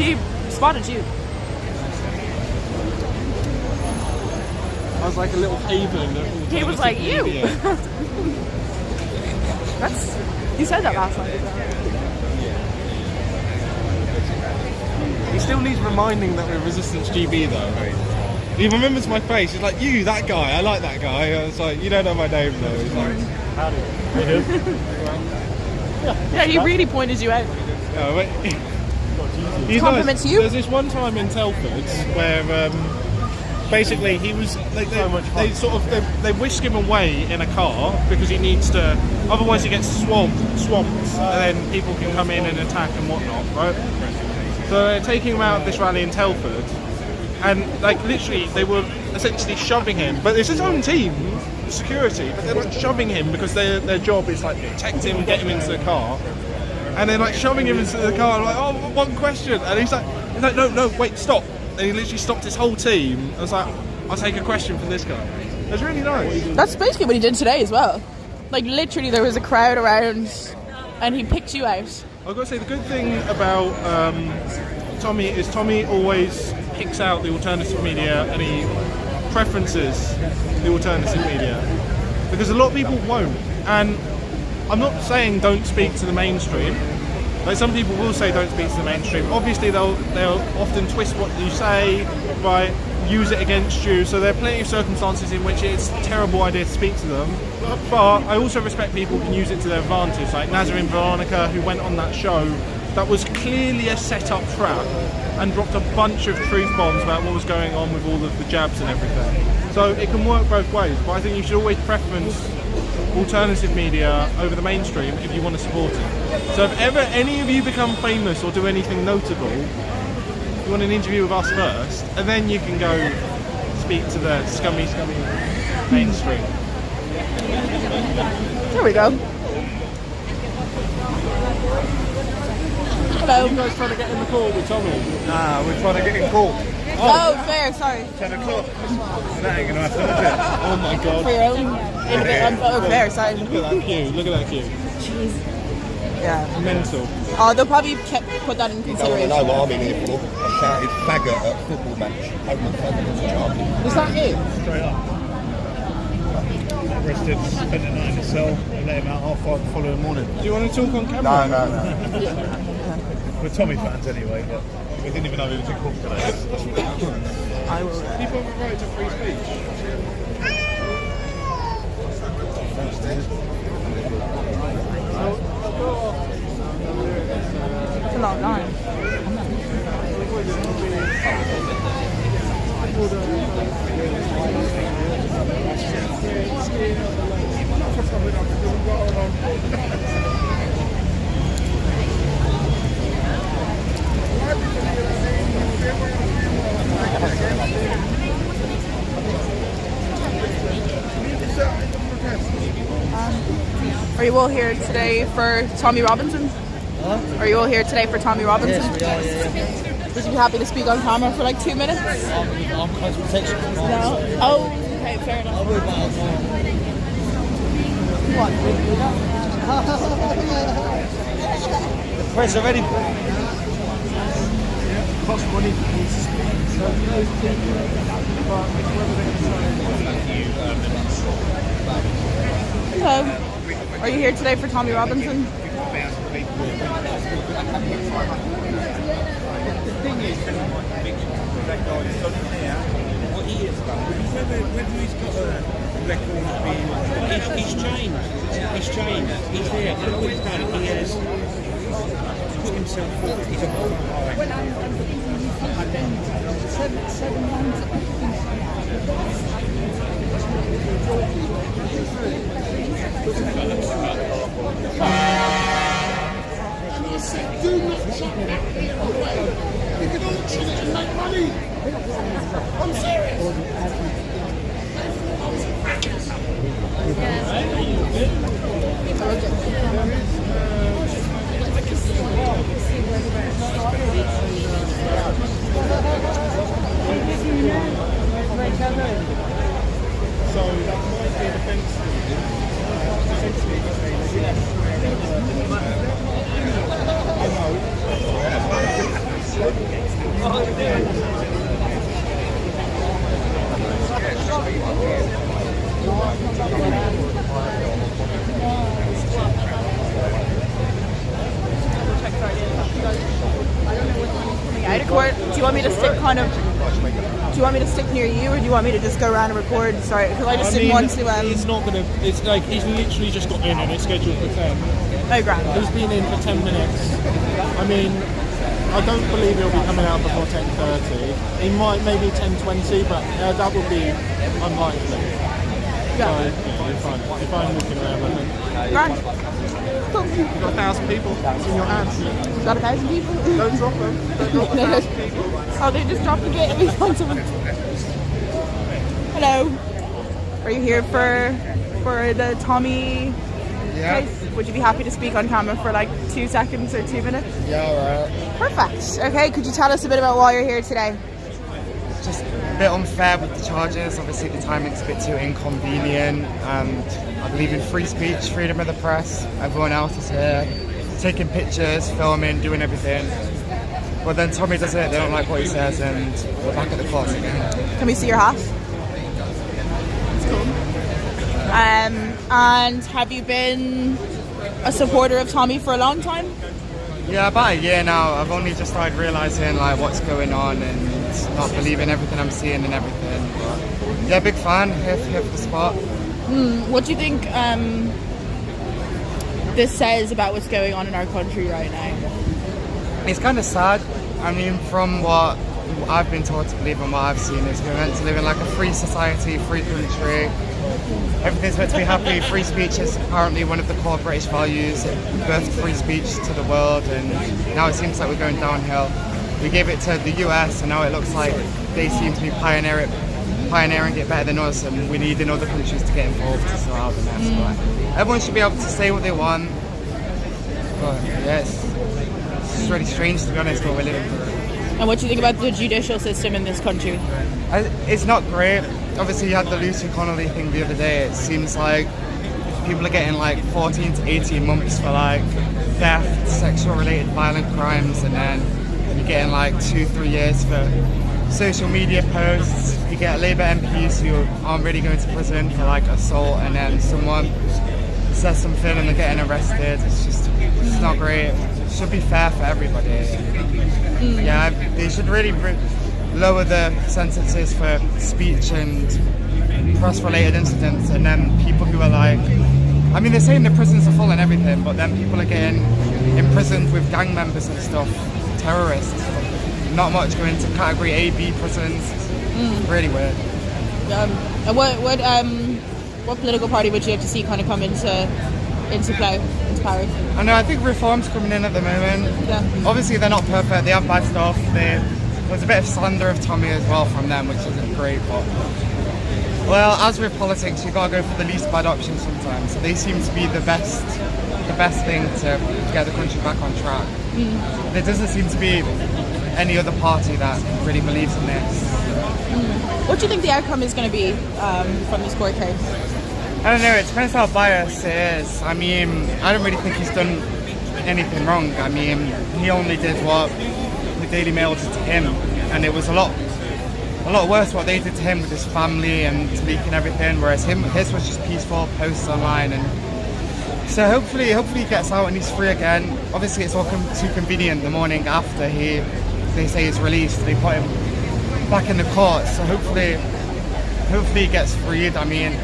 He spotted you. I was like a little haven. He was like, you. You said that last night. He still needs reminding that we're Resistance GB though. He remembers my face. He's like, you, that guy. I like that guy. I was like, you don't know my name though. He's like, howdy. Yeah, he really pointed you out. Oh, wait. He's Compliments nice. you. There's this one time in Telford where basically he was like they whisk him away in a car because he needs to, otherwise he gets swamped and then people can come in and attack and whatnot, right? So they're taking him out of this rally in Telford, and like literally they were essentially shoving him, but it's his own team security, but they're like shoving him because their job is like protect him and get him into the car, and they're like shoving him into the car. I'm like, oh, one question, and he's like no, wait, stop. And he literally stopped his whole team. I was like, I'll take a question from this guy. It was really nice. That's basically what he did today as well. Like literally there was a crowd around and he picked you out. I've got to say the good thing about Tommy is Tommy always picks out the alternative media and he preferences the alternative media. Because a lot of people won't. And I'm not saying don't speak to the mainstream. Like some people will say don't speak to the mainstream. Obviously they'll often twist what you say, right, use it against you. So there are plenty of circumstances in which it's a terrible idea to speak to them. But I also respect people who can use it to their advantage. Like Nazarene Veronica, who went on that show that was clearly a set-up trap and dropped a bunch of truth bombs about what was going on with all of the jabs and everything. So it can work both ways. But I think you should always preference alternative media over the mainstream if you want to support it. So if ever any of you become famous or do anything notable, you want an interview with us first, and then you can go speak to the scummy mainstream. There we go. Hello. You guys trying to get in the call with Tommy? Nah, we're trying to get in court. Oh, fair, sorry. 10 o'clock. That ain't gonna happen, is it? Oh my god. For your own. Oh, fair, sorry. Look at that queue, look at that queue. Jeez. Yeah. Mental. Oh, they'll probably put that in You don't want to consideration. know what I'm in here for. I shouted faggot at a football match. Open faggot was charging. Is that it? Straight up. Arrested, spent the night in the cell, and let him out 5:30 the following morning. Do you want to talk on camera? No. We're Tommy fans anyway, but we didn't even know he was in court today. I will. People have a right to free speech. It's a long line. Are you all here today for Tommy Robinson? Are you all here today for Tommy Robinson? Yes, we are, yeah. Would you be happy to speak on camera for like 2 minutes? I'm close protection. No? Oh, okay, fair enough. I'll worry about it. The press are ready. Cost money for me to speak. So those people, but Hello. Are you here today for Tommy Robinson? The thing is, that guy's done here, what he is about, whether he's got a record of being... He's trained. He's trained. He's there. And all he's done, he has put himself forward. He's a whole Do not chuck that bit away. You can auction it and make money. I'm serious. So that might be defensive. Out of court. Do you want me to stick kind of? Do you want me to stick near you, or do you want me to just go around and record? Sorry, because I just didn't want to. He's not gonna. It's like he's literally just got in and it's scheduled for 10. Oh, grand. He's been in for 10 minutes. I mean, I don't believe he'll be coming out before 10:30. He might maybe 10:20, but that would be unlikely. Yeah. So you're fine. You're fine walking around, I think. Grand. Cool. You've got 1,000 people. It's in your hands. You've got 1,000 people? Don't drop them. Don't drop 1,000 people. Oh, they just dropped the gate and we found someone. Hello. Are you here for the Tommy case? Would you be happy to speak on camera for like 2 seconds or 2 minutes? Yeah, alright. Perfect. Okay, could you tell us a bit about why you're here today? Just a bit unfair with the charges. Obviously the timing's a bit too inconvenient, and I believe in free speech, freedom of the press. Everyone else is here taking pictures, filming, doing everything. But then Tommy does it, they don't like what he says, and we're back at the courts again. Can we see your hat? It's cool. And have you been a supporter of Tommy for a long time? Yeah, about a year now. I've only just started realising like what's going on and not believing everything I'm seeing and everything. But yeah, big fan, here for the spot. What do you think this says about what's going on in our country right now? It's kind of sad. I mean, from what I've been taught to believe and what I've seen is we're meant to live in like a free society, free country. Everything's meant to be happy. Free speech is apparently one of the core British values. It birthed free speech to the world, and now it seems like we're going downhill. We gave it to the US, and now it looks like they seem to be pioneering it better than us, and we need in other countries to get involved to sort out the mess. But everyone should be able to say what they want. But yes, it's really strange to be honest what we're living through. And what do you think about the judicial system in this country? It's not great. Obviously you had the Lucy Connolly thing the other day. It seems like people are getting like 14 to 18 months for like theft, sexual related violent crimes, and then you're getting like 2-3 years for social media posts. You get Labour MPs who aren't really going to prison for like assault, and then someone says something and they're getting arrested. It's not great. It should be fair for everybody. Yeah, they should really lower the sentences for speech and press-related incidents, and then people who are like, I mean, they're saying the prisons are full and everything, but then people are getting imprisoned with gang members and stuff, terrorists. Not much going to category A, B prisons. Really weird. And what political party would you like to see kind of come into play, into power? I know, I think reform's coming in at the moment. Yeah. Obviously they're not perfect, they have bad stuff. There's a bit of slander of Tommy as well from them, which isn't great, but Well, as with politics, you gotta go for the least bad option sometimes. So they seem to be the best thing to get the country back on track. There doesn't seem to be any other party that really believes in this. What do you think the outcome is going to be from this court case? I don't know, it depends how biased it is. I mean, I don't really think he's done anything wrong. I mean, he only did what the Daily Mail did to him, and it was a lot worse what they did to him with his family and leaking everything, whereas his was just peaceful, posts online, and so hopefully he gets out and he's free again. Obviously it's all too convenient the morning after they say he's released, they put him back in the court, so hopefully he gets freed. I mean,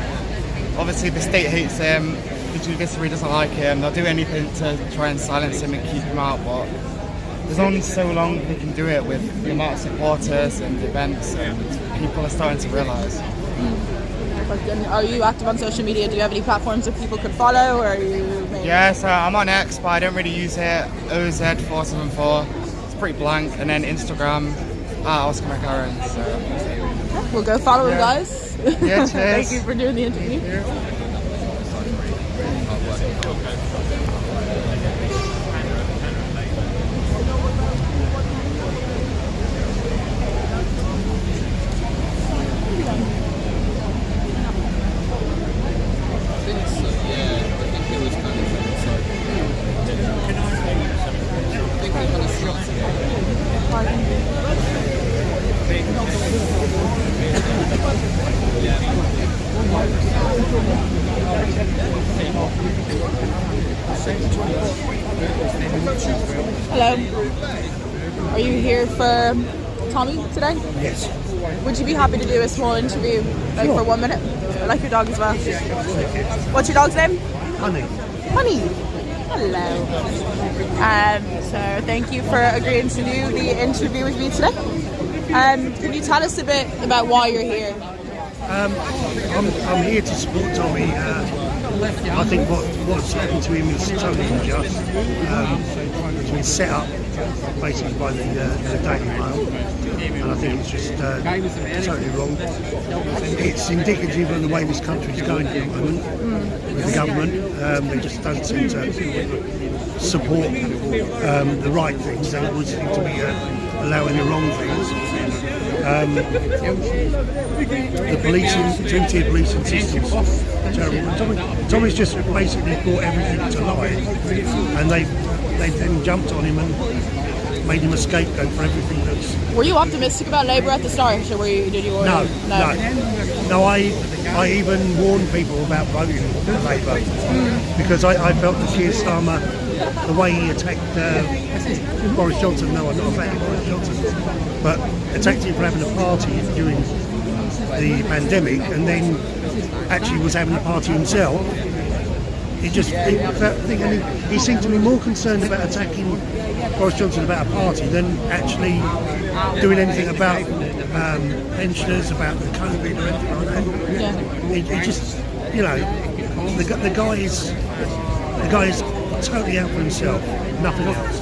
obviously the state hates him, the judiciary doesn't like him, they'll do anything to try and silence him and keep him out, but there's only so long they can do it with the amount of supporters and events, and people are starting to realise. Are you active on social media? Do you have any platforms that people could follow, or are you maybe... Yes, I'm on X, but I don't really use it. OZ474, it's pretty blank, and then Instagram, Oscar McCarran, so... We'll go follow him, guys. Yeah, cheers. Thank you for doing the interview. Hello. Are you here for Tommy today? Yes. Would you be happy to do a small interview, like for 1 minute? I like your dog as well. What's your dog's name? Honey. Honey. Hello. So thank you for agreeing to do the interview with me today. Can you tell us a bit about why you're here? I'm here to support Tommy. I think what's happened to him is totally unjust. He's been set up basically by the Daily Mail, and I think it's just totally wrong. It's indicative of the way this country is going at the moment with the government. They just don't seem to support the right things. They always seem to be allowing the wrong things. The policing, two-tier policing system's terrible. Tommy's just basically brought everything to light, and they then jumped on him and made him a scapegoat for everything that's... Were you optimistic about Labour at the start, or did you already... No, I even warned people about voting for Labour because I felt that Keir Starmer, the way he attacked Boris Johnson, no, I'm not a fan of Boris Johnson, but attacked him for having a party during the pandemic and then actually was having a party himself. He seemed to be more concerned about attacking Boris Johnson about a party than actually doing anything about pensioners, about the COVID or anything like that. He just, you know, the guy is totally out for himself, nothing else.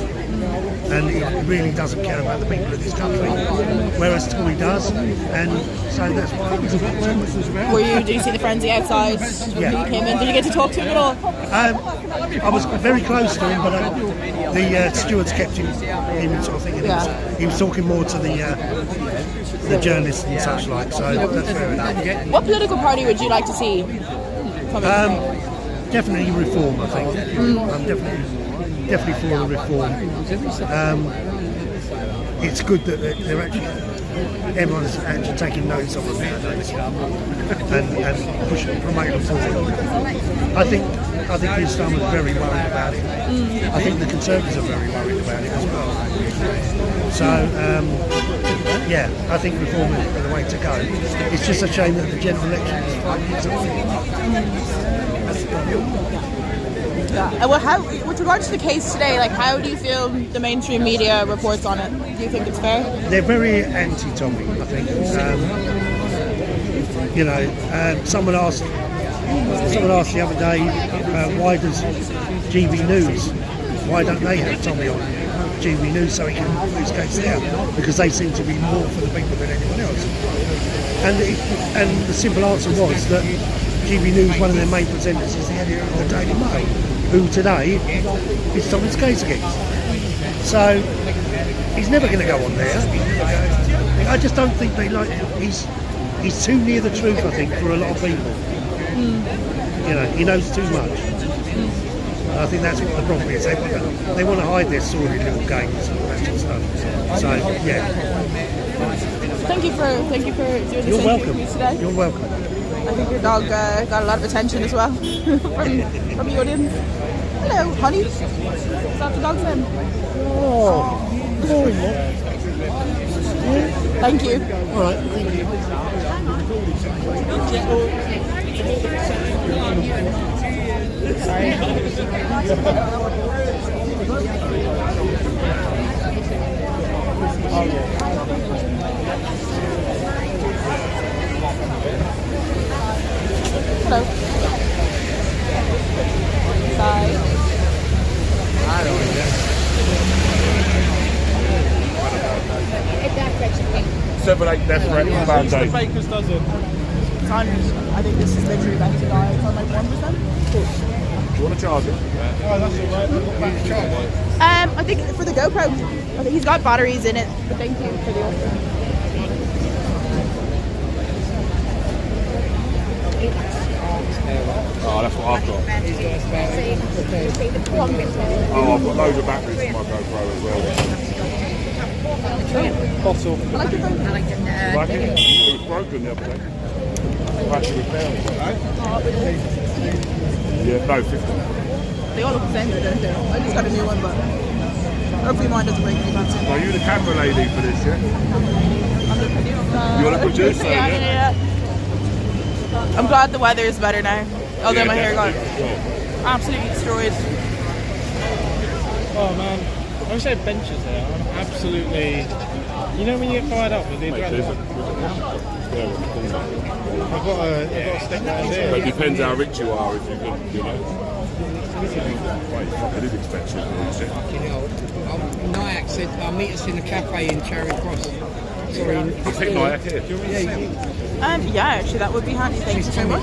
And he really doesn't care about the people of this country, whereas Tommy does, and so that's why I was Did you see the frenzy outside when he came in? Did you get to talk to him at all? I was very close to him, but the stewards kept him sort of thing. He was talking more to the journalists and such like, so that's fair enough. What political party would you like to see? Definitely reform, I think. I'm definitely for the reform. It's good that they're actually, everyone's actually taking notice of it nowadays and pushing, promoting them forward. I think Keir Starmer's very worried about it. I think the Conservatives are very worried about it as well. So, I think reform is the way to go. It's just a shame that the general election is 5 years away. With regard to the case today, how do you feel the mainstream media reports on it? Do you think it's fair? They're very anti-Tommy, I think. Someone asked the other day, why does GB News, why don't they have Tommy on GB News so he can put his case there? Because they seem to be more for the people than anyone else. And the simple answer was that GB News, one of their main presenters, is the editor of the Daily Mail, who today is Thomas Case against. So he's never going to go on there. I just don't think they like. He's too near the truth, I think, for a lot of people. You know, he knows too much. I think that's what the problem is. They want to hide their sordid little games and all that sort of stuff. So yeah. Thank you for doing this You're welcome. interview today. You're welcome. I think your dog got a lot of attention as well from the audience. Hello, honey. Is that the dog's name? Oh, glory. Thank you. All right, thank you. Hello. Side. I don't know. 7-8 death rate on bad day. Baker's dozen. It's on, I think this is literally about to die. It's on like 1%. Do you want to charge it? Oh, that's alright. I think for the GoPro. I think he's got batteries in it. But thank you for the offer. Oh, that's what I've got. Oh, I've got loads of batteries for my GoPro as well. Bottle. I like your phone. Like it? It was broken the other day. I've actually repaired it. Yeah, no, 50. They all look the same, don't they? I just got a new one, but hopefully mine doesn't break anytime soon. Are you the camera lady for this, yeah? I'm the producer. You're the producer, yeah? I'm glad the weather is better now. Although my hair got absolutely destroyed. Oh man, I wish they had benches there. I'm absolutely. You know when you get fired up with the adrenaline? I've got a stick round here. It depends how rich you are, if you can, you know. It is expensive, isn't it? Fucking hell. Nyack said, meet us in the cafe in Charing Cross. Sorry. You think Nyack here? Yeah, actually, that would be handy. Thank you so much.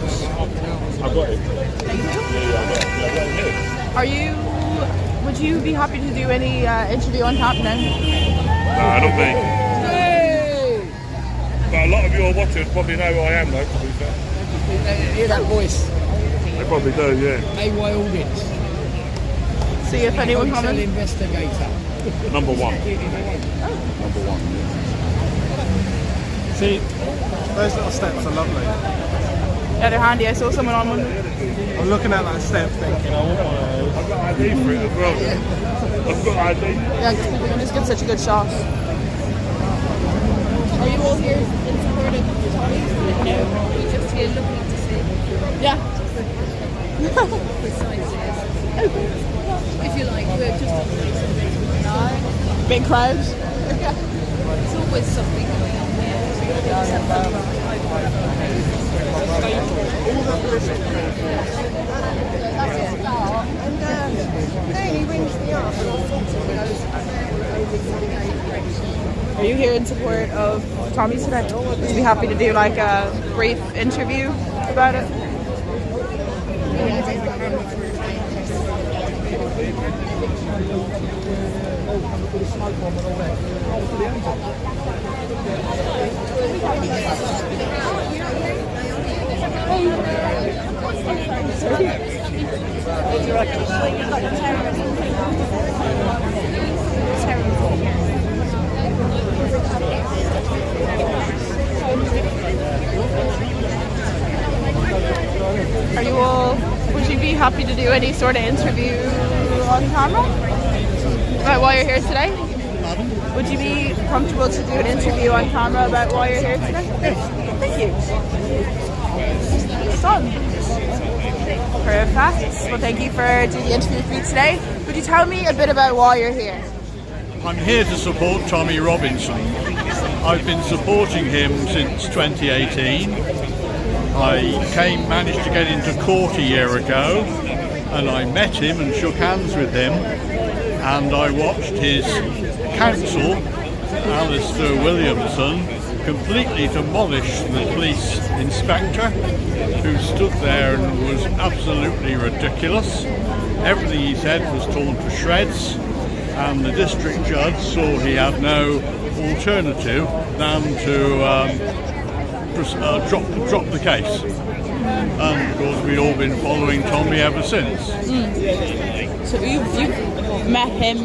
I've got it. Thank you. Yeah, Are you? Would you be happy to do any interview on tap now? Nah, not me. Hey! But a lot of your watchers probably know who I am, though, to be fair. Hear that voice? They probably do, yeah. AY audience. See if anyone comments. Investigator. Number one. Number one. See, those little steps are lovely. Yeah, they're handy. I saw someone on one. I'm looking at that step thinking, I want one of those. I've got ID for it as well. I've got ID. Yeah, because people can just get such a good shot. Are you all here in support of Tommy? No, we're just here looking to see. Yeah. If you like, we're just on the big crowds. There's always something going on here. Are you here in support of Tommy today? Would you be happy to do like a brief interview about it? Are you all, would you be happy to do any sort of interview on camera? About why you're here today? Would you be comfortable to do an interview on camera about why you're here today? Thank you. Done. Perfect. Well, thank you for doing the interview with me today. Would you tell me a bit about why you're here? I'm here to support Tommy Robinson. I've been supporting him since 2018. I managed to get into court a year ago, and I met him and shook hands with him, and I watched his counsel, Alistair Williamson, completely demolished the police inspector who stood there and was absolutely ridiculous. Everything he said was torn to shreds, and the district judge saw he had no alternative than to drop the case. And of course we've all been following Tommy ever since. So you've met him.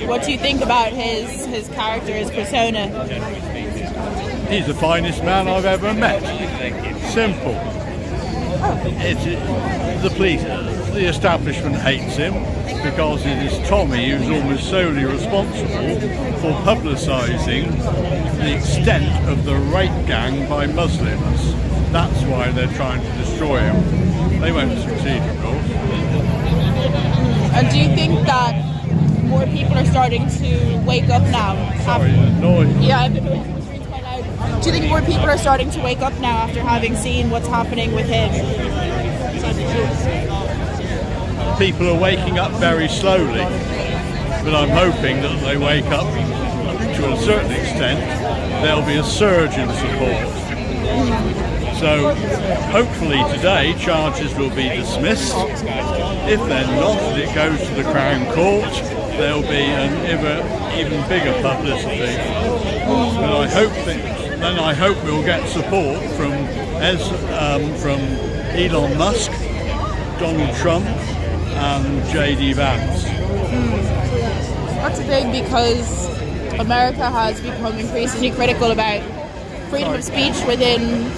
What do you think about his character, his persona? He's the finest man I've ever met. Simple. The police, the establishment hates him because it is Tommy who's almost solely responsible for publicising the extent of the rape gang by Muslims. That's why they're trying to destroy him. They won't succeed, of course. And do you think that more people are starting to wake up now? Sorry, the noise. Yeah, I've been moving the streets quite loud. Do you think more people are starting to wake up now after having seen what's happening with him? People are waking up very slowly, but I'm hoping that they wake up to a certain extent. There'll be a surge in support. So hopefully today charges will be dismissed. If they're not and it goes to the Crown Court, there'll be an even bigger publicity. And I hope we'll get support from Elon Musk, Donald Trump and JD Vance. That's a big, because America has become increasingly critical about freedom of speech within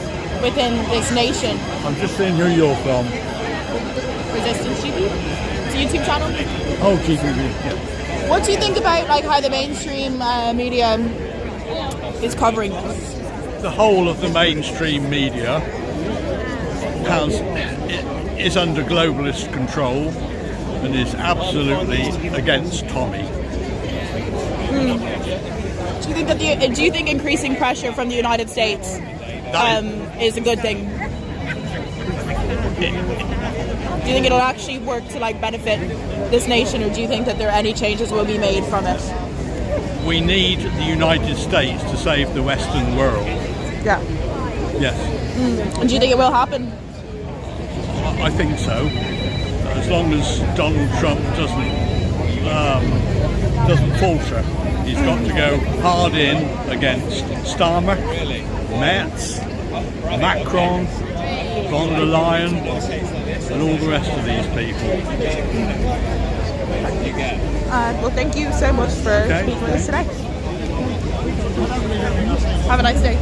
this nation. I'm just seeing who you're from. Resistance TV? It's a YouTube channel? Oh, GTV, yeah. What do you think about how the mainstream media is covering this? The whole of the mainstream media is under globalist control and is absolutely against Tommy. Do you think increasing pressure from the United States is a good thing? Do you think it'll actually work to benefit this nation, or do you think that there are any changes will be made from it? We need the United States to save the Western world. Yeah. Yes. And do you think it will happen? I think so. As long as Donald Trump doesn't falter. He's got to go hard in against Starmer, Merz, Macron, von der Leyen, and all the rest of these people. Well, thank you so much for speaking with us today. Have a nice day.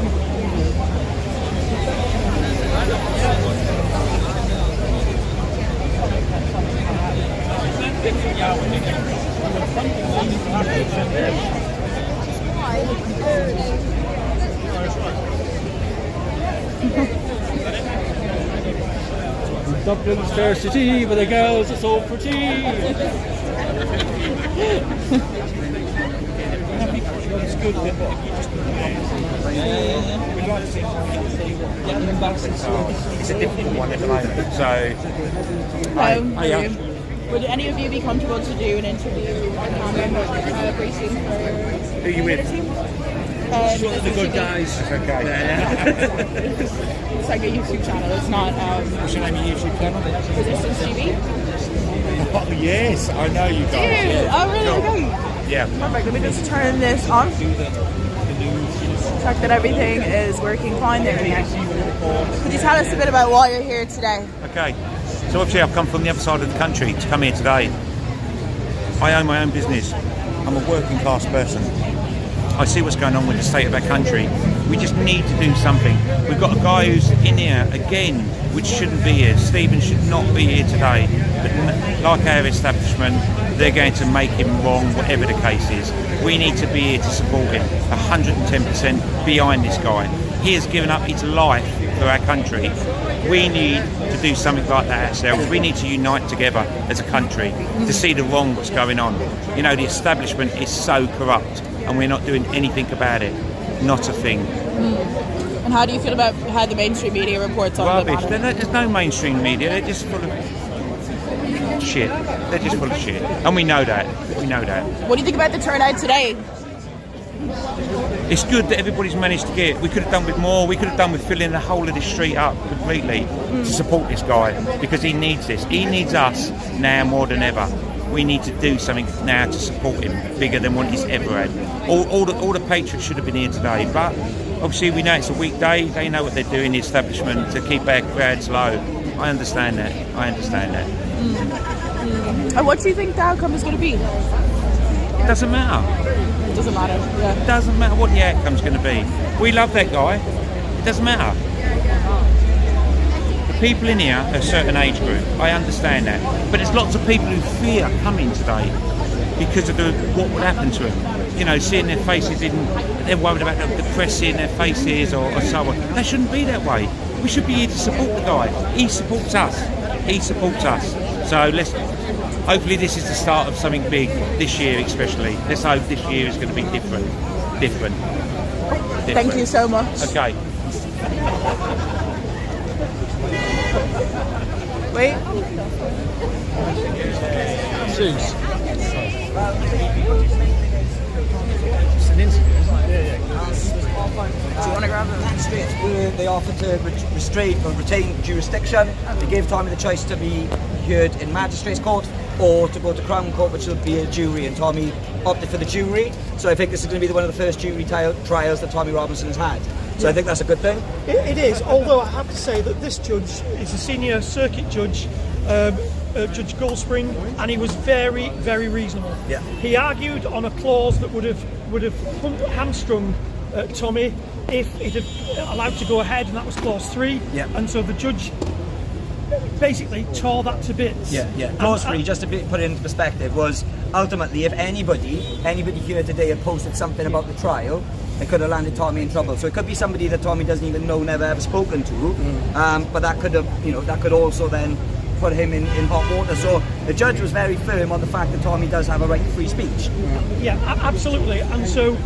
Dublin's fair city, where the girls are so pretty. It's a difficult one at the moment, so... Would any of you be comfortable to do an interview briefing for... Who are you with? The good guys. Okay. It's like a YouTube channel, it's not... What's your name of your YouTube channel? Resistance TV? Oh, yes, I know you guys. Yeah. Oh, really? Cool. Okay. Yeah. Perfect, let me just turn this on. Check that everything is working fine there. Could you tell us a bit about why you're here today? Okay. So obviously I've come from the other side of the country to come here today. I own my own business. I'm a working class person. I see what's going on with the state of our country. We just need to do something. We've got a guy who's in here again, which shouldn't be here. Stephen should not be here today. But like our establishment, they're going to make him wrong, whatever the case is. We need to be here to support him, 110% behind this guy. He has given up his life for our country. We need to do something like that ourselves. We need to unite together as a country to see the wrong that's going on. You know, the establishment is so corrupt and we're not doing anything about it. Not a thing. And how do you feel about how the mainstream media reports on the rubbish? There's no mainstream media. They're just full of shit. They're just full of shit. And we know that. We know that. What do you think about the turnout today? It's good that everybody's managed to get it. We could have done with more. We could have done with filling the whole of the street up completely to support this guy, because he needs this. He needs us now more than ever. We need to do something now to support him bigger than what he's ever had. All the patriots should have been here today, but obviously we know it's a weekday. They know what they're doing, the establishment, to keep our crowds low. I understand that. And what do you think the outcome is going to be? It doesn't matter. It doesn't matter. Yeah. It doesn't matter what the outcome's going to be. We love that guy. It doesn't matter. The people in here are a certain age group. I understand that. But there's lots of people who fear coming today because of what would happen to them. You know, seeing their faces they're worried about the press seeing their faces or so on. That shouldn't be that way. We should be here to support the guy. He supports us. So hopefully this is the start of something big this year, especially. Let's hope this year is going to be different. Thank you so much. Okay. Wait. Zeus. Do you want to grab them? Magistrates, they offered to retain jurisdiction. They gave Tommy the choice to be heard in Magistrates Court or to go to Crown Court, which would be a jury, and Tommy opted for the jury. So I think this is going to be one of the first jury trials that Tommy Robinson has had. So I think that's a good thing. It is, although I have to say that this judge is a senior circuit judge, Judge Goldspring, and he was very, very reasonable. Yeah. He argued on a clause that would have hamstrung Tommy if it had allowed to go ahead, and that was clause 3. Yeah. And so the judge basically tore that to bits. Yeah. Clause 3, just to put it into perspective, was ultimately if anybody here today had posted something about the trial, it could have landed Tommy in trouble. So it could be somebody that Tommy doesn't even know, never ever spoken to, but that could also then put him in hot water. So the judge was very firm on the fact that Tommy does have a right to free speech. Yeah, absolutely. And so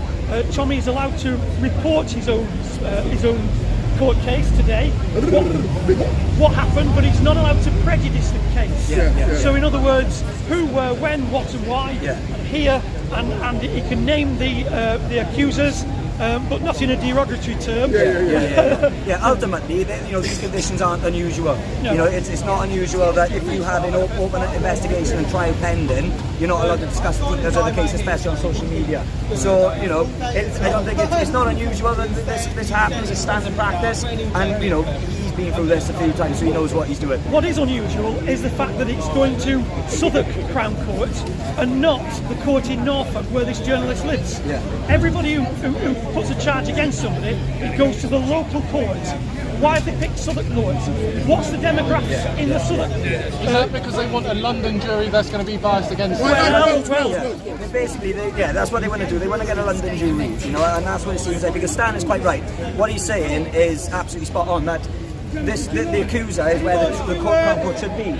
Tommy is allowed to report his own court case today, what happened, but he's not allowed to prejudice the case. So in other words, who, where, when, what and why, here, and he can name the accusers, but not in a derogatory term. Ultimately, these conditions aren't unusual. No. It's not unusual that if you have an open investigation and trial pending, you're not allowed to discuss the details of the case, especially on social media. So, I don't think it's not unusual that this happens. It's standard practice, and he's been through this a few times, so he knows what he's doing. What is unusual is the fact that it's going to Southwark Crown Court and not the court in Norfolk where this journalist lives. Yeah. Everybody who puts a charge against somebody, it goes to the local court. Why have they picked Southwark Court? What's the demographics in the Southwark? Is that because they want a London jury that's going to be biased against them? Basically, that's what they want to do. They want to get a London jury, and that's what it seems like. Because Stan is quite right. What he's saying is absolutely spot on. That the accuser is where the Crown Court should be.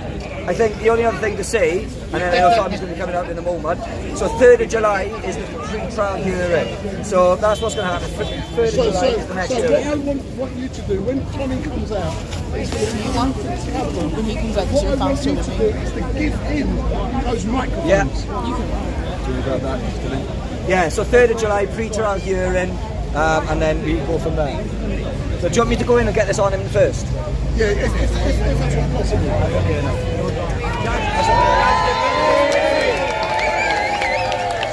I think the only other thing to say, and then I know Tommy's going to be coming out in a moment, so 3rd of July is the pre-trial hearing. So that's what's going to happen. 3rd of July is the next hearing. What I want you to do, when Tommy comes out, is to give him those microphones. Yeah, so 3rd of July, pre-trial hearing, and then we go from there. So do you want me to go in and get this on him first? Yeah, if that's what possible.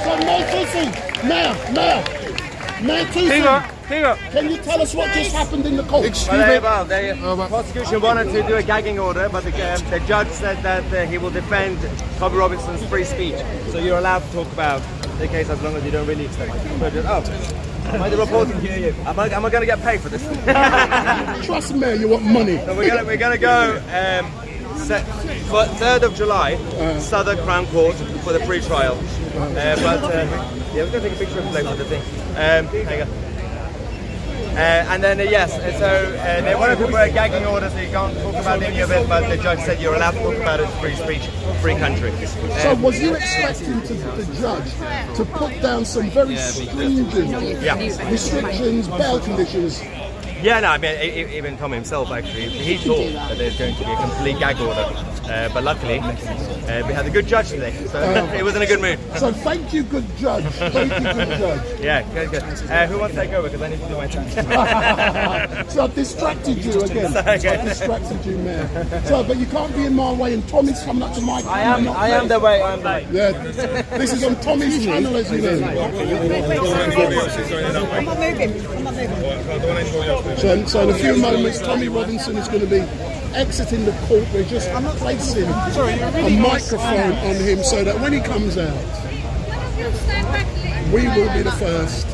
So Mayor Tusi, can you tell us what just happened in the court? The prosecution wanted to do a gagging order, but the judge said that he will defend Tommy Robinson's free speech. So you're allowed to talk about the case as long as you don't really extend it. Am I the reporter? Am I going to get paid for this? Trust me, you want money. So we're gonna go 3rd of July, Southwark Crown Court for the pre-trial. We're going to take a picture of the thing. Hang on. And then they wanted to put a gagging order so you can't talk about any of it, but the judge said you're allowed to talk about it, free speech, free country. So was you expecting the judge to put down some very stringent restrictions, bail conditions Yeah, no, I mean, even Tommy himself, actually, he thought that there's going to be a complete gag order. But luckily, we had a good judge today, so it was in a good mood. So thank you, good judge. Thank you, good judge. Yeah, good. Who wants to take over? Because I need to do my task. So I've distracted you again. I've distracted you, man. So, but you can't be in my way, and Tommy's coming up to my I am the way. Yeah, this is on Tommy's channel, as you know. So in a few moments, Tommy Robinson is going to be exiting the court. We're just placing a microphone on him so that when he comes out, we will be the first.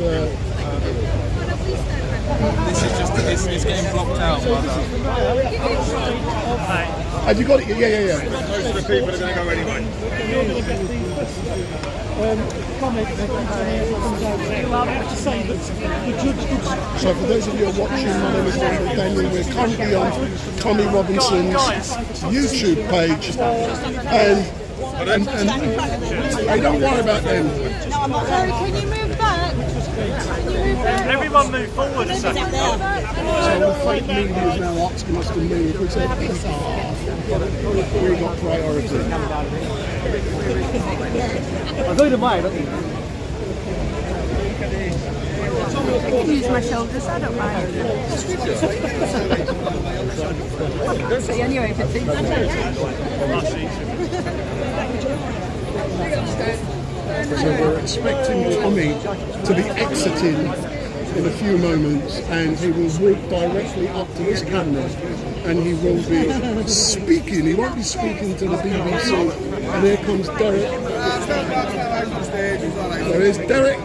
This is just, it's getting blocked out. Have you got it? Yeah. Most of the people are going to go anyway. So for those of you who are watching, my name is Daniel. We're currently on Tommy Robinson's YouTube page, and hey, don't worry about them. Sorry, can you move back? Everyone move forward a second. So the fake media is now asking us to move. We said, we got priority. I'll go to mine, don't you? I can use my shoulders, I don't mind. See, anyway, if it's So we're expecting Tommy to be exiting in a few moments, and he will walk directly up to this camera and he will be speaking. He won't be speaking to the BBC. And here comes Derek. There is Derek.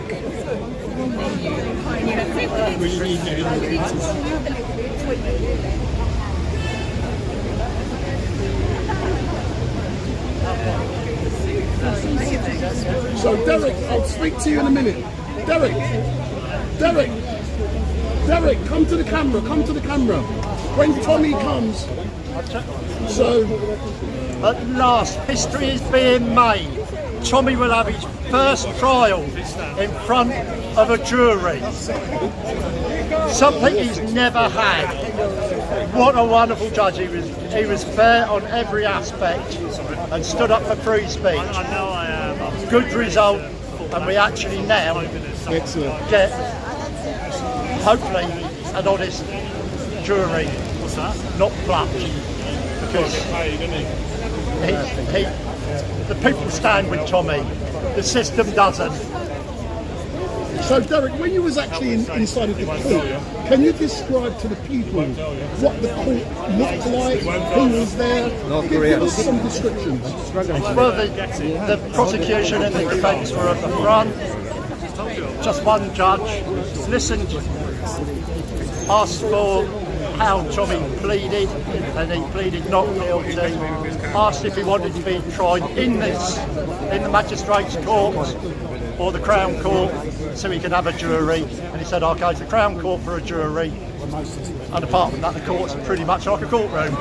So Derek, I'll speak to you in a minute. Derek, come to the camera, When Tommy comes. So, at last, history is being made. Tommy will have his first trial in front of a jury. Something he's never had. What a wonderful judge he was. He was fair on every aspect and stood up for free speech. Good result, and we actually now get, hopefully, an honest jury, not plucked. Because the people stand with Tommy, the system doesn't. So Derek, when you was actually inside of the court, can you describe to the people what the court looked like, who was there? Give us some descriptions. Well, the prosecution and the defence were at the front. Just one judge listened, asked for how Tommy pleaded, and he pleaded not guilty. Asked if he wanted to be tried in the Magistrates' court or the Crown Court, so he could have a jury. And he said, I'll go to the Crown Court for a jury. And apart from that, the court's pretty much like a courtroom.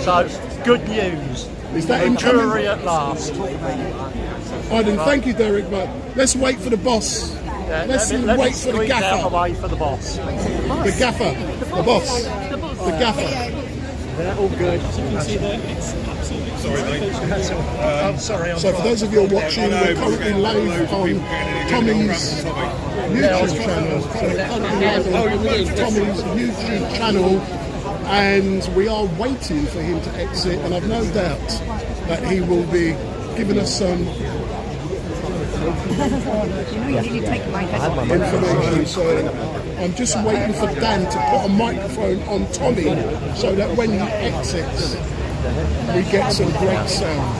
so good news. Is that a jury at last? I didn't thank you, Derek, but let's wait for the boss. Let's wait for the gaffer. Away for the boss. The gaffer. The boss. The gaffer. They're all good. As you can see there, it's absolutely I'm sorry. So for those of you who are watching, we're currently live on Tommy's YouTube channel. So we're currently live on Tommy's YouTube channel, and we are waiting for him to exit, and I've no doubt that he will be giving us some information. So I'm just waiting for Dan to put a microphone on Tommy so that when he exits, we get some great sound.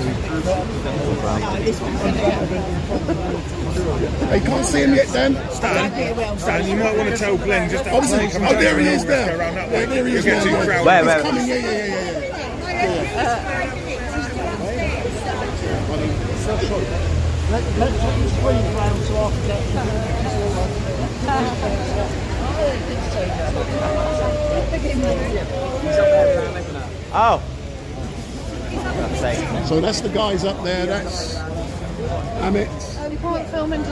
Hey, can't see him yet, Dan? Stan, you might want to tell Glenn just oh, there he is there. There he is now. Where? He's coming, yeah. Let's do 3 rounds so after Oh. So that's the guys up there, that's Amit.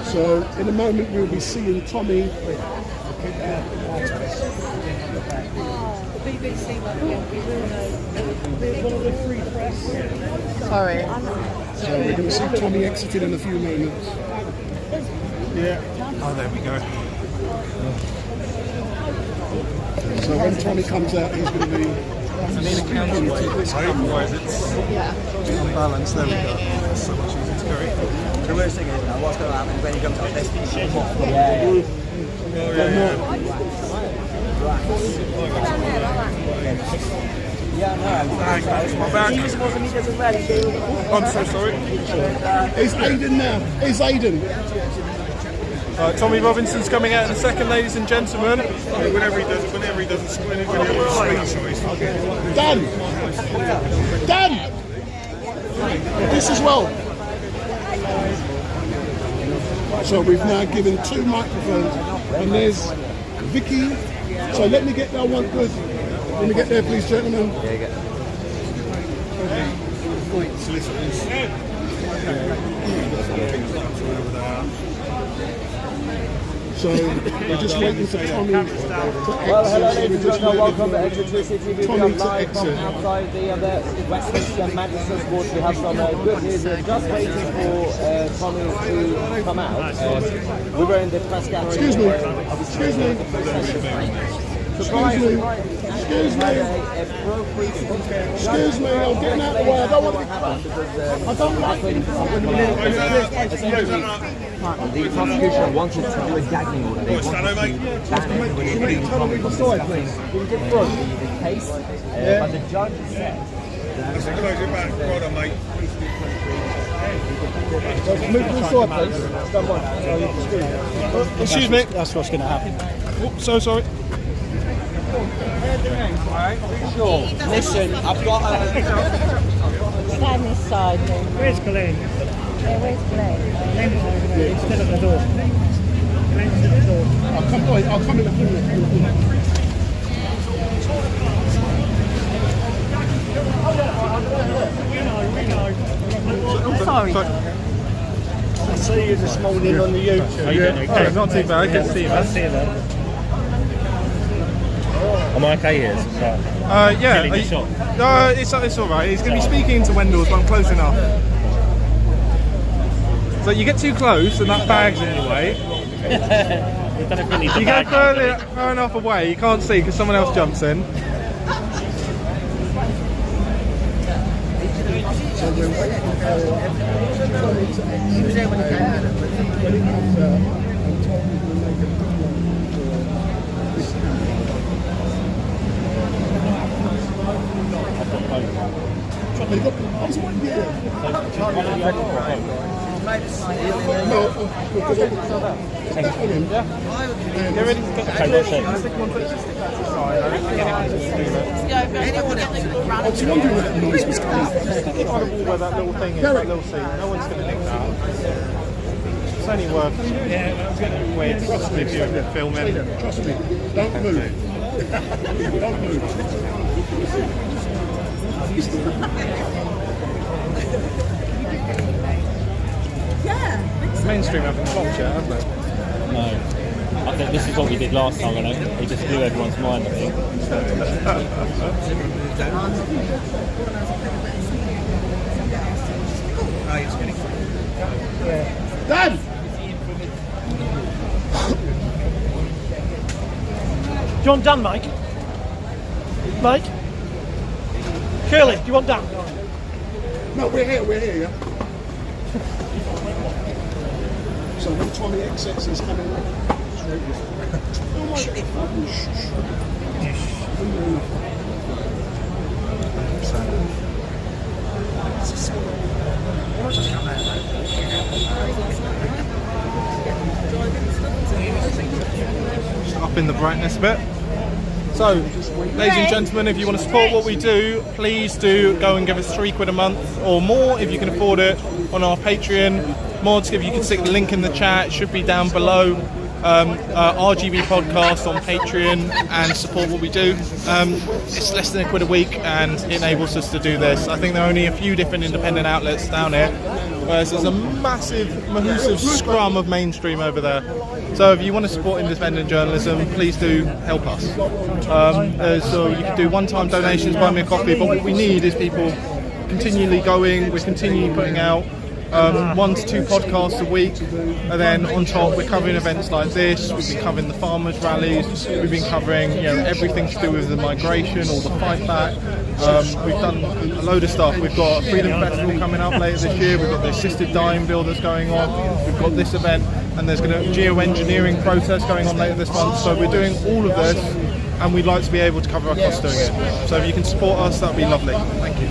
So in a moment we'll be seeing Tommy The BBC won't be one of the free press. Sorry. So we're going to see Tommy exited in a few moments. Yeah. Oh, there we go. So when Tommy comes out, he's going to be... I need a counterweight this way, otherwise it's unbalanced. There we go. That's so much easier to carry. The worst thing is now, what's going to happen when he comes out this? I'm so sorry. It's Aidan now. It's Aidan. Tommy Robinson's coming out in a second, ladies and gentlemen. Whenever he does Done. Done. This as well. So we've now given 2 microphones, and there's Vicky. So let me get that one good. Let me get there, please, gentlemen. So we're just waiting for Tommy to exit. Well, hello ladies and gentlemen, welcome to Exit TV. We are Tommy to live from exit. outside the Westminster Magistrates Court. We have some good news. We're just waiting for Tommy to come out. We were in the press gallery. Excuse me. Excuse me. Excuse me. Excuse me. Excuse me. I'm getting out of the way. I don't want to be crushed. I don't like The prosecution wanted to do a gagging order. They wanted to ban everybody from Tommy discussing the case, but the judge said Move to the side, please. Excuse me. That's what's going to happen. Oh, so sorry. Sure. Listen, I've got Stand this side then. Where's Glenn? Yeah, where's Glenn? He's still at the door. Glenn's at the door. I'll come in a few minutes. Sorry. I see you this morning on the YouTube. Yeah. Not too bad. Good to see you, man. Am I okay here? Yeah. Killing the shot. It's all right. He's going to be speaking to Wendell's, but I'm close enough. So you get too close, and that bag's in your way. You go far enough away, you can't see because someone else jumps in. Where that little thing is, that little seat, no one's going to nick that. It's only worth. Yeah, weird. Trust me if you're filming. Trust me. Don't move. Don't move. Mainstream haven't blocked yet, have they? No. I think this is what we did last time, I know. We just blew everyone's mind, I think. Done! Do you want Dan, Mike? Mike? Shirley, do you want Dan? No, we're here, yeah? So when Tommy exits, he's coming straight this way. Oh Just up in the brightness a bit. So, ladies and gentlemen, if you want to support what we do, please do go and give us £3 a month or more if you can afford it on our Patreon. Mods, if you can stick the link in the chat, it should be down below. RGB podcast on Patreon and support what we do. It's less than £1 a week and it enables us to do this. I think there are only a few different independent outlets down here, whereas there's a massive scrum of mainstream over there. So if you want to support independent journalism, please do help us. So you can do one-time donations, buy me a coffee, but what we need is people continually going. We're continually putting out 1 to 2 podcasts a week, and then on top we're covering events like this. We've been covering the farmers' rallies. We've been covering everything to do with the migration or the fight back. We've done a load of stuff. We've got a Freedom Festival coming up later this year. We've got the assisted dying bill that's going on. We've got this event, and there's going to be a geoengineering protest going on later this month. So we're doing all of this, and we'd like to be able to cover our costs doing it. So if you can support us, that'd be lovely. Thank you.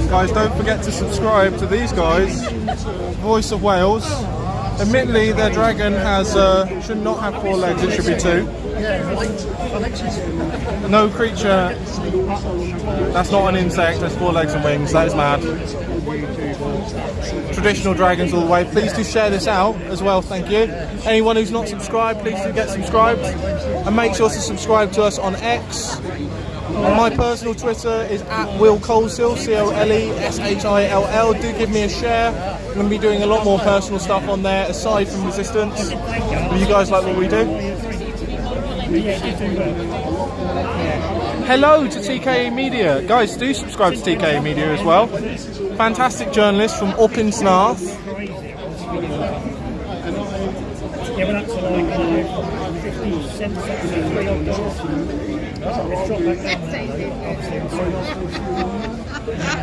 Guys, don't forget to subscribe to these guys. Voice of Wales. Admittedly, their dragon has should not have 4 legs. It should be 2. No creature. That's not an insect. There's 4 legs and wings. That is mad. Traditional dragons all the way. Please do share this out as well, thank you. Anyone who's not subscribed, please do get subscribed, and make sure to subscribe to us on X. My personal Twitter is @WillColesill, COLESHILL. Do give me a share. I'm going to be doing a lot more personal stuff on there aside from Resistance. Do you guys like what we do? Hello to TKA Media. Guys, do subscribe to TKA Media as well. Fantastic journalist from up in Snarth. Yeah, we're up to like 50 cents,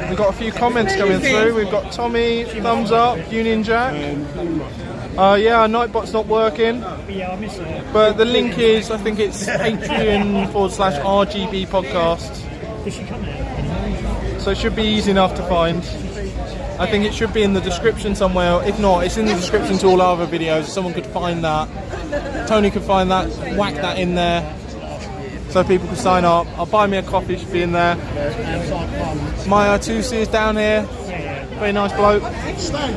We've got a few comments coming through. We've got Tommy, thumbs up, Union Jack. Yeah, Nightbot's not working. Yeah, I miss it. But the link is, I think it's Patreon/RGB podcast. Does she come out? So it should be easy enough to find. I think it should be in the description somewhere. If not, it's in the description to all our other videos. Someone could find that. Tony could find that, whack that in there, so people can sign up. I'll buy me a coffee, should be in there. My Tusi is down here. Very nice bloke. Stan,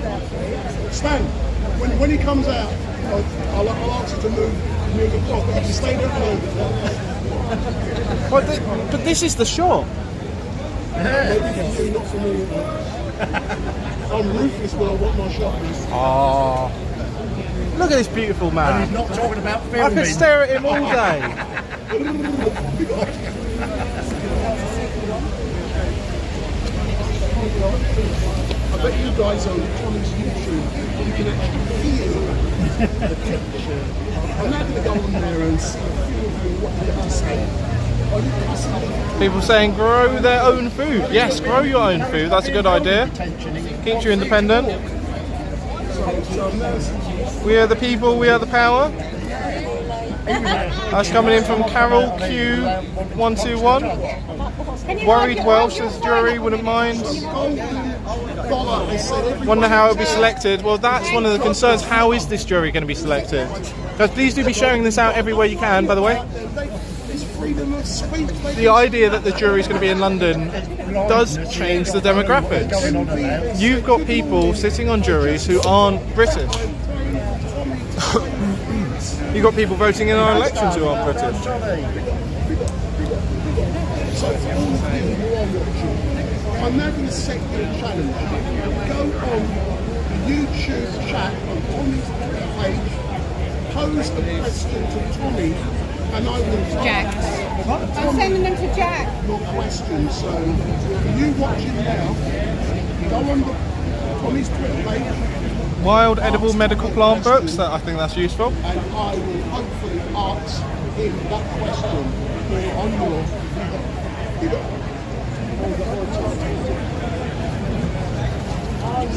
when he comes out, I'll ask you to move the clock. But you stay there for But this is the shop. maybe for you, not for me. I'm ruthless when I want my shot. Oh, look at this beautiful man. And he's not talking about I filming. could stare at him all day. I bet you guys on Tommy's YouTube, you can actually hear the picture. I'm not going to go on there and see a few of you what they have to say. Are you cussing? People saying grow their own food. Yes, grow your own food. That's a good idea. Keeps you independent. We are the people, we are the power. That's coming in from Carol Q121. Worried Welsh as jury, wouldn't mind. Wonder how it'll be selected. Well, that's one of the concerns. How is this jury going to be selected? Because please do be sharing this out everywhere you can, by the way. The idea that the jury is going to be in London does change the demographics. You've got people sitting on juries who aren't British. You've got people voting in our elections who aren't British. So for all of you who are watching, I'm now going to set you a challenge. Go on the YouTube chat on Tommy's page, pose a question to Tommy, and I will Jack. I'm sending them to Jack. Not questions. So for you watching now, go on Tommy's Twitter page. Wild edible medical plant books. I think that's useful. And I will hopefully ask him that question on your.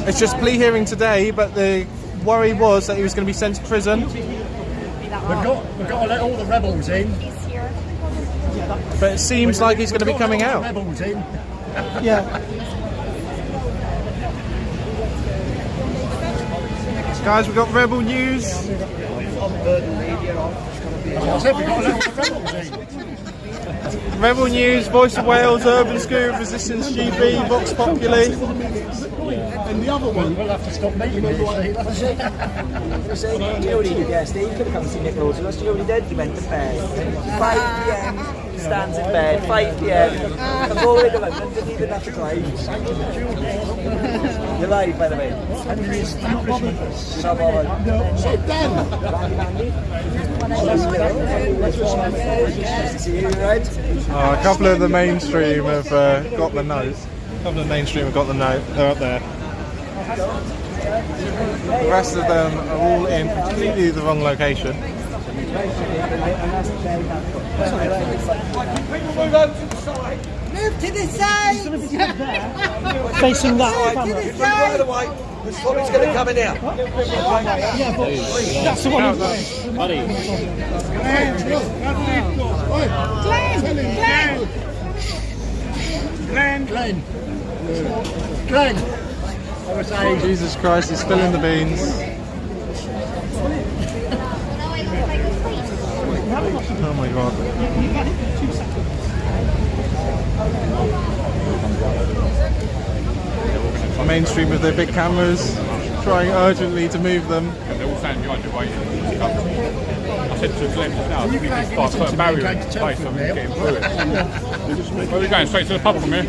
It's just plea hearing today, but the worry was that he was going to be sent to prison. We've got to let all the rebels in. But it seems like he's going to be coming out. Rebels in. Yeah. Guys, we've got Rebel News. I said we've got to let all the rebels in. Rebel News, Voice of Wales, Urban Scoop, Resistance GB, Vox Populi. And the other one, we'll have to stop making it. Do you know what he did yesterday? He could have come and seen Nick Rose with us. Do you know what he did? He went to bed. 5 p.m. stands in bed. 5 p.m. comes all the way to London. Didn't even have to drive. You're live, by the way. and the establishment. Not bothered. So Dan. A couple of the mainstream have got the note. A couple of the mainstream have got the note. They're up there. The rest of them are all in completely the wrong location. Move to the side. Facing that Move to camera. the side. Somebody's going to come in here. Yeah, but that's the one. Buddy. Glenn. Jesus Christ, he's spilling the beans. Oh my god. Mainstream with their big cameras, trying urgently to move them. They're all standing behind you waiting. I said to Glenn just now, we just start put a barrier in place so we can get through it. Where are we going? Straight to the pub from here?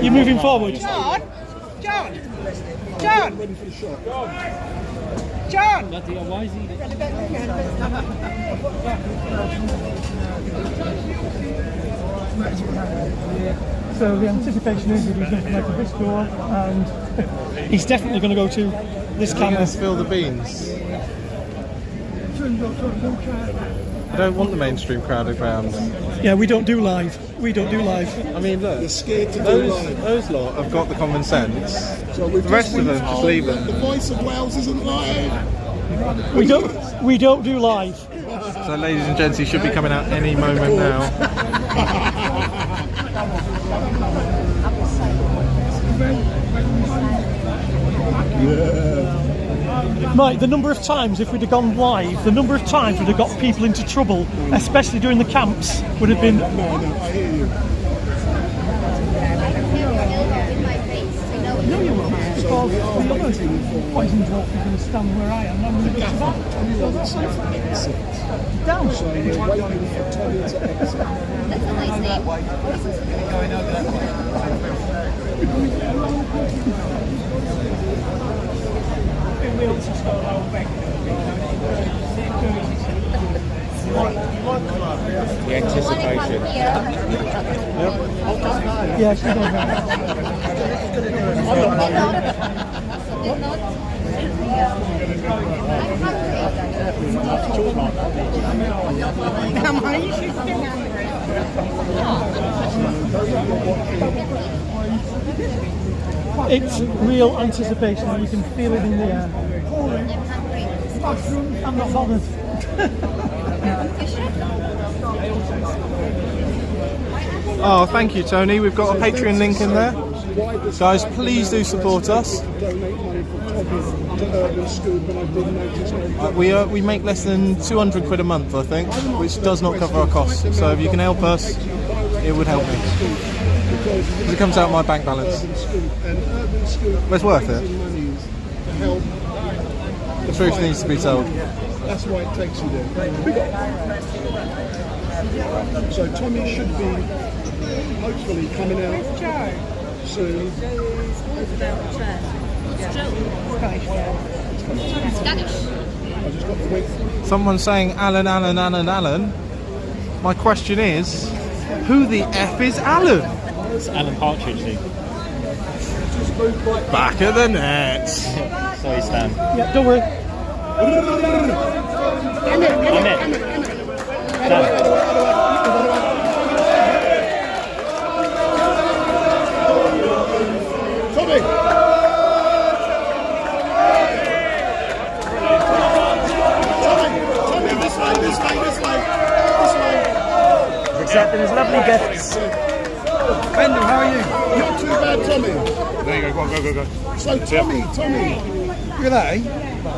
You're moving forward. John. Why is he? So the anticipation is that he's going to come out of this door, and he's definitely going to go to this Is he camera. going to spill the beans? I don't want the mainstream crowded round. Yeah, we don't do live. We don't do live. I mean, look, They're scared to do those live. lot have got the common sense. So The rest of them just leave them. The Voice of Wales isn't live. We don't do live. So, ladies and gents, he should be coming out any moment now. Mike, the number of times, if we'd have gone live, the number of times we'd have got people into trouble, especially during the camps, would have been... No, I hear you. No, you won't. Because the other poison dwarf is going to stand where I am. I'm going to go to that. Down. So we're waiting for Tommy to exit. The anticipation. Yeah, she's going Come on, you should be hungry. It's real anticipation, and you can feel it in the air. I'm not bothered. Oh, thank you, Tony. We've got a Patreon link in there. Guys, please do support us. Donate money for Tommy to Urban Scoop, and I did notice. We make less than 200 quid a month, I think, which does not cover our costs. So if you can help us, it would help me. Because it comes out of my bank balance. But it's worth it. The truth needs to be told. That's why it takes you there. So Tommy should be hopefully coming out soon. Someone's saying Alan. My question is, who the F is Alan? It's Alan Partridge, Lee. Back of the net. Sorry, Stan. Yeah, don't worry. Tommy! Tommy, this way. Accepting his lovely gifts. Brendan, how are you? Not too bad, Tommy. There you go, go. So Tommy, look at that, eh?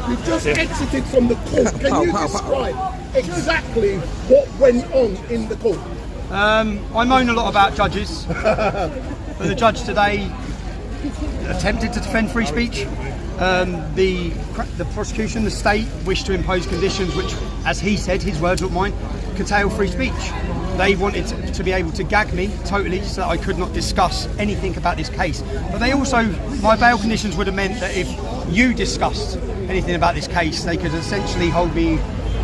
You've just exited from the court. Can you describe exactly what went on in the court? I moan a lot about judges, but the judge today attempted to defend free speech. The prosecution, the state, wished to impose conditions which, as he said, his words not mine, curtail free speech. They wanted to be able to gag me totally so that I could not discuss anything about this case. But they also, my bail conditions would have meant that if you discussed anything about this case, they could essentially hold me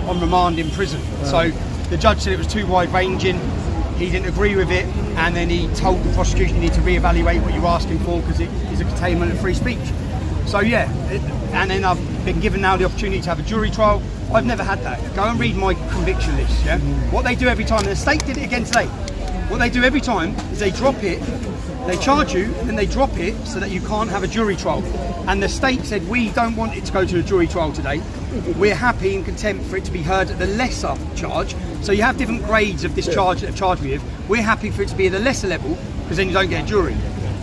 on remand in prison. So the judge said it was too wide-ranging. He didn't agree with it, and then he told the prosecution you need to reevaluate what you're asking for because it is a curtailment of free speech. So yeah, and then I've been given now the opportunity to have a jury trial. I've never had that. Go and read my conviction list, yeah? What they do every time, and the state did it again today, what they do every time is they drop it, they charge you, and then they drop it so that you can't have a jury trial. And the state said, we don't want it to go to a jury trial today. We're happy and content for it to be heard at the lesser charge. So you have different grades of this charge that have charged me with. We're happy for it to be at the lesser level, because then you don't get a jury.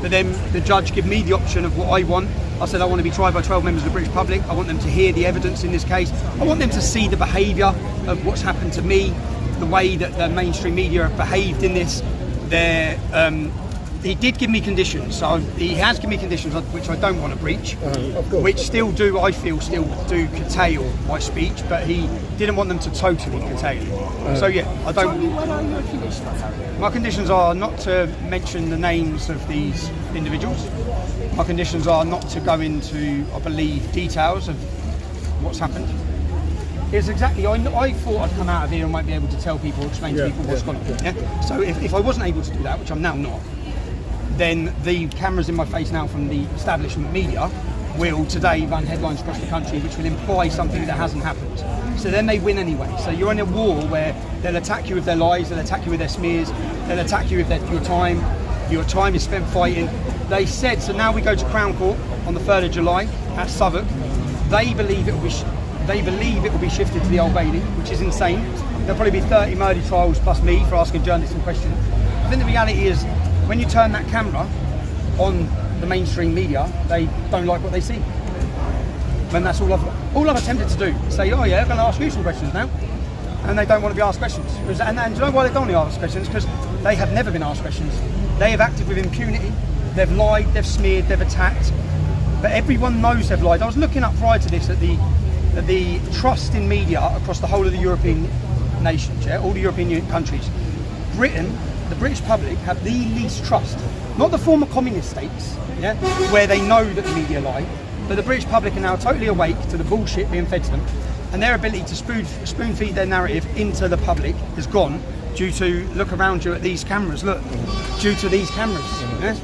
But then the judge gave me the option of what I want. I said I want to be tried by 12 members of the British public. I want them to hear the evidence in this case. I want them to see the behaviour of what's happened to me, the way that the mainstream media have behaved in this. He did give me conditions, so he has given me conditions which I don't want to breach, which still do curtail my speech, but he didn't want them to totally curtail it. So yeah, I don't. What are your conditions? My conditions are not to mention the names of these individuals. My conditions are not to go into, I believe, details of what's happened. It's exactly, I thought I'd come out of here and might be able to tell people, explain to people what's gone on. Yeah? So if I wasn't able to do that, which I'm now not, then the cameras in my face now from the establishment media will today run headlines across the country which will imply something that hasn't happened. So then they win anyway. So you're in a war where they'll attack you with their lies, they'll attack you with their smears, they'll attack you with your time. Your time is spent fighting. They said, so now we go to Crown Court on the 3rd of July at Southwark. They believe it will be shifted to the Old Bailey, which is insane. There'll probably be 30 murder trials plus me for asking journalists some questions. I think the reality is, when you turn that camera on the mainstream media, they don't like what they see. And that's all I've attempted to do. Say, oh yeah, I'm going to ask you some questions now. And they don't want to be asked questions. And do you know why they don't want to ask questions? Because they have never been asked questions. They have acted with impunity. They've lied, they've smeared, they've attacked. But everyone knows they've lied. I was looking up prior to this at the trust in media across the whole of the European nations, yeah, all the European countries. Britain, the British public, have the least trust. Not the former communist states, yeah, where they know that the media lie, but the British public are now totally awake to the bullshit being fed to them, and their ability to spoon feed their narrative into the public has gone due to, look around you at these cameras, look, due to these cameras. Yeah?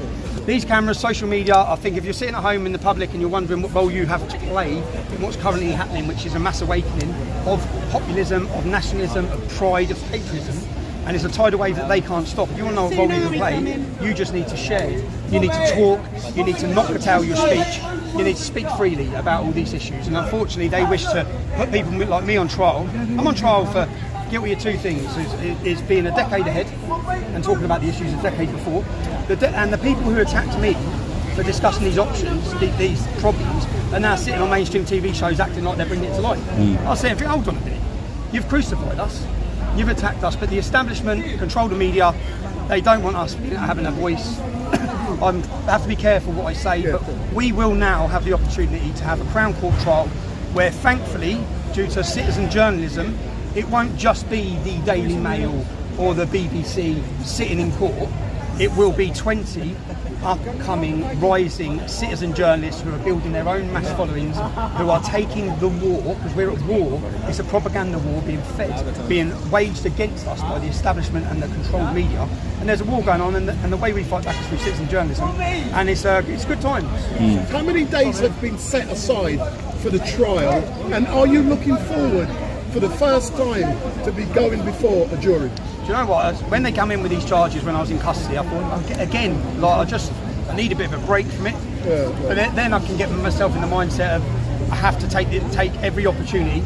These cameras, social media, I think if you're sitting at home in the public and you're wondering what role you have to play in what's currently happening, which is a mass awakening of populism, of nationalism, of pride, of patriotism, and it's a tidal wave that they can't stop. If you want to know what role you can play, you just need to share. You need to talk, you need to not curtail your speech, you need to speak freely about all these issues. And unfortunately, they wish to put people like me on trial. I'm on trial for guilty of two things, is being a decade ahead and talking about the issues a decade before. And the people who attacked me for discussing these options, these problems, are now sitting on mainstream TV shows acting like they're bringing it to life. I was saying, hold on a minute, you've crucified us, you've attacked us, but the establishment control the media, they don't want us having a voice. I have to be careful what I say, but we will now have the opportunity to have a Crown Court trial where, thankfully, due to citizen journalism, it won't just be the Daily Mail or the BBC sitting in court. It will be 20 upcoming, rising citizen journalists who are building their own mass followings, who are taking the war, because we're at war, it's a propaganda war being fed, being waged against us by the establishment and the controlled media. And there's a war going on, and the way we fight back is through citizen journalism. And it's good times. How many days have been set aside for the trial, and are you looking forward for the first time to be going before a jury? Do you know what? When they come in with these charges when I was in custody, I thought, again, like I need a bit of a break from it. But then I can get myself in the mindset of I have to take every opportunity.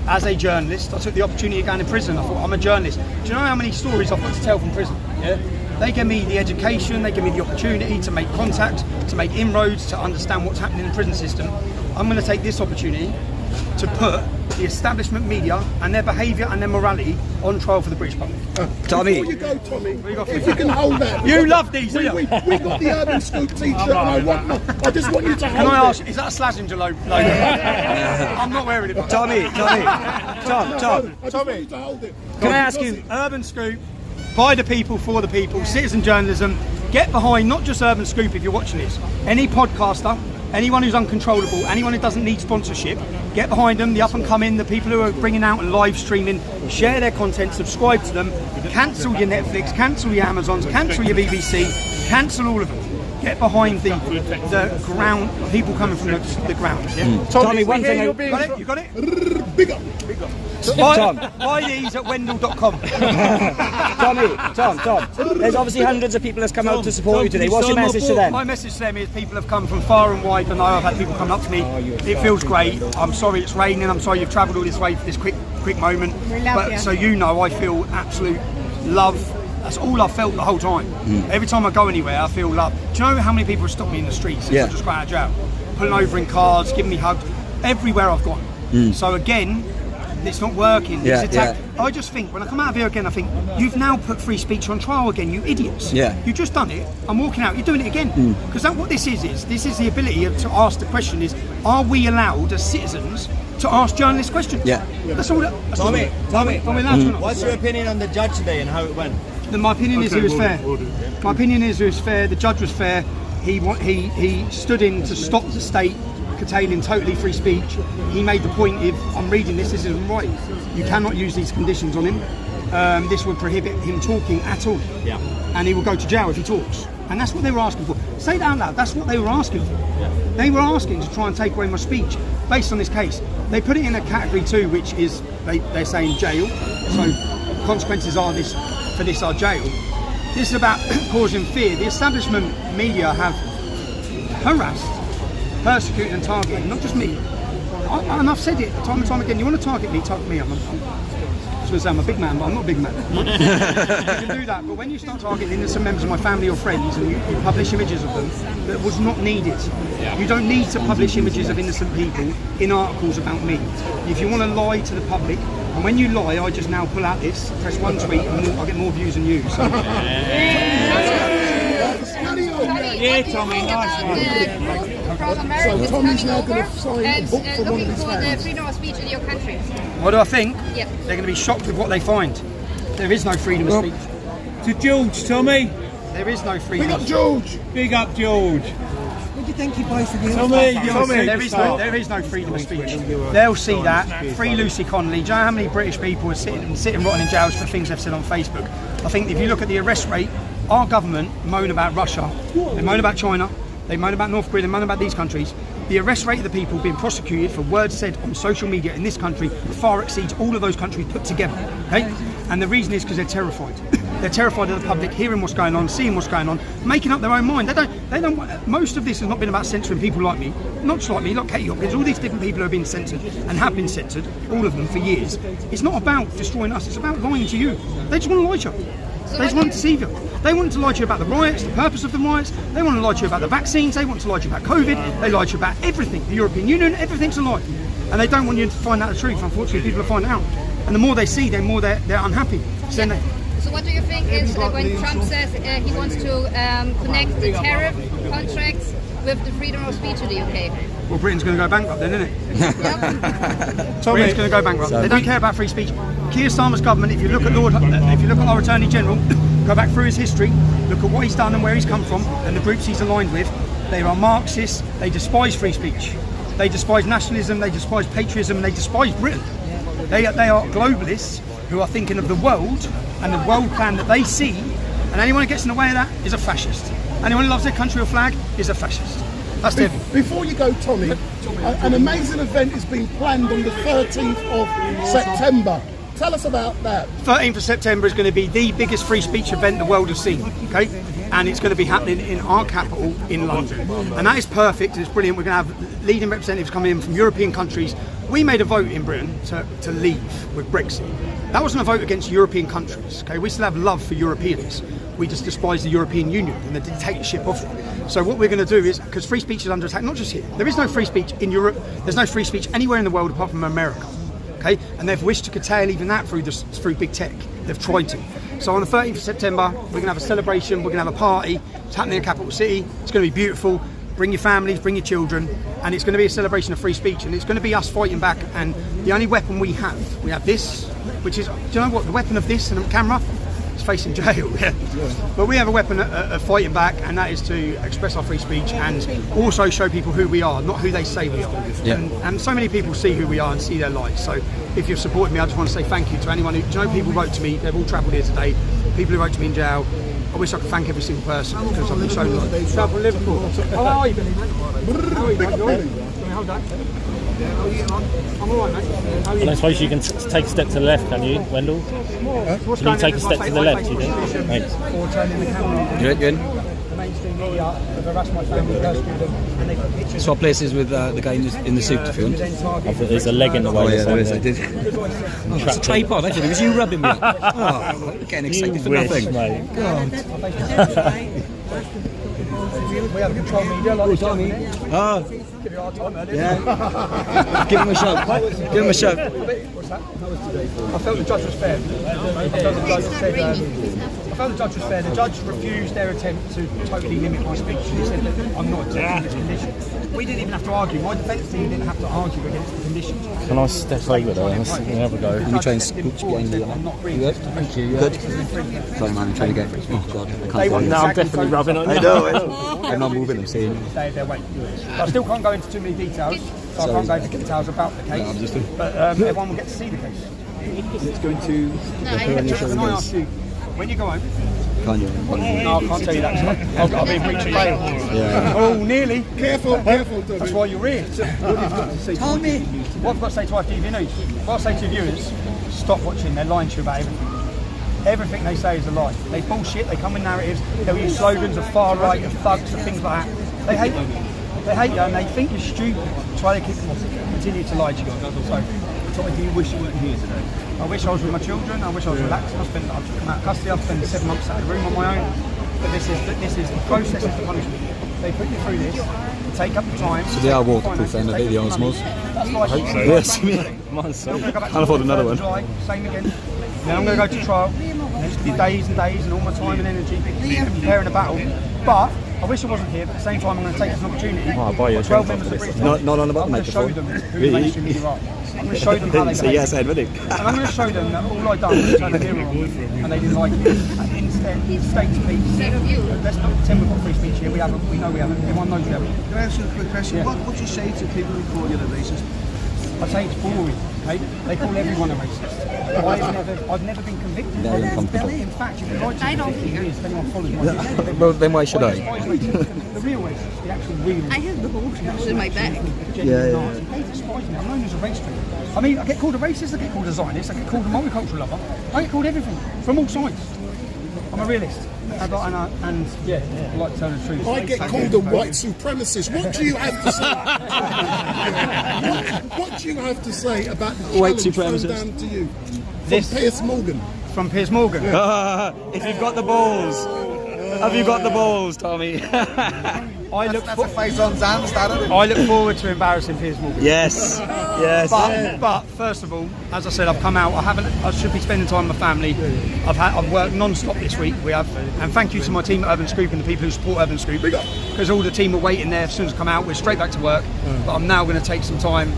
As a journalist, I took the opportunity of going to prison. I thought, I'm a journalist. Do you know how many stories I've got to tell from prison? Yeah? They give me the education, they give me the opportunity to make contact, to make inroads, to understand what's happening in the prison system. I'm going to take this opportunity to put the establishment media and their behaviour and their morality on trial for the British public. Tommy. Before you go, Tommy, if you can hold that. You love these, do you? We got the Urban Scoop t-shirt and I just want you to hold Can I ask, it. is that a Slazenger logo? I'm not wearing it. Tommy. I just want you to hold it. Can I ask you, Urban Scoop, by the people, for the people, citizen journalism, get behind not just Urban Scoop if you're watching this, any podcaster, anyone who's uncontrollable, anyone who doesn't need sponsorship, get behind them, the up and coming, the people who are bringing out and live streaming, share their content, subscribe to them, cancel your Netflix, cancel your Amazons, cancel your BBC, cancel all of them. Get behind the ground, people coming from the ground. Yeah? Tommy, one thing. You got it? You got it? Big up. Buy these at wendell.com. Tom. There's obviously hundreds of people that's come out to support you today. What's your message to them? My message to them is people have come from far and wide, and I've had people come up to me. It feels great. I'm sorry it's raining. I'm sorry you've travelled all this way for this quick moment. We love you. So you know, I feel absolute love. That's all I've felt the whole time. Every time I go anywhere, I feel love. Do you know how many people have stopped me in the streets since I just got out of jail? Pulling over in cars, giving me hugs, everywhere I've gone. So again, it's not working. I just think, when I come out of here again, I think, you've now put free speech on trial again, you idiots. You've just done it. I'm walking out, you're doing it again. Because what this is the ability to ask the question is, are we allowed as citizens to ask journalists questions? That's all. Tommy, what's your opinion on the judge today and how it went? My opinion is he was fair. My opinion is he was fair. The judge was fair. He stood in to stop the state curtailing totally free speech. He made the point, if I'm reading this isn't right. You cannot use these conditions on him. This would prohibit him talking at all. And he will go to jail if he talks. And that's what they were asking for. Say it out loud, that's what they were asking for. They were asking to try and take away my speech based on this case. They put it in a category 2, which is, they're saying jail. So consequences are for this are jail. This is about causing fear. The establishment media have harassed, persecuted and targeted, not just me. And I've said it time and time again, you want to target me, target me. I was going to say I'm a big man, but I'm not a big man. You can do that, but when you start targeting innocent members of my family or friends and you publish images of them that was not needed. You don't need to publish images of innocent people in articles about me. If you want to lie to the public, and when you lie, I just now pull out this, press one tweet, and I get more views than you. So. Tommy, nice one. So Tommy's now going to sign a book for one of his fans. The freedom of speech in your country. What do I think? Yep. They're going to be shocked with what they find. There is no freedom of speech. To George, Tommy. There is no freedom. Big up George. Big up George. What do you think he buys for the Tommy, there is no freedom of speech. They'll see that. Free Lucy Connolly. Do you know how many British people are sitting rotting in jails for things they've said on Facebook? I think if you look at the arrest rate, our government moan about Russia, they moan about China, they moan about North Korea, they moan about these countries. The arrest rate of the people being prosecuted for words said on social media in this country far exceeds all of those countries put together. Okay? And the reason is because they're terrified. They're terrified of the public hearing what's going on, seeing what's going on, making up their own mind. They don't. Most of this has not been about censoring people like me, not just like me, like Katie Hopkins. All these different people who have been censored and have been censored, all of them for years. It's not about destroying us. It's about lying to you. They just want to lie to you. They just want to deceive you. They want to lie to you about the riots, the purpose of the riots. They want to lie to you about the vaccines. They want to lie to you about COVID. They lie to you about everything. The European Union, everything's a lie. And they don't want you to find out the truth. Unfortunately, people are finding out. And the more they see, the more they're unhappy. So what do you think is when Trump says he wants to connect the tariff contracts with the freedom of speech in the UK? Well, Britain's going to go bankrupt then, isn't it? Britain's going to go bankrupt. They don't care about free speech. Keir Starmer's government, if you look at our Attorney General, go back through his history, look at what he's done and where he's come from and the groups he's aligned with, they are Marxists, they despise free speech. They despise nationalism, they despise patriotism, and they despise Britain. They are globalists who are thinking of the world and the world plan that they see, and anyone who gets in the way of that is a fascist. Anyone who loves their country or flag is a fascist. That's it. Before you go, Tommy, an amazing event is being planned on the 13th of September. Tell us about that. 13th of September is going to be the biggest free speech event the world has seen, okay? And it's going to be happening in our capital in London. And that is perfect, it's brilliant. We're going to have leading representatives coming in from European countries. We made a vote in Britain to leave with Brexit. That wasn't a vote against European countries, okay? We still have love for Europeans. We just despise the European Union and the dictatorship of it. So what we're going to do is, because free speech is under attack, not just here. There is no free speech in Europe. There's no free speech anywhere in the world apart from America. Okay, and they've wished to curtail even that through big tech. They've tried to. So on the 13th of September, we're going to have a celebration. We're going to have a party. It's happening in Capital City. It's going to be beautiful. Bring your families, bring your children, and it's going to be a celebration of free speech. And it's going to be us fighting back. And the only weapon we have this, which is, do you know what? The weapon of this and a camera. Facing jail, yeah. But we have a weapon of fighting back, and that is to express our free speech and also show people who we are, not who they say we are. Yeah. And so many people see who we are and see their lives. So if you've supported me, I just want to say thank you to anyone who, do you know, people wrote to me, they've all travelled here today, people who wrote to me in jail. I wish I could thank every single person because I've been shown love. Travel Liverpool. Oh, how are you, Billy, mate? How are you, mate? You all right? Can we hold that? I'm all right, mate. How are you? I don't suppose you can take a step to the left, can you, Wendell? Can you take a step to the left, you think? Thanks. You in? The mainstream media have harassed my family, persecuted them, and they put pictures. Swap places with the guy in the suit, if you want. I thought there's a leg in the way. Oh, yeah, there is, I did. Oh, it's a tripod, I thought it was you rubbing me up. Oh, getting excited for nothing. Mate. God. We have control media, like Tommy. Oh. Give you a hard time earlier. Yeah. Give him a shove. Give him a shove. What's that? I felt the judge was fair. I felt the judge was fair. The judge refused their attempt to totally limit my speech. He said that I'm not accepting this condition. We didn't even have to argue. My defence team didn't have to argue against the conditions. Can I step over there? Let's have a go. Let me try and scooch get into that. You good? Thank you. Good? Sorry, man, I'm trying to get. Oh, God. I can't Now I'm definitely rubbing on you. I know. I'm not moving, I'm saying. Stay their way. I still can't go into too many details, so I can't go into details about the case. But everyone will get to see the case. It's going to. Can I ask you, when you go home? Can't you? No, I can't tell you that. I'll be in breach of bail. Yeah. Oh, nearly. Careful. That's why you're here. Tell me. What I've got to say to ITV News? What I say to viewers, stop watching. They're lying to you about everything. Everything they say is a lie. They bullshit. They come with narratives. They'll use slogans of far right, of thugs, of things like that. They hate you. They hate you, and they think you're stupid. That's why they continue to lie to you. So, Tommy, do you wish you weren't here today? I wish I was with my children. I wish I was relaxed. I've come out of custody. I've spent 7 months out of the room on my own. But this is the process is the punishment. They put you through this. You take up the time. So they are waterproof then, are they, the Osmos? That's like I hope so. Yes. Can't afford another one. Same again. Then I'm going to go to trial. There's going to be days and days and all my time and energy preparing a battle. But I wish I wasn't here, but at the same time I'm going to take this as an opportunity. I'll buy you a 12 members of British not on about I'm going to show them who the mainstream media are. I'm going to show them how they behave. Yes, Ed, really. And I'm going to show them that all I've done was turn the mirror on and they didn't like it. And instead, state speech. Let's not pretend we've got free speech here. We know we haven't. Everyone knows we haven't. Can I ask you a quick question? Yeah. What would you say to people who call you a racist? I say it's boring. They call everyone a racist. I've never been convicted. Very uncomfortable. In fact, you've been right to 15 years if anyone follows my Well, then why should I? The real racist, the actual real. I have the whole in my bag. Yeah. They despise me. I'm known as a race traitor. I mean, I get called a racist, I get called a Zionist, I get called a multicultural lover. I get called everything from all sides. I'm a realist. I like to tell the truth. I get called a white supremacist. What do you have to say? what do you have to say about the White challenge supremacist. thrown down to you from Piers Morgan? From Piers Morgan. If you've got the balls. Have you got the balls, Tommy? I look forward to embarrassing Piers Morgan. Yes. But first of all, as I said, I've come out. I should be spending time with my family. I've worked non-stop this week. And thank you to my team at Urban Scoop and the people who support Urban Scoop, because all the team were waiting there. As soon as I come out, we're straight back to work. But I'm now going to take some time.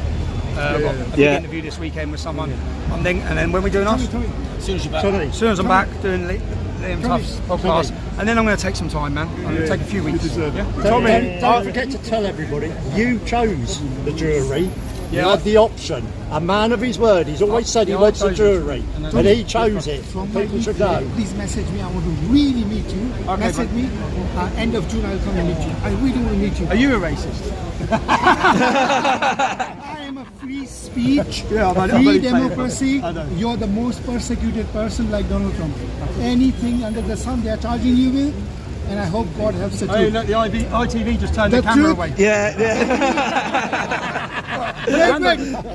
I've got a big interview this weekend with someone. And then when we're doing us, as soon as I'm back doing Liam Tuff's podcast, and then I'm going to take some time, man. I'm going to take a few weeks. Tommy, don't forget to tell everybody you chose the jury. You had the option. A man of his word. He's always said he wants the jury, and he chose it. People should know. Please message me. I want to really meet you. Message me. End of June, I'll come and meet you. I really want to meet you. Are you a racist? I am a free speech, free democracy. You're the most persecuted person like Donald Trump. Anything under the sun they are charging you with, and I hope God helps the truth. Hey, look, the ITV just turned the camera away. Wait.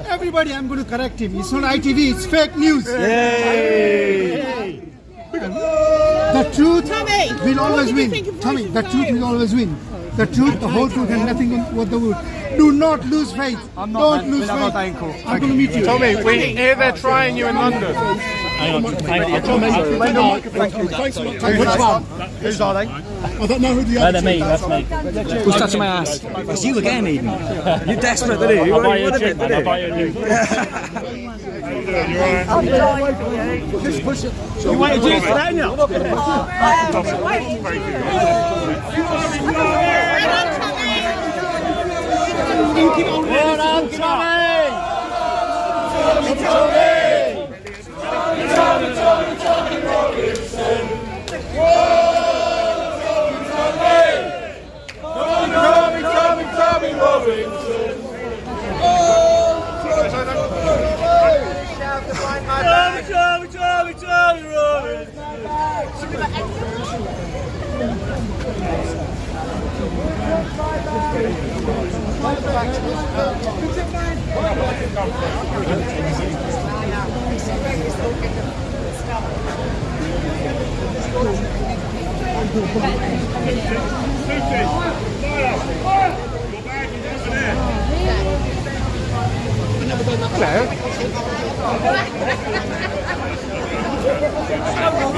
Everybody, I'm going to correct him. It's not ITV, it's fake news. The truth will always win. Tommy, the truth will always win. the truth, the whole truth, and nothing but the truth. Do not lose faith. Don't lose faith. I'm going to meet you. Tommy, we hear they're trying you in London. Hang on. Which one? Whose are they? I don't know who the other They're me, that's me. Who's touching my ass? It's you again, Eden. You're desperate, aren't you? I'll buy you a drink, man. I'll buy you a drink. You want a juice for that, now? Well done, Tommy!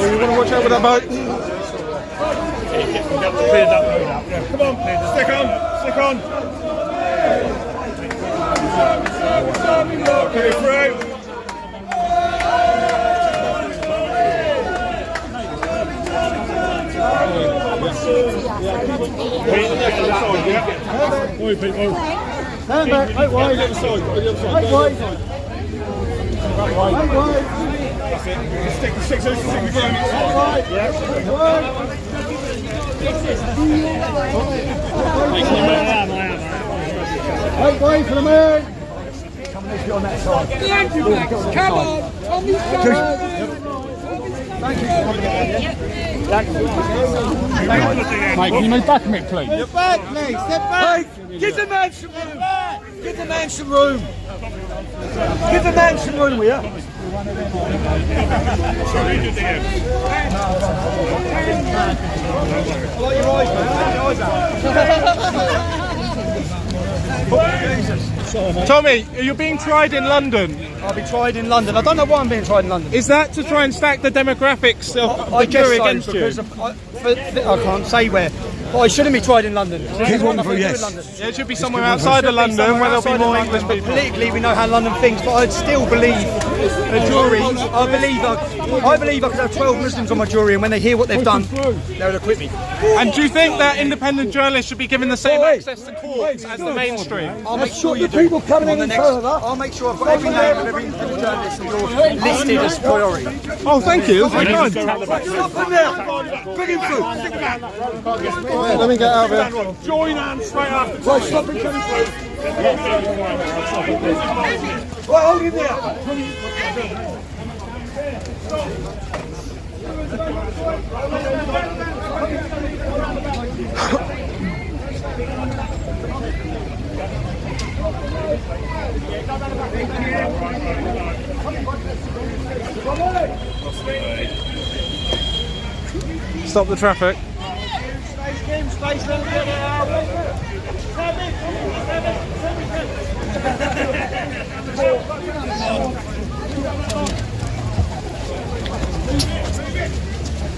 You want to watch out with that boat? Come on, stick on. Get it through. Stand back, right wide. Right wide. Right wide. Stick the 6 inches in the ground. Right wide for the man. Come on that side. Come on. Tommy's coming. Mate, can you move back a minute, please? You're back, mate. Step back. Give the man some room. Give the man some room. Give the man some room, will you? Tommy, you're being tried in London. I'll be tried in London. I don't know why I'm being tried in London. Is that to try and stack the demographics of I the guess jury so, against you? because I can't say where. But I shouldn't be tried in London. Keep on for yes. Yeah, it should be somewhere outside of London where there'll be more English people. Politically, we know how London thinks, but I'd still believe the jury. I believe I could have 12 Muslims on my jury, and when they hear what they've done, they'll acquit me. And do you think that independent journalists should be given the same access to courts as the mainstream? I'll make sure you do. People coming in further. I'll make sure I've got every name of every journalist on yours listed as priority. Oh, thank you. That's very kind. Stop him now. Bring him through. Stick him out. Let me get out of here. Join hands straight after. Right, stop him coming through. Right, hold him there. Stop the traffic.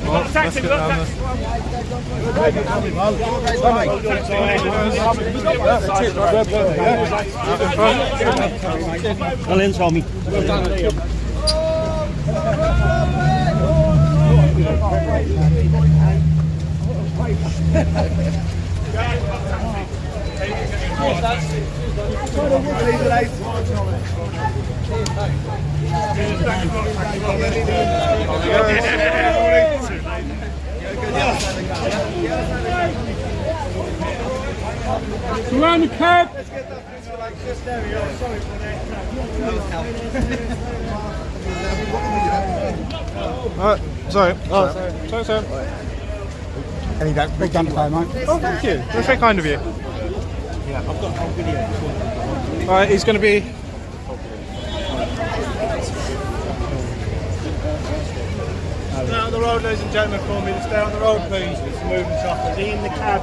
Well, let's get down there. Well in, Tommy. Around the curb. Sorry. Sorry. Any that big gun play, mate. Oh, thank you. That's very kind of you. Yeah, I've got a whole video. Right, he's going to be. Stay on the road, ladies and gentlemen, for me. Stay on the road, please. It's moving traffic. Be in the cab.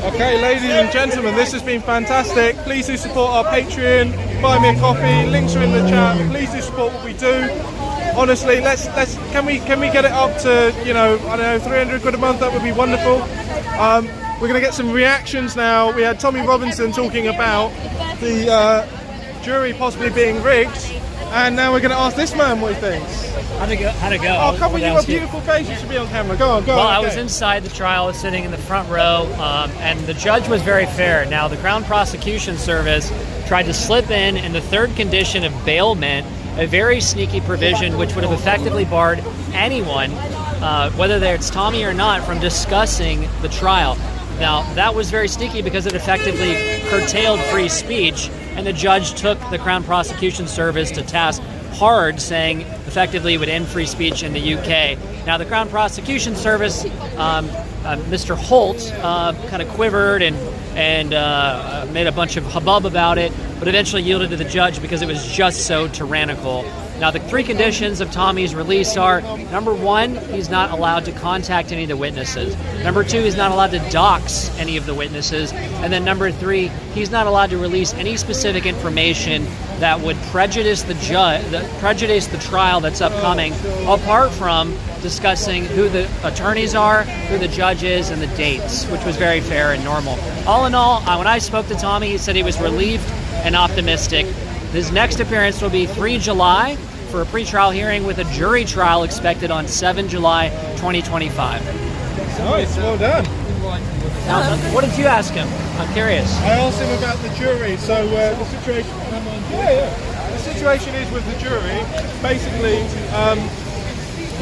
Okay, ladies and gentlemen, this has been fantastic. Please do support our Patreon, buy me a coffee, links are in the chat. Please do support what we do. Honestly, can we get it up to, I don't know, 300 quid a month? That would be wonderful. We're going to get some reactions now. We had Tommy Robinson talking about the jury possibly being rigged, and now we're going to ask this man what he thinks. How'd it go? Oh, come on, you got a beautiful face. You should be on camera. Go on. Well, Okay. I was inside the trial, sitting in the front row, and the judge was very fair. Now, the Crown Prosecution Service tried to slip in the third condition of bailment, a very sneaky provision which would have effectively barred anyone, whether it's Tommy or not, from discussing the trial. Now, that was very sneaky because it effectively curtailed free speech, and the judge took the Crown Prosecution Service to task hard, saying effectively it would end free speech in the UK. Now, the Crown Prosecution Service, Mr. Holt, kind of quivered and made a bunch of hubbub about it, but eventually yielded to the judge because it was just so tyrannical. Now, the three conditions of Tommy's release are, number one, he's not allowed to contact any of the witnesses. Number two, he's not allowed to dox any of the witnesses. And then number three, he's not allowed to release any specific information that would prejudice the trial that's upcoming, apart from discussing who the attorneys are, who the judge is, and the dates, which was very fair and normal. All in all, when I spoke to Tommy, he said he was relieved and optimistic. His next appearance will be 3 July for a pretrial hearing with a jury trial expected on 7 July 2025. Nice, well done. Now, what did you ask him? I'm curious. I asked him about the jury. So the situation. The situation is with the jury. Basically,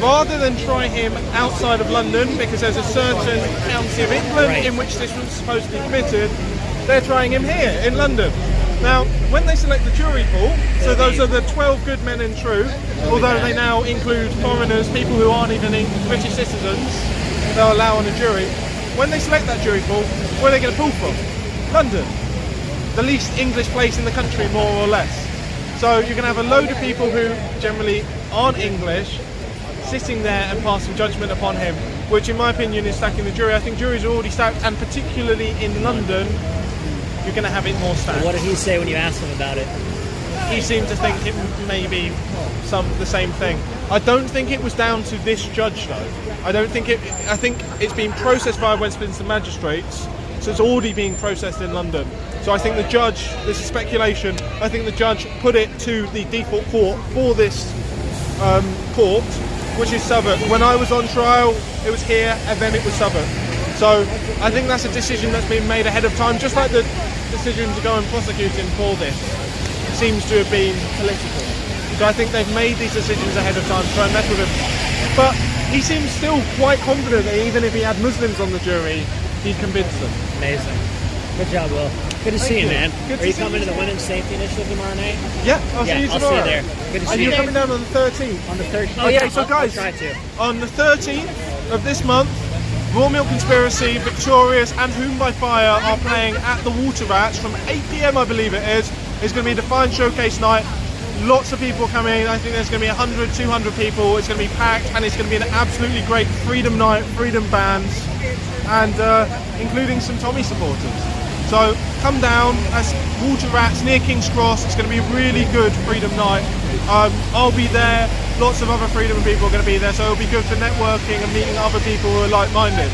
rather than try him outside of London, because there's a certain county of England in which this was supposed to be committed, they're trying him here in London. Now, when they select the jury pool, so those are the 12 good men in truth, although they now include foreigners, people who aren't even British citizens, they'll allow on a jury. When they select that jury pool, where are they going to pull from? London. The least English place in the country, more or less. So you're going to have a load of people who generally aren't English sitting there and passing judgment upon him, which in my opinion is stacking the jury. I think juries are already stacked, and particularly in London, you're going to have it more stacked. What did he say when you asked him about it? He seemed to think it may be the same thing. I don't think it was down to this judge though. I think it's been processed by Westminster Magistrates, so it's already being processed in London. So I think the judge, this is speculation, I think the judge put it to the default court for this court, which is Southwark. When I was on trial, it was here, and then it was Southwark. So I think that's a decision that's been made ahead of time, just like the decision to go and prosecute him for this seems to have been political. So I think they've made these decisions ahead of time to try and mess with him. But he seems still quite confident that even if he had Muslims on the jury, he'd convince them. Amazing. Good job, Will. Good to see you, man. Good Are you coming to the Women's Safety Initiative tomorrow night? Yeah, I'll see you tomorrow. I'll see you there. Good to see you. And you're coming down on the 13th? On the 13th. Oh, yeah, so guys, I'll try to. on the 13th of this month, Raw Milk Conspiracy, Victorious, and Whom by Fire are playing at the Water Rats from 8 PM, I believe it is. It's going to be a Defiant Showcase night. Lots of people coming. I think there's going to be 100, 200 people. It's going to be packed, and it's going to be an absolutely great freedom night, freedom bands, and including some Tommy supporters. So come down, that's Water Rats near King's Cross. It's going to be a really good freedom night. I'll be there. Lots of other freedom people are going to be there, so it'll be good for networking and meeting other people who are like-minded.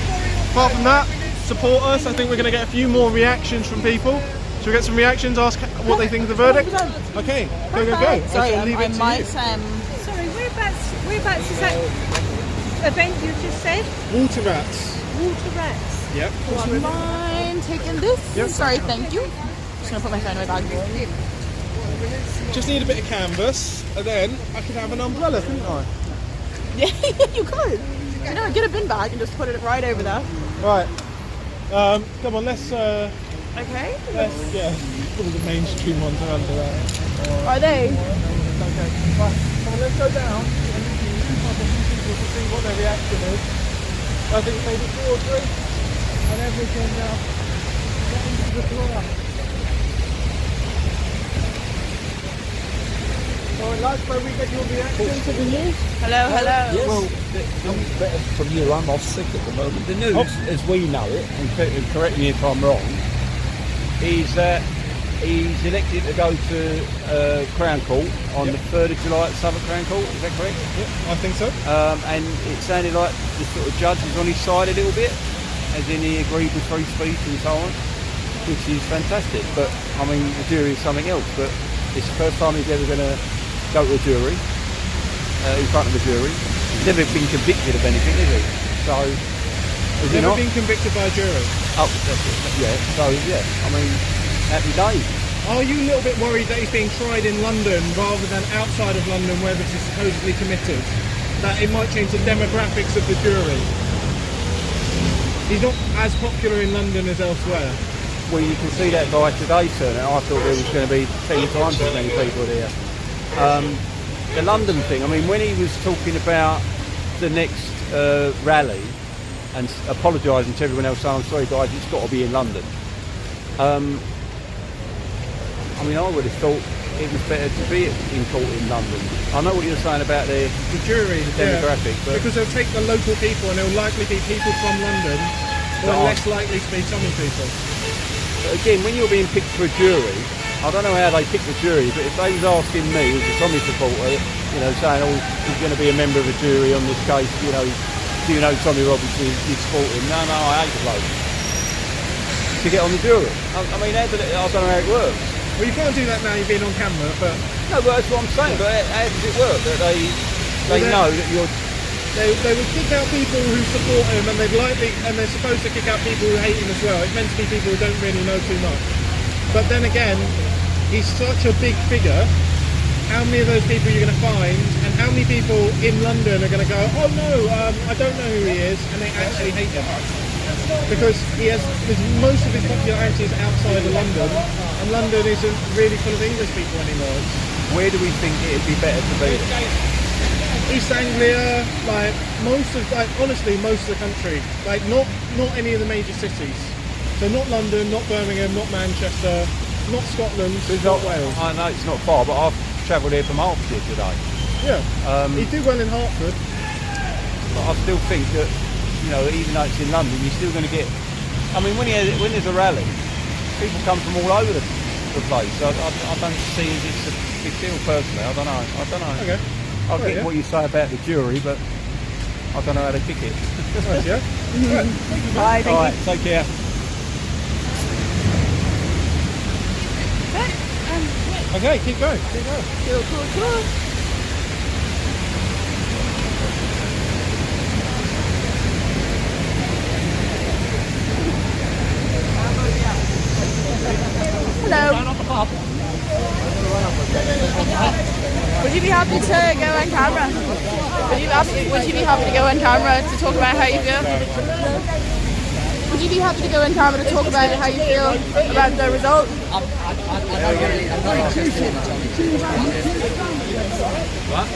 Apart from that, support us. I think we're going to get a few more reactions from people. So we get some reactions, ask what they think of the verdict. Okay, go. Sorry, I'll leave it to you. Sorry, whereabouts is that event you just said? Water Rats. Water Rats. Yep. Would you mind taking this? Yep. Sorry, thank you. Just gonna put my phone in my bag. Just need a bit of canvas, and then I could have an umbrella, couldn't I? Yeah, you could. You know, get a bin bag and just put it right over there. Right. Come on, let's. Okay. Let's all the mainstream ones are under there. Are they? Okay. Right. So let's go down and interview a few people to see what their reaction is. I think maybe 2 or 3, and then we can get into the floor. So last where we get your reaction to the news. Hello, hello. Yes. Well, better from you. I'm off sick at the moment. The news, as we know it, and correct me if I'm wrong, is that he's elected to go to Crown Court on the 3rd of July at Southwark Crown Court. Is that correct? Yeah, I think so. And it sounded like the sort of judge is on his side a little bit, as in he agreed with free speech and so on, which is fantastic. But I mean, the jury is something else. But it's the first time he's ever going to go to a jury, in front of a jury. He's never been convicted of anything, has he? So, has he Never not? been convicted by a jury. Oh, that's it. Yeah. So yeah, I mean, happy days. Are you a little bit worried that he's being tried in London rather than outside of London where this is supposedly committed? That it might change the demographics of the jury? He's not as popular in London as elsewhere. Well, you can see that by today's turnout. I thought there was going to be 10 times as many people there. The London thing, I mean, when he was talking about the next rally and apologising to everyone else, saying, I'm sorry guys, it's got to be in London. I mean, I would have thought it was better to be in court in London. I know what you're saying about the jury, the demographic, yeah, but because they'll take the local people and they'll likely be people from London who are less likely to be Tommy people. But again, when you're being picked for a jury, I don't know how they pick the jury, but if they was asking me, as a Tommy supporter, you know, saying, oh, he's going to be a member of a jury on this case, you know, do you know Tommy Robinson, you support him? No, I hate the bloke. To get on the jury. I mean, I don't know how it works. Well, you can't do that now, you've been on camera, but... No, but that's what I'm saying, but how does it work? That they know that you're... They would kick out people who support him, and they're supposed to kick out people who hate him as well. It's meant to be people who don't really know too much. But then again, he's such a big figure. How many of those people are you going to find, and how many people in London are going to go, oh no, I don't know who he is, and they actually hate him? Because most of his popularity is outside of London, and London isn't really full of English people anymore. Where do we think it'd be better to be? East Anglia, honestly, most of the country. Like, not any of the major cities. So not London, not Birmingham, not Manchester, not Scotland, not Wales. I know it's not far, but I've travelled here from Hertfordshire today. Yeah, he did well in Hertford. But I still think that, you know, even though it's in London, you're still going to get... I mean, when there's a rally, people come from all over the place. So I don't see it as a big deal personally. I don't know. Okay. I get what you say about the jury, but I don't know how to kick it. Right, yeah? Right. Bye, all right, take care. Okay, keep going. Cool. Hello. Would you be happy to go on camera? Would you be happy to go on camera to talk about how you feel? Would you be happy to go on camera to talk about how you feel about the result? What?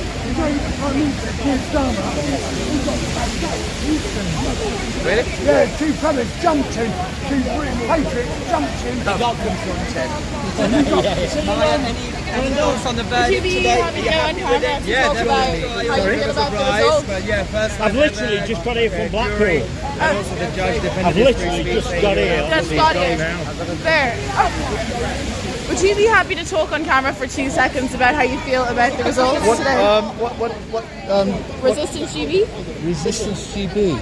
Really? Yeah, 2 fellas jumped him. 2 Patriots jumped him. He got confronted. Any thoughts on the verdict Would you be today? happy to go on camera to Yeah, talk about definitely. how you feel about the result? But yeah, first I've literally just got here from Blackpool. And also the judge defended I've literally just got here. Just got here. There. Oh. Would you be happy to talk on camera for 2 seconds about how you feel about the results today? Resistance GB? Resistance GB.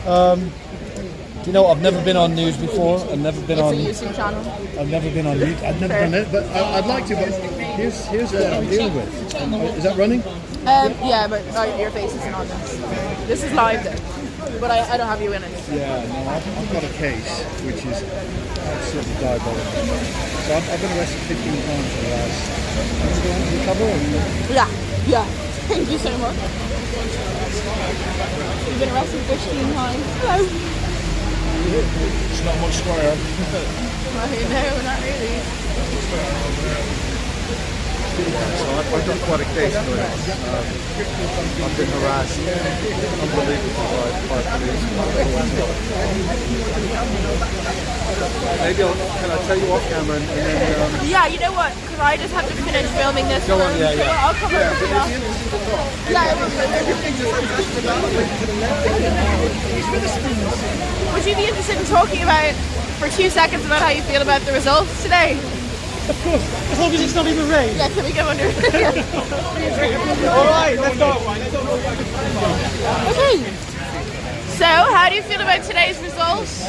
Do you know, I've never been on news before. I've never been on. It's a YouTube channel. I've never been on YouTube. I've never done it, but I'd like to. But here's what I'm dealing with. Is that running? Yeah, but your face isn't on this. This is live though, but I don't have you in it. Yeah, no, I've got a case which is absolutely diabolical. So I've been arrested 15 times for the last. Am I going to cover? Yeah. Thank you so much. You've been arrested 15 times. Hello. It's not much square. No, not really. I've got quite a case going on. I've been harassed unbelievably by police. Maybe can I tell you off camera and then... Yeah, you know what? Because I just have to finish filming this. Go on, yeah. I'll come over to you. Would you be interested in talking about, for 2 seconds, about how you feel about the results today? Of course, as long as it's not in the rain. Yeah, can we go under? Alright, let's go. Okay. So, how do you feel about today's results?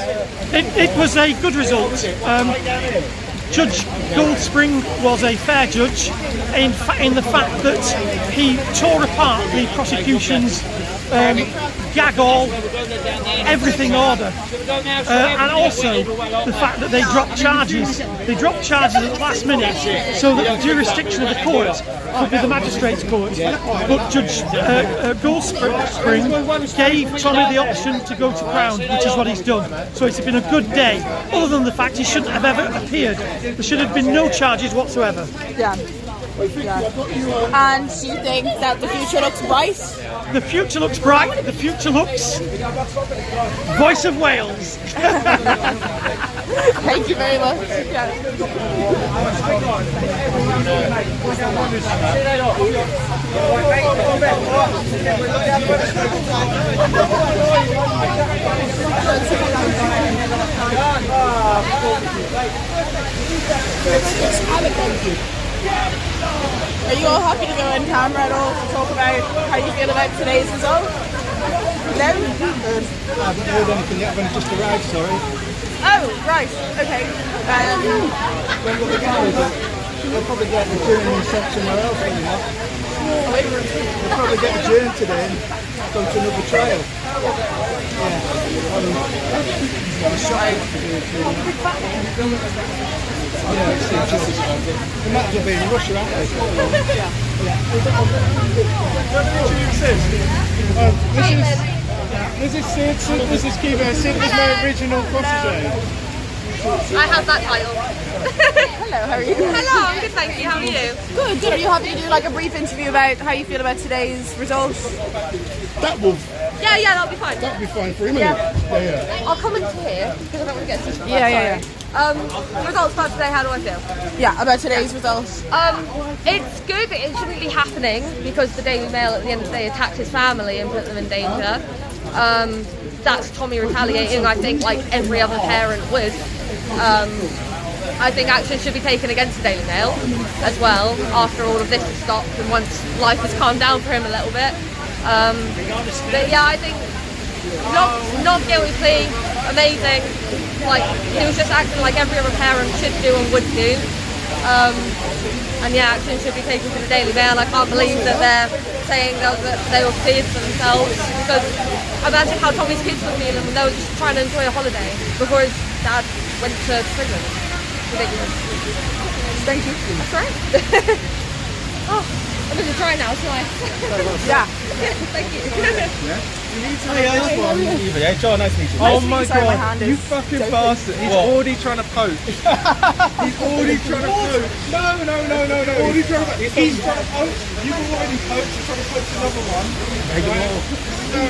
It was a good result. Judge Goldspring was a fair judge in the fact that he tore apart the prosecution's gag-all, everything order, and also the fact that they dropped charges. They dropped charges at the last minute so that the jurisdiction of the court could be the Magistrates' court. But Judge Goldspring gave Tommy the option to go to Crown, which is what he's done. So it's been a good day, other than the fact he shouldn't have ever appeared. There should have been no charges whatsoever. Yeah. And do you think that the future looks bright? The future looks bright. The future looks Voice of Wales. Thank you very much. Are you all happy to go on camera at all to talk about how you feel about today's result? No? I haven't heard anything yet, I've only just arrived, sorry. Oh, right, okay. When will they go? They'll probably get adjourned and sent somewhere else, will they not? They'll probably get adjourned today and go to another trial. They might as well be in Russia, aren't they? This is Sid, this is Kiva. Sid was my original protege. I have that title. Hello, how are you? Hello, I'm good, thank you. How are you? Good, good. Are you happy to do like a brief interview about how you feel about today's results? That will... Yeah, that'll be fine. That'll be fine for him, yeah. I'll come into here because I don't want to get too Yeah. Results about today, how do I feel? Yeah, about today's results. It's good, but it shouldn't be happening because the Daily Mail at the end of the day attacked his family and put them in danger. That's Tommy retaliating, I think, like every other parent would. I think action should be taken against the Daily Mail as well after all of this has stopped and once life has calmed down for him a little bit. But yeah, I think not guilty plea, amazing. Like, he was just acting like every other parent should do and would do. And yeah, action should be taken to the Daily Mail. I can't believe that they're saying that they were feared for themselves, because imagine how Tommy's kids were feeling when they were just trying to enjoy a holiday before his dad went to prison. Ridiculous. Thank you. That's right. Oh, I'm going to try now, shall I? Yeah. Thank you. Hey, John, nice to meet you. Oh my god, you fucking bastard. He's already trying to poach. He's already trying to poach. No. Already trying to poach. He's trying to poach. You've already poached. He's trying to poach another one. No.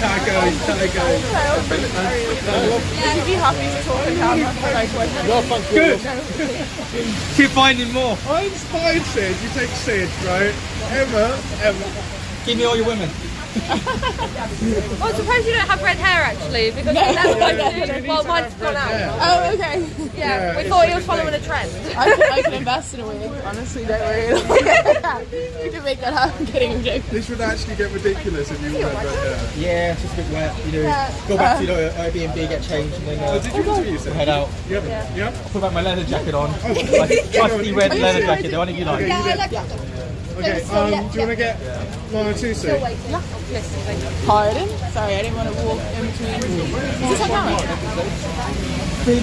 How it goes. Would you be happy to talk on camera for like 1 minute? Good. Keep finding more. I'm fine, Sid. You take Sid, right? Emma. Give me all your women. Well, I'm surprised you don't have red hair actually, because well, mine's gone out. Oh, okay. Yeah, we thought he was following a trend. I can invest in a wig, honestly, don't worry. You can make that happen, getting a joke. This would actually get ridiculous if you were right there. Yeah, it's just a bit wet. You know, go back to your Airbnb, get changed, and then did you interview yourself? Head out. Yeah. Put back my leather jacket on. Like trusty red leather jacket, the one you like. Yeah, I like that. Okay, do you want to get line or two, Sue? Still waiting. Yeah. Pardon? Sorry, I didn't want to walk in between. Is this on camera? In the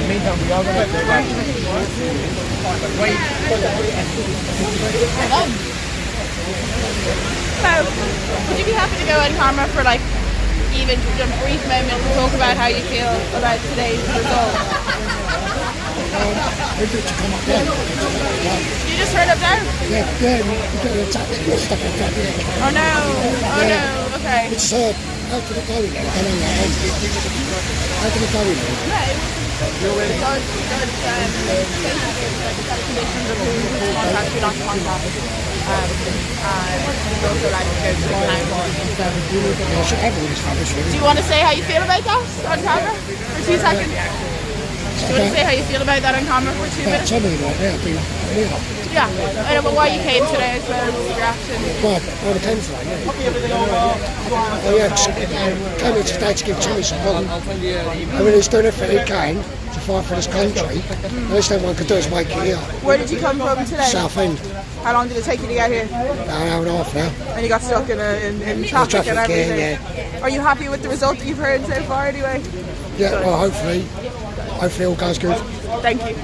meantime, we are going to go back. So, would you be happy to go on camera for like even just a brief moment to talk about how you feel about today's result? You just heard up there? Yeah, we got attacked and stuff like that. Oh no, oh no, okay. It's how did it go in there? I don't know. How did it go in there? Do you want to say how you feel about that on camera for 2 seconds? Do you want to say how you feel about that on camera for 2 minutes? Tommy, like, Yeah, I know, but why you came today as well, what was your reaction? Well, I came today, came here today to give Tommy support. I mean, he's doing everything he can to fight for this country. The least anyone could do is make it here. Where did you come from today? Southend. How long did it take you to get here? An hour and a half now. And you got stuck in traffic and everything? Yeah. Are you happy with the result that you've heard so far anyway? Yeah, well, hopefully all goes good. Thank you.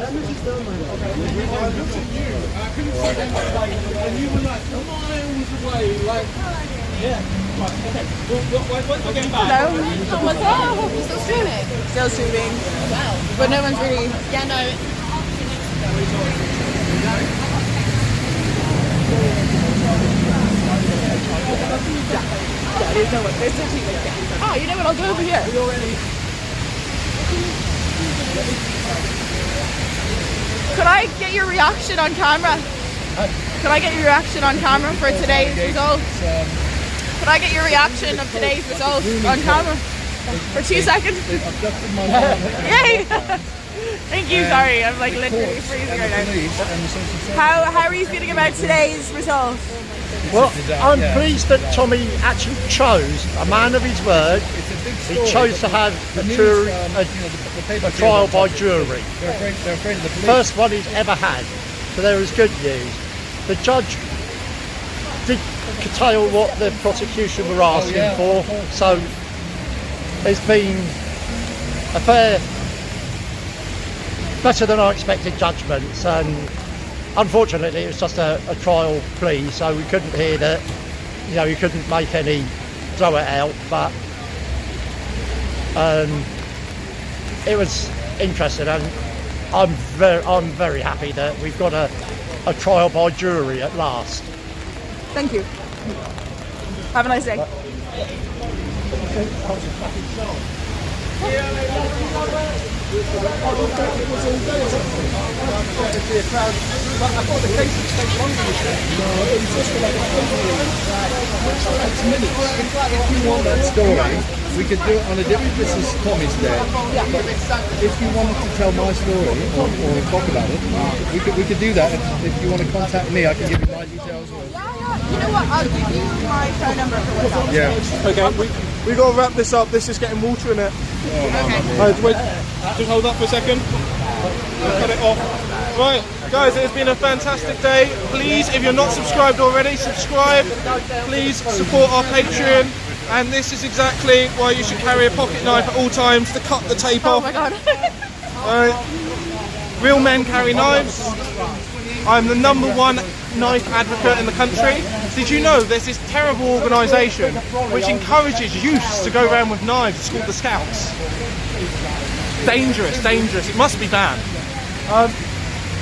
Hello? What's up? You're still streaming? Still streaming. Wow. But no one's really... Yeah, no. There's no one. There's no people. Oh, you know what? I'll go over here. Could I get your reaction on camera? Could I get your reaction on camera for today's results? Could I get your reaction of today's results on camera for 2 seconds? Yay! Thank you. Sorry, I'm like literally freezing right now. How are you feeling about today's results? Well, I'm pleased that Tommy actually chose, a man of his word, he chose to have a trial by jury. First one he's ever had, so there was good news. The judge did curtail what the prosecution were asking for, so there's been a fair, better than I expected judgments, and unfortunately it was just a trial plea, so we couldn't hear that, you know, you couldn't make any throw it out, but it was interesting, and I'm very happy that we've got a trial by jury at last. Thank you. Have a nice day. If you want that story, we could do it on a different. This is Tommy's day. But if you wanted to tell my story or talk about it, we could do that. If you want to contact me, I can give you my details. You know what? I'll give you my phone number for WhatsApp. Yeah. Okay, we got to wrap this up. This is getting water in it. Wait, just hold up for a second. Cut it off. Right, guys, it has been a fantastic day. Please, if you're not subscribed already, subscribe. Please support our Patreon. And this is exactly why you should carry a pocket knife at all times to cut the tape off. Oh my god. Real men carry knives. I'm the #1 knife advocate in the country. Did you know there's this terrible organisation which encourages youths to go around with knives? It's called the Scouts. Dangerous, dangerous. It must be banned.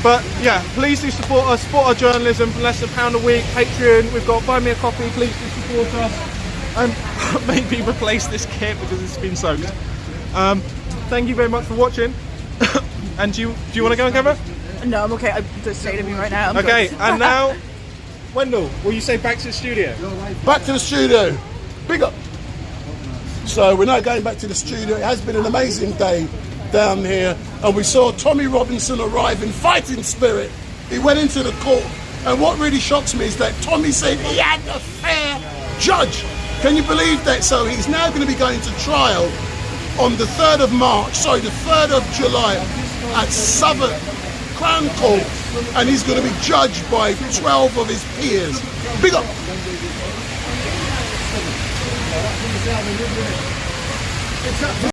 But yeah, please do support us, support our journalism for less than £1 a week. Patreon, we've got Buy Me a Coffee, please do support us. And maybe replace this kit because it's been soaked. Thank you very much for watching. And do you want to go on camera? No, I'm okay. I'm just staying to me right now. Okay, and now, Wendell, will you say back to the studio? Back to the studio. Big up. So we're now going back to the studio. It has been an amazing day down here, and we saw Tommy Robinson arrive in fighting spirit. He went into the court, and what really shocks me is that Tommy said he had a fair judge. Can you believe that? So he's now going to be going to trial on the 3rd of March, sorry, the 3rd of July at Southwark Crown Court, and he's going to be judged by 12 of his peers. Big up!